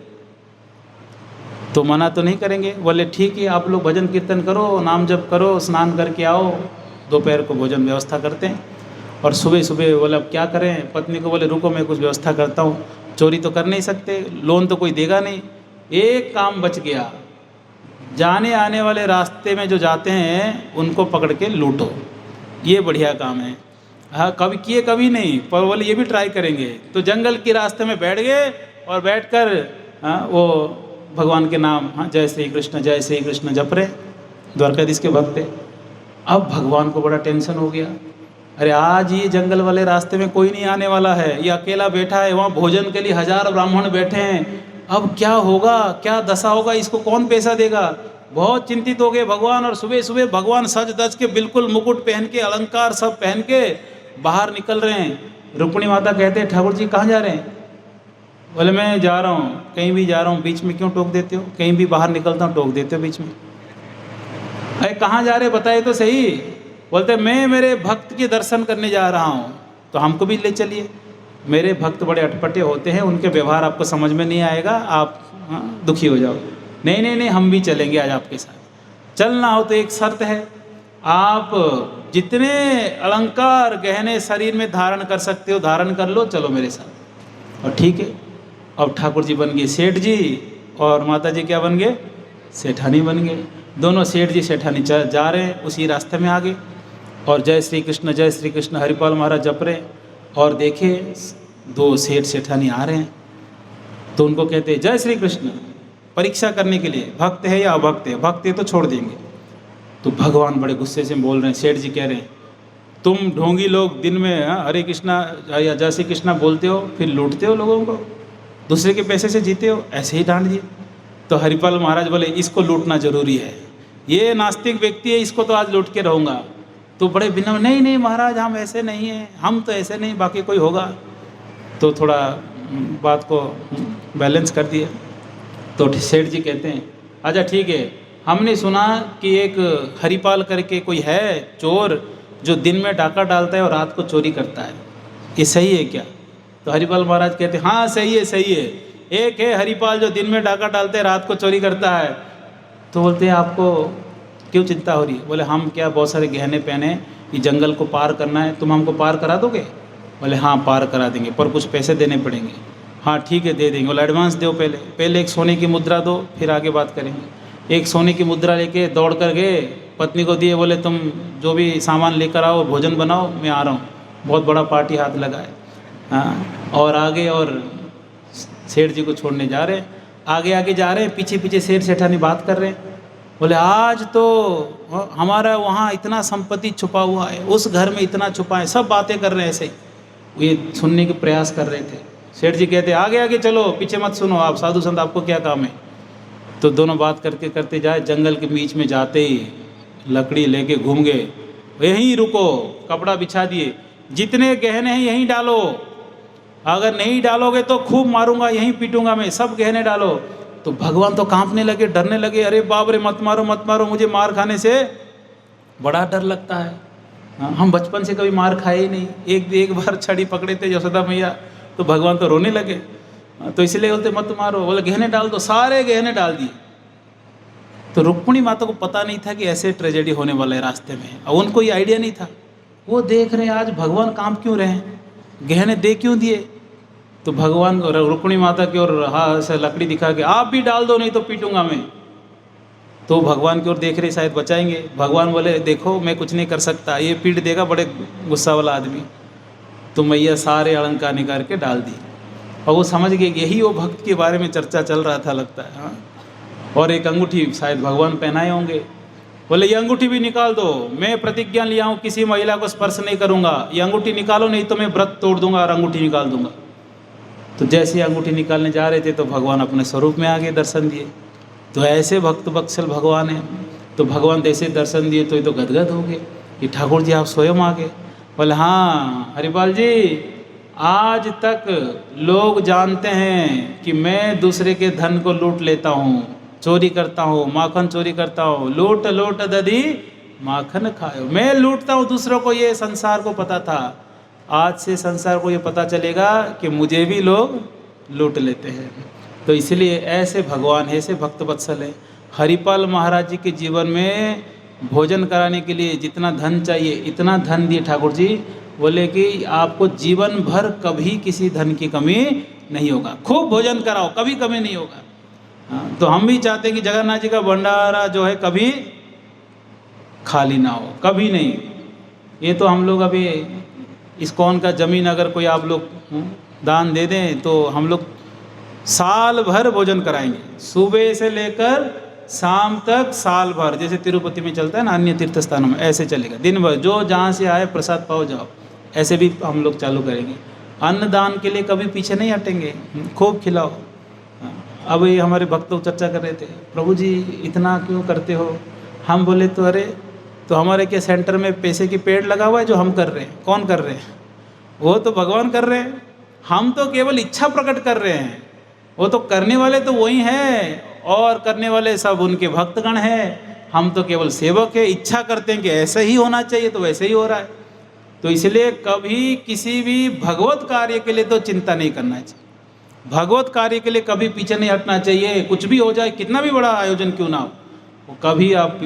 Speaker 1: तो मना तो नहीं करेंगे, बोले ठीक है, आप लोग भजन कीर्तन करो, नाम जप करो, स्नान करके आओ, दोपहर को भोजन व्यवस्था करते हैं। और सुबह सुबह बोले अब क्या करें, पत्नी को बोले रुको मैं कुछ व्यवस्था करता हूँ, चोरी तो कर नहीं सकते, लोन तो कोई देगा नहीं। एक काम बच गया, जाने आने वाले रास्ते में जो जाते हैं उनको पकड़ के लूटो, ये बढ़िया काम है। हाँ कभी किए कभी नहीं, पर बोले ये भी ट्राई करेंगे। तो जंगल के रास्ते में बैठ गए, और बैठकर वो भगवान के नाम, हाँ जय श्री कृष्ण जप रहे, द्वारकाधीश के भक्त थे। अब भगवान को बड़ा टेंशन हो गया, अरे आज ये जंगल वाले रास्ते में कोई नहीं आने वाला है, ये अकेला बैठा है, वहाँ भोजन के लिए 1000 ब्राह्मण बैठे हैं, अब क्या होगा, क्या दशा होगा, इसको कौन पैसा देगा। बहुत चिंतित हो गए भगवान। और सुबह सुबह भगवान सज धज के बिल्कुल मुकुट पहन के, अलंकार सब पहन के बाहर निकल रहे हैं। रुक्मिणी माता कहते हैं ठाकुर जी कहाँ जा रहे हैं, बोले मैं जा रहा हूँ, कहीं भी जा रहा हूँ, बीच में क्यों टोक देते हो, कहीं भी बाहर निकलता हूँ टोक देते हो बीच में। अरे कहाँ जा रहे बताए तो सही। बोलते मैं मेरे भक्त के दर्शन करने जा रहा हूँ, तो हमको भी ले चलिए। मेरे भक्त बड़े अटपटे होते हैं, उनके व्यवहार आपको समझ में नहीं आएगा, आप दुखी हो जाओ। नहीं नहीं नहीं, हम भी चलेंगे आज आपके साथ। चलना हो तो एक शर्त है, आप जितने अलंकार गहने शरीर में धारण कर सकते हो धारण कर लो, चलो मेरे साथ। और ठीक है, अब ठाकुर जी बन गए सेठ जी, और माता जी क्या बन गए, सेठानी बन गए। दोनों सेठ जी सेठानी जा रहे हैं, उसी रास्ते में आ गए, और जय श्री कृष्ण हरिपाल महाराज जप रहे। और देखे 2 सेठ सेठानी आ रहे हैं, तो उनको कहते हैं जय श्री कृष्ण, परीक्षा करने के लिए भक्त है या अभक्त है, भक्त है तो छोड़ देंगे। तो भगवान बड़े गुस्से से बोल रहे हैं, सेठ जी कह रहे हैं तुम ढोंगी लोग दिन में हरे कृष्णा या जय श्री कृष्णा बोलते हो, फिर लूटते हो लोगों को, दूसरे के पैसे से जीते हो, ऐसे ही डांट दिए। तो हरिपाल महाराज बोले इसको लूटना जरूरी है, ये नास्तिक व्यक्ति है, इसको तो आज लूट के रहूँगा। तो बड़े विनम्र, नहीं नहीं महाराज हम ऐसे नहीं हैं, हम तो ऐसे नहीं, बाकी कोई होगा। तो थोड़ा बात को बैलेंस कर दिए। तो सेठ जी कहते हैं अच्छा ठीक है, हमने सुना कि एक हरिपाल करके कोई है चोर, जो दिन में डाका डालता है और रात को चोरी करता है, ये सही है क्या। तो हरिपाल महाराज कहते हैं हाँ सही है, एक है हरिपाल जो दिन में डाका डालते है रात को चोरी करता है। तो बोलते हैं आपको क्यों चिंता हो रही है, बोले हम क्या बहुत सारे गहने पहने, ये जंगल को पार करना है, तुम हमको पार करा दोगे। बोले हाँ पार करा देंगे, पर कुछ पैसे देने पड़ेंगे। हाँ ठीक है दे देंगे। बोले एडवांस दो, पहले एक सोने की मुद्रा दो, फिर आगे बात करेंगे। एक सोने की मुद्रा लेके दौड़ कर गए, पत्नी को दिए, बोले तुम जो भी सामान लेकर आओ, भोजन बनाओ, मैं आ रहा हूँ। बहुत बड़ा पार्टी हाथ लगाए। हाँ और आगे, और सेठ जी को छोड़ने जा रहे हैं, आगे आगे जा रहे हैं, पीछे पीछे सेठ सेठानी बात कर रहे हैं। बोले आज तो हमारा वहाँ इतना संपत्ति छुपा हुआ है, उस घर में इतना छुपा है, सब बातें कर रहे हैं ऐसे ही, ये सुनने के प्रयास कर रहे थे। सेठ जी कहते आगे आगे चलो, पीछे मत सुनो, आप साधु संत आपको क्या काम है। तो दोनों बात करते करते जाए, जंगल के बीच में जाते ही लकड़ी लेके घूम गए, यहीं रुको, कपड़ा बिछा दिए, जितने गहने हैं यहीं डालो, अगर नहीं डालोगे तो खूब मारूंगा, यहीं पीटूंगा मैं, सब गहने डालो। तो भगवान तो कांपने लगे, डरने लगे, अरे बाप रे मत मारो मत मारो, मुझे मार खाने से बड़ा डर लगता है। हम बचपन से कभी मार खाए ही नहीं, एक बार छड़ी पकड़े थे यशोदा मैया, तो भगवान तो रोने लगे, तो इसलिए बोलते मत मारो, बोले गहने डाल दो, सारे गहने डाल दिए। तो रुक्मिणी माता को पता नहीं था कि ऐसे ट्रेजेडी होने वाला है रास्ते में, और उनको ये आइडिया नहीं था। वो देख रहे हैं आज भगवान कांप क्यों रहे हैं, गहने दे क्यों दिए। तो भगवान रुक्मिणी माता की ओर हाँ ऐसे लकड़ी दिखा के, आप भी डाल दो नहीं तो पीटूंगा मैं। तो भगवान की ओर देख रहे शायद बचाएंगे, भगवान बोले देखो मैं कुछ नहीं कर सकता, ये पीट देगा, बड़े गुस्सा वाला आदमी। तो मैया सारे अलंकार निकाल के डाल दी, और वो समझ गए कि यही वो भक्त के बारे में चर्चा चल रहा था लगता है। हाँ, और एक अंगूठी शायद भगवान पहनाए होंगे, बोले ये अंगूठी भी निकाल दो, मैं प्रतिज्ञा लिया हूँ किसी महिला को स्पर्श नहीं करूँगा, ये अंगूठी निकालो नहीं तो मैं व्रत तोड़ दूंगा और अंगूठी निकाल दूंगा। तो जैसे अंगूठी निकालने जा रहे थे तो भगवान अपने स्वरूप में आगे दर्शन दिए। तो ऐसे भक्त वत्सल भगवान हैं। तो भगवान जैसे दर्शन दिए तो ये तो गदगद हो गए कि ठाकुर जी आप स्वयं आ गए। बोले हाँ हरिपाल जी, आज तक लोग जानते हैं कि मैं दूसरे के धन को लूट लेता हूँ, चोरी करता हूँ, माखन चोरी करता हूँ, लूट लूट दधी माखन खाओ, मैं लूटता हूँ दूसरों को, ये संसार को पता था। आज से संसार को ये पता चलेगा कि मुझे भी लोग लूट लेते हैं। तो इसलिए ऐसे भगवान ऐसे भक्त वत्सल है। हरिपाल महाराज जी के जीवन में भोजन कराने के लिए जितना धन चाहिए इतना धन दिए ठाकुर जी। बोले कि आपको जीवन भर कभी किसी धन की कमी नहीं होगा, खूब भोजन कराओ, कभी कमी नहीं होगा। हाँ, तो हम भी चाहते हैं कि जगन्नाथ जी का भंडारा जो है कभी खाली ना हो, कभी नहीं। ये तो हम लोग अभी इस्कॉन का ज़मीन अगर कोई आप लोग दान दे दें तो हम लोग साल भर भोजन कराएंगे, सुबह से लेकर शाम तक साल भर। जैसे तिरुपति में चलता है ना, अन्य तीर्थ स्थानों में ऐसे चलेगा, दिन भर जो जहाँ से आए प्रसाद पाओ जाओ, ऐसे भी हम लोग चालू करेंगे। अन्नदान के लिए कभी पीछे नहीं हटेंगे, खूब खिलाओ। अब ये हमारे भक्त लोग चर्चा कर रहे थे, प्रभु जी इतना क्यों करते हो। हम बोले तो अरे तो हमारे क्या सेंटर में पैसे की पेड़ लगा हुआ है जो हम कर रहे हैं, कौन कर रहे हैं, वो तो भगवान कर रहे हैं, हम तो केवल इच्छा प्रकट कर रहे हैं। वो तो करने वाले तो वही हैं और करने वाले सब उनके भक्तगण हैं, हम तो केवल सेवक है, इच्छा करते हैं कि ऐसा ही होना चाहिए तो वैसे ही हो रहा है। तो इसलिए कभी किसी भी भगवत कार्य के लिए तो चिंता नहीं करना चाहिए, भगवत कार्य के लिए कभी पीछे नहीं हटना चाहिए। कुछ भी हो जाए, कितना भी बड़ा आयोजन क्यों ना हो, वो कभी आप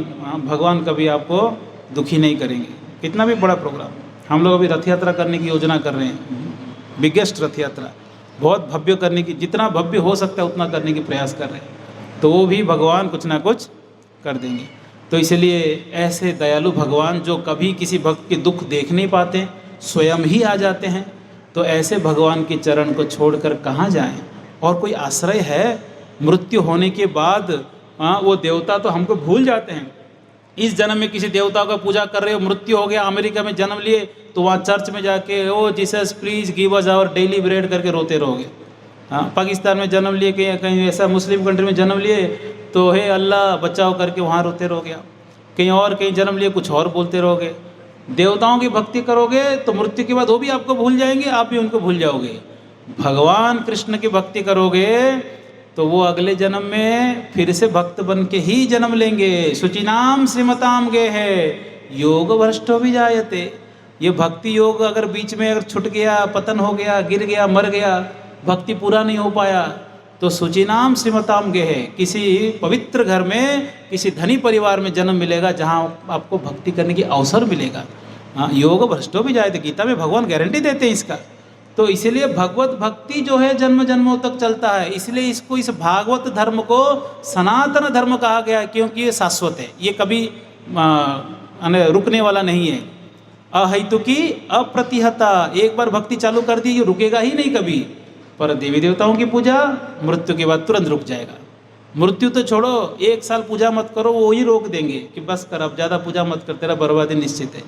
Speaker 1: भगवान कभी आपको दुखी नहीं करेंगे, कितना भी बड़ा प्रोग्राम। हम लोग अभी रथ यात्रा करने की योजना कर रहे हैं, बिगेस्ट रथ यात्रा, बहुत भव्य करने की, जितना भव्य हो सकता है उतना करने की प्रयास कर रहे हैं। तो वो भी भगवान कुछ ना कुछ कर देंगे। तो इसलिए ऐसे दयालु भगवान जो कभी किसी भक्त के दुख देख नहीं पाते, स्वयं ही आ जाते हैं, तो ऐसे भगवान के चरण को छोड़कर कहाँ जाएं। और कोई आश्रय है मृत्यु होने के बाद? वो देवता तो हमको भूल जाते हैं। इस जन्म में किसी देवता का पूजा कर रहे हो, मृत्यु हो गया, अमेरिका में जन्म लिए तो वहाँ चर्च में जाके O Jesus please give us our daily bread करके रोते रहोगे। हाँ, पाकिस्तान में जन्म लिए, कहीं कहीं ऐसा मुस्लिम कंट्री में जन्म लिए तो हे अल्लाह बचाओ करके वहाँ रोते रहोगे। कहीं और कहीं जन्म लिए कुछ और बोलते रहोगे। देवताओं की भक्ति करोगे तो मृत्यु के बाद वो भी आपको भूल जाएंगे, आप भी उनको भूल जाओगे। भगवान कृष्ण की भक्ति करोगे तो वो अगले जन्म में फिर से भक्त बन के ही जन्म लेंगे। शुचिनाम श्रीमताम गे है योग भ्रष्टो भी जायते। ये भक्ति योग अगर बीच में अगर छूट गया, पतन हो गया, गिर गया, मर गया, भक्ति पूरा नहीं हो पाया, तो शुचिनाम श्रीमताम गे है, किसी पवित्र घर में किसी धनी परिवार में जन्म मिलेगा जहाँ आपको भक्ति करने की अवसर मिलेगा। हाँ, योग भ्रष्टो भी जायते, गीता में भगवान गारंटी देते हैं इसका। तो इसलिए भगवत भक्ति जो है जन्म जन्मों तक चलता है, इसलिए इसको, इस भागवत धर्म को सनातन धर्म कहा गया, क्योंकि ये शाश्वत है, ये कभी रुकने वाला नहीं है। अहेतुकी अप्रतिहता, एक बार भक्ति चालू कर दी ये रुकेगा ही नहीं कभी। पर देवी देवताओं की पूजा मृत्यु के बाद तुरंत रुक जाएगा। मृत्यु तो छोड़ो, 1 साल पूजा मत करो, वो ही रोक देंगे कि बस कर, अब ज़्यादा पूजा मत कर, तेरा बर्बादी निश्चित है।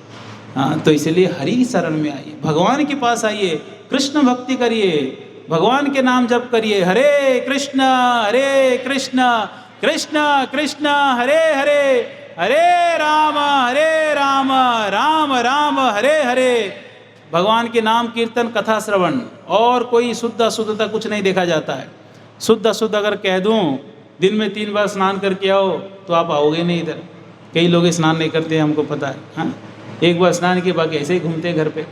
Speaker 1: हाँ, तो इसलिए हरि शरण में आइए, भगवान के पास आइए, कृष्ण भक्ति करिए, भगवान के नाम जप करिए, हरे कृष्ण कृष्ण कृष्ण हरे हरे, हरे राम राम राम हरे हरे। भगवान के नाम कीर्तन कथा श्रवण, और कोई शुद्ध अशुद्धता कुछ नहीं देखा जाता है। शुद्ध अशुद्ध अगर कह दूं दिन में 3 बार स्नान करके आओ तो आप आओगे नहीं इधर। कई लोग स्नान नहीं करते हैं, हमको पता है, हाँ, एक बार स्नान किए बाकी ऐसे ही घूमते हैं घर पे।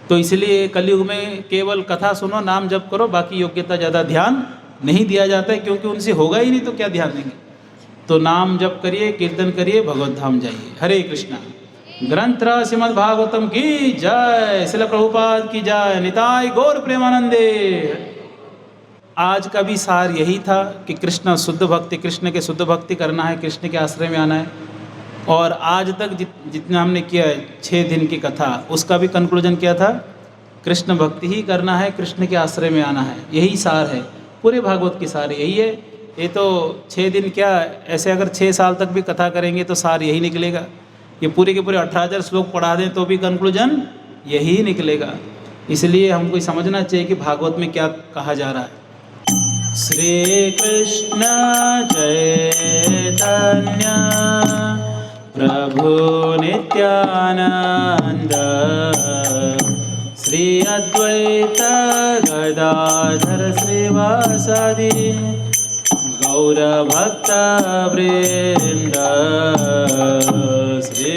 Speaker 1: तो इसलिए कलयुग में केवल कथा सुनो, नाम जप करो, बाकी योग्यता ज़्यादा ध्यान नहीं दिया जाता है, क्योंकि उनसे होगा ही नहीं तो क्या ध्यान देंगे। तो नाम जप करिए, कीर्तन करिए, भगवत धाम जाइए। हरे कृष्णा। ग्रंथ श्रीमद् भागवतम की जय, श्रील प्रभुपाद की जय, निताय गौर प्रेमानंदे। आज का भी सार यही था कि कृष्ण शुद्ध भक्ति, कृष्ण के शुद्ध भक्ति करना है, कृष्ण के आश्रय में आना है। और आज तक जितना हमने किया है 6 दिन की कथा, उसका भी कंक्लूजन क्या था? कृष्ण भक्ति ही करना है, कृष्ण के आश्रय में आना है, यही सार है। पूरे भागवत की सार यही है। ये तो 6 दिन क्या, ऐसे अगर 6 साल तक भी कथा करेंगे तो सार यही निकलेगा। ये पूरे के पूरे 18,000 श्लोक पढ़ा दें तो भी कंक्लूजन यही निकलेगा। इसलिए हमको समझना चाहिए कि भागवत में क्या कहा जा रहा है। श्री कृष्ण चैतन्य प्रभु नित्यानंद, श्री अद्वैत गदाधर श्रीवासादि गौर भक्त वृंद। श्री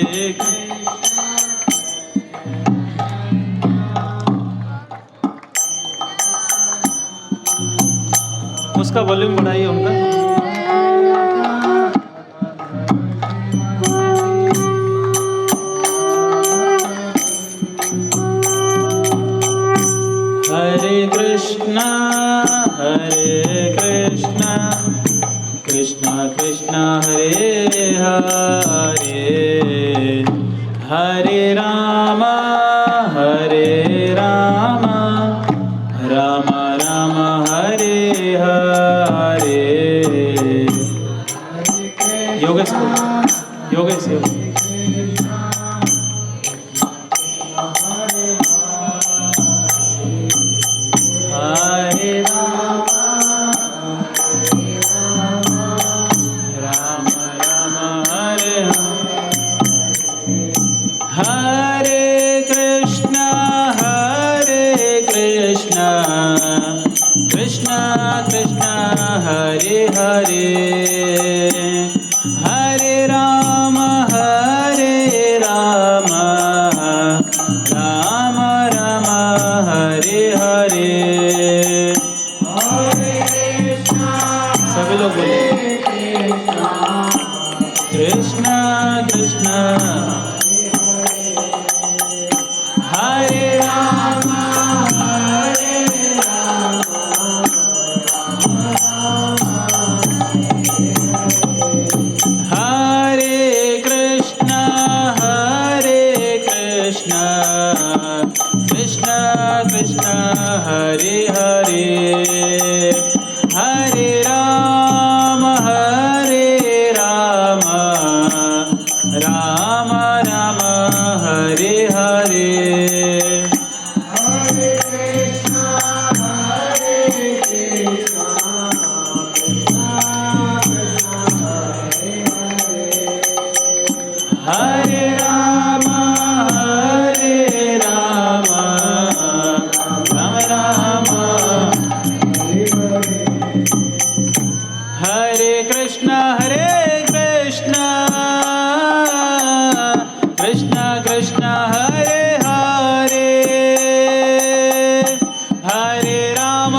Speaker 1: उसका वॉल्यूम बढ़ाइए उनका। हरे कृष्णा कृष्णा कृष्णा हरे हरे, हरे राम राम राम हरे हरे। योगेश हरे राम राम हरे हरे कृष्णा कृष्णा कृष्णा हरे हरे, हरे राम राम राम हरे हरे। सभी लोग बोले कृष्णा कृष्णा हरे राम हरे कृष्णा कृष्णा कृष्णा हरे हरे, हरे राम राम राम हरे हरे। हरे राम राम राम हरे कृष्णा कृष्णा कृष्णा हरे हरे, हरे राम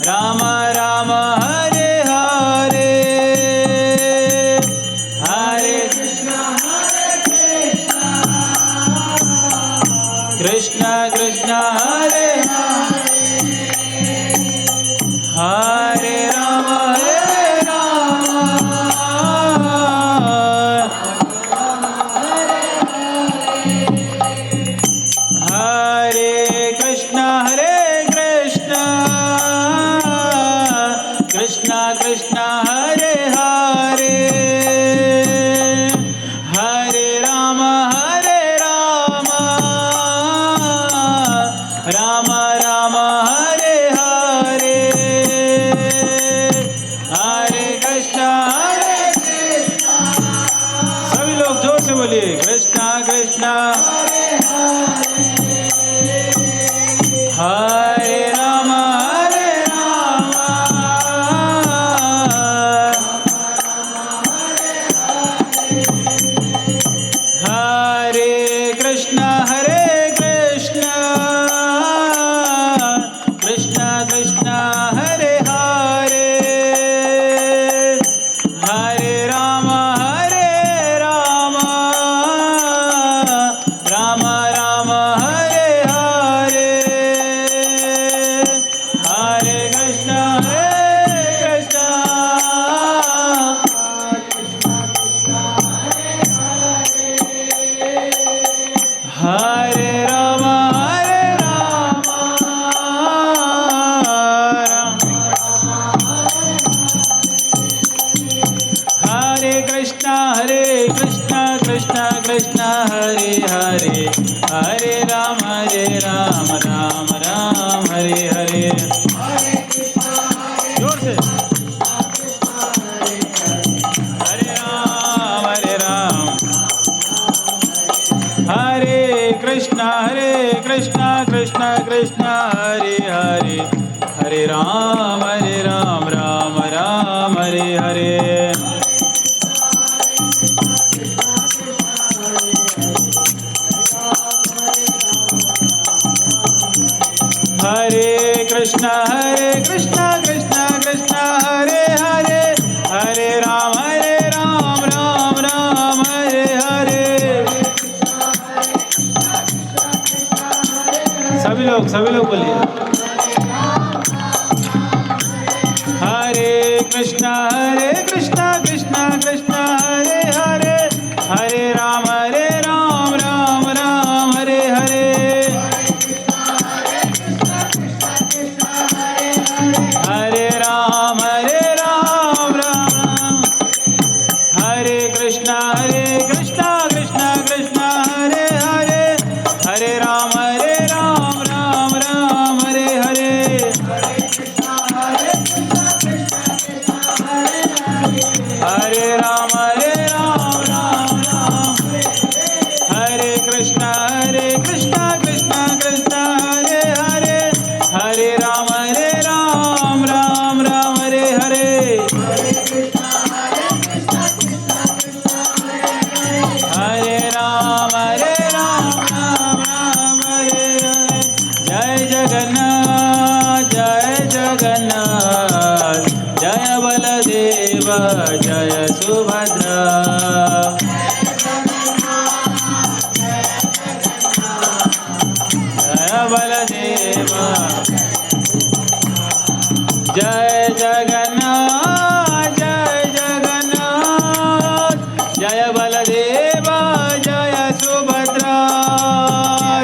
Speaker 1: राम राम हरे हरे, हरे कृष्णा कृष्णा हरे हरे राम बोलिए कृष्णा कृष्णा हरे राम हरे कृष्णा कृष्णा कृष्णा हरे हरे हरे राम राम राम हरे हरे हरे कृष्णा हरे राम हरे कृष्णा कृष्णा कृष्णा हरे हरे हरे राम राम राम हरे हरे जोर से हरे राम हरे कृष्णा कृष्णा कृष्णा हरे हरे हरे राम राम राम हरे हरे हरे कृष्णा कृष्णा कृष्णा हरे हरे हरे राम राम हरे हरे सभी लोग बोलिए हरे कृष्णा कृष्णा कृष्णा हरे हरे हरे राम राम हरे हरे हरे राम राम हरे कृष्णा कृष्णा हरे हरे हरे राम राम हरे हरे हरे राम राम हरे कृष्णा कृष्णा हरे हरे हरे राम राम हरे हरे हरे राम राम हरे हरे जय जगन्नाथ जय बलदेव जय सुभद्रा जय बलदेव जय जगन्नाथ जय बलदेव जय सुभद्रा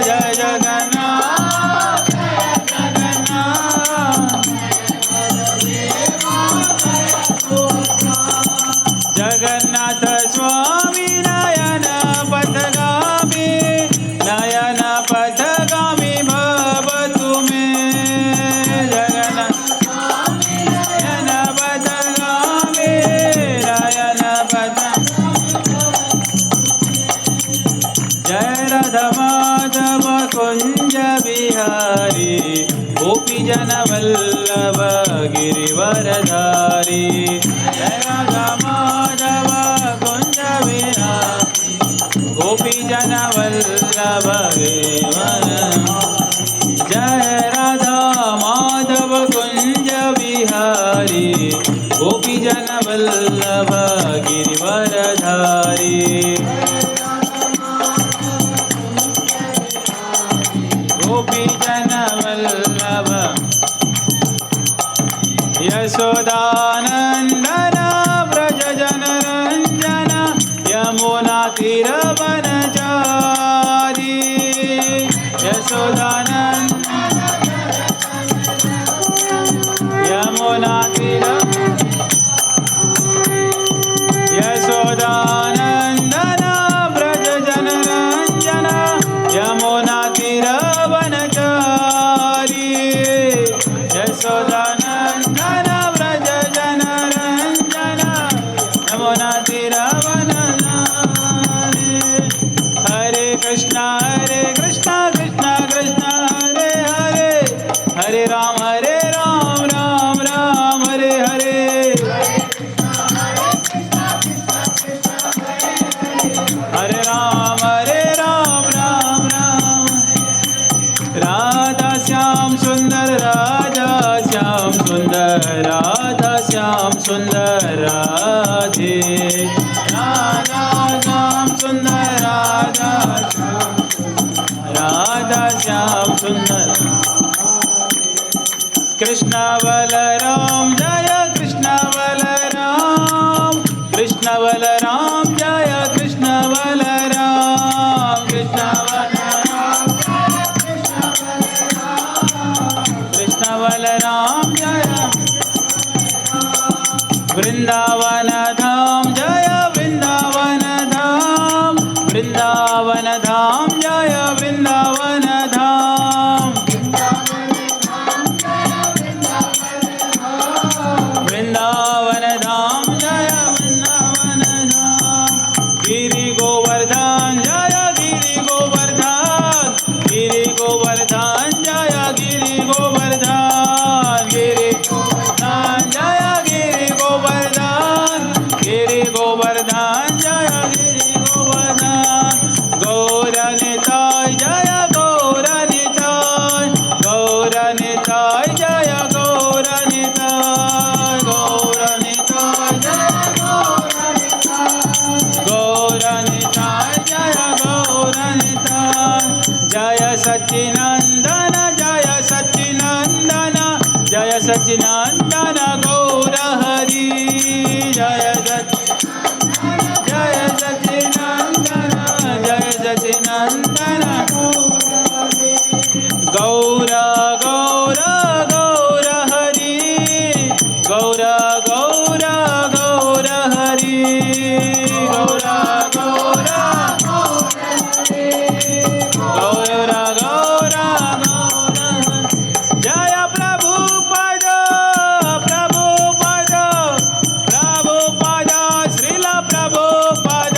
Speaker 1: जय जगन्नाथ जगन्नाथ स्वामी नयन पथगामी भव तुमे जगन्नाथ नयन पथगामी जय राधा माधव कुंज बिहारी गोपी जन वल्लभ गिरिवरधारी जय राधा माधव कुंज बिहारी गोपी जन वल्लभ जय राधा माधव कुंज बिहारी गोपी जन वल्लभ गिरिवरधारी गोपी जन वल्लभ यशोदानंदन व्रज जन रंजन यमुना तीरवनचारी यशोदानंद यमुना तीर यशोदानंदन व्रज जन रंजन यमुना तीरवनचारी यशोदानंदन व्रज जन रंजन यमुना तीरवनचारी कृष्ण कृष्ण कृष्ण हरे हरे, हरे राम राम राम हरे हरे। हरे राम राम राम। राधा श्याम सुंदर राधा श्याम सुंदर राधा श्याम सुंदर राधे। राधा श्याम सुंदर राधा श्याम सुंदर। कृष्ण बलराम जय कृष्ण बलराम, कृष्ण बलराम जय कृष्ण बलराम, कृष्ण बलराम कृष्ण बलराम जय। वृंदावन धाम जय वृंदावन धाम, वृंदावन धाम जय वृंदावन धाम, वृंदावन धाम जय वृंदावन धाम। गिरि गोवर्धन जय गिरि गोवर्धन, गिरि गोवर्धन जय गिरि गोवर्धन, गिरि गोवर्धन जय गिरि गोवर्धन, गिरि गोवर्धन जय गिरि गोवर्धन। गौरनिताय जय गौरनिताय, गौरनिताय जय गौरनिताय, गौरनिताय जय गौरनिताय जय गौरनिताय। जय सच्चिनंदन जय सच्चिनंदन, जय सच्चिनंदन गौर हरि, जय जय सच्चिनंदन जय सच्चिनंदन गौर गौर गौर हरि, गौर गौर गौर हरि, गौर गौर गौर गौर गौर। जय प्रभुपद प्रभुपद प्रभुपद श्रील प्रभुपद,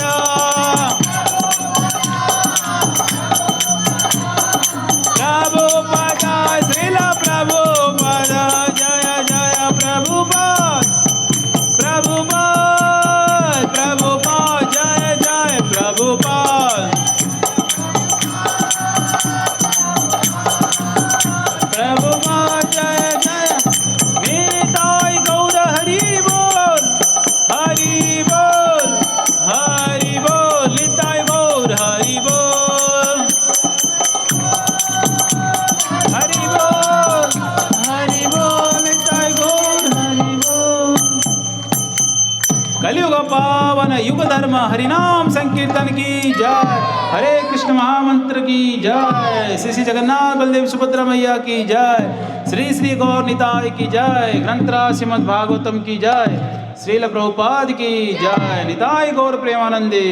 Speaker 1: प्रभुपद श्रील प्रभुपद। जय जय प्रभुपद प्रभुपद प्रभुपद, जय जय प्रभुपद प्रभुपद, जय जय। निताय गौर हरि बोल हरि बोल हरि बोल, निताय गौर हरि बोल हरि बोल हरि बोल, निताय गौर हरि बोल। कलियुग पावन युग धर्म हरिनाम संकीर्तन की जय, हरे कृष्ण महामंत्र की जय, श्री श्री जगन्नाथ बलदेव सुभद्रा मैया की जय, श्री श्री गौर निताय की जय, ग्रंथराज श्रीमद् भागवतम की जय, श्रील प्रभुपाद की जय, निताय गौर प्रेमानंदे।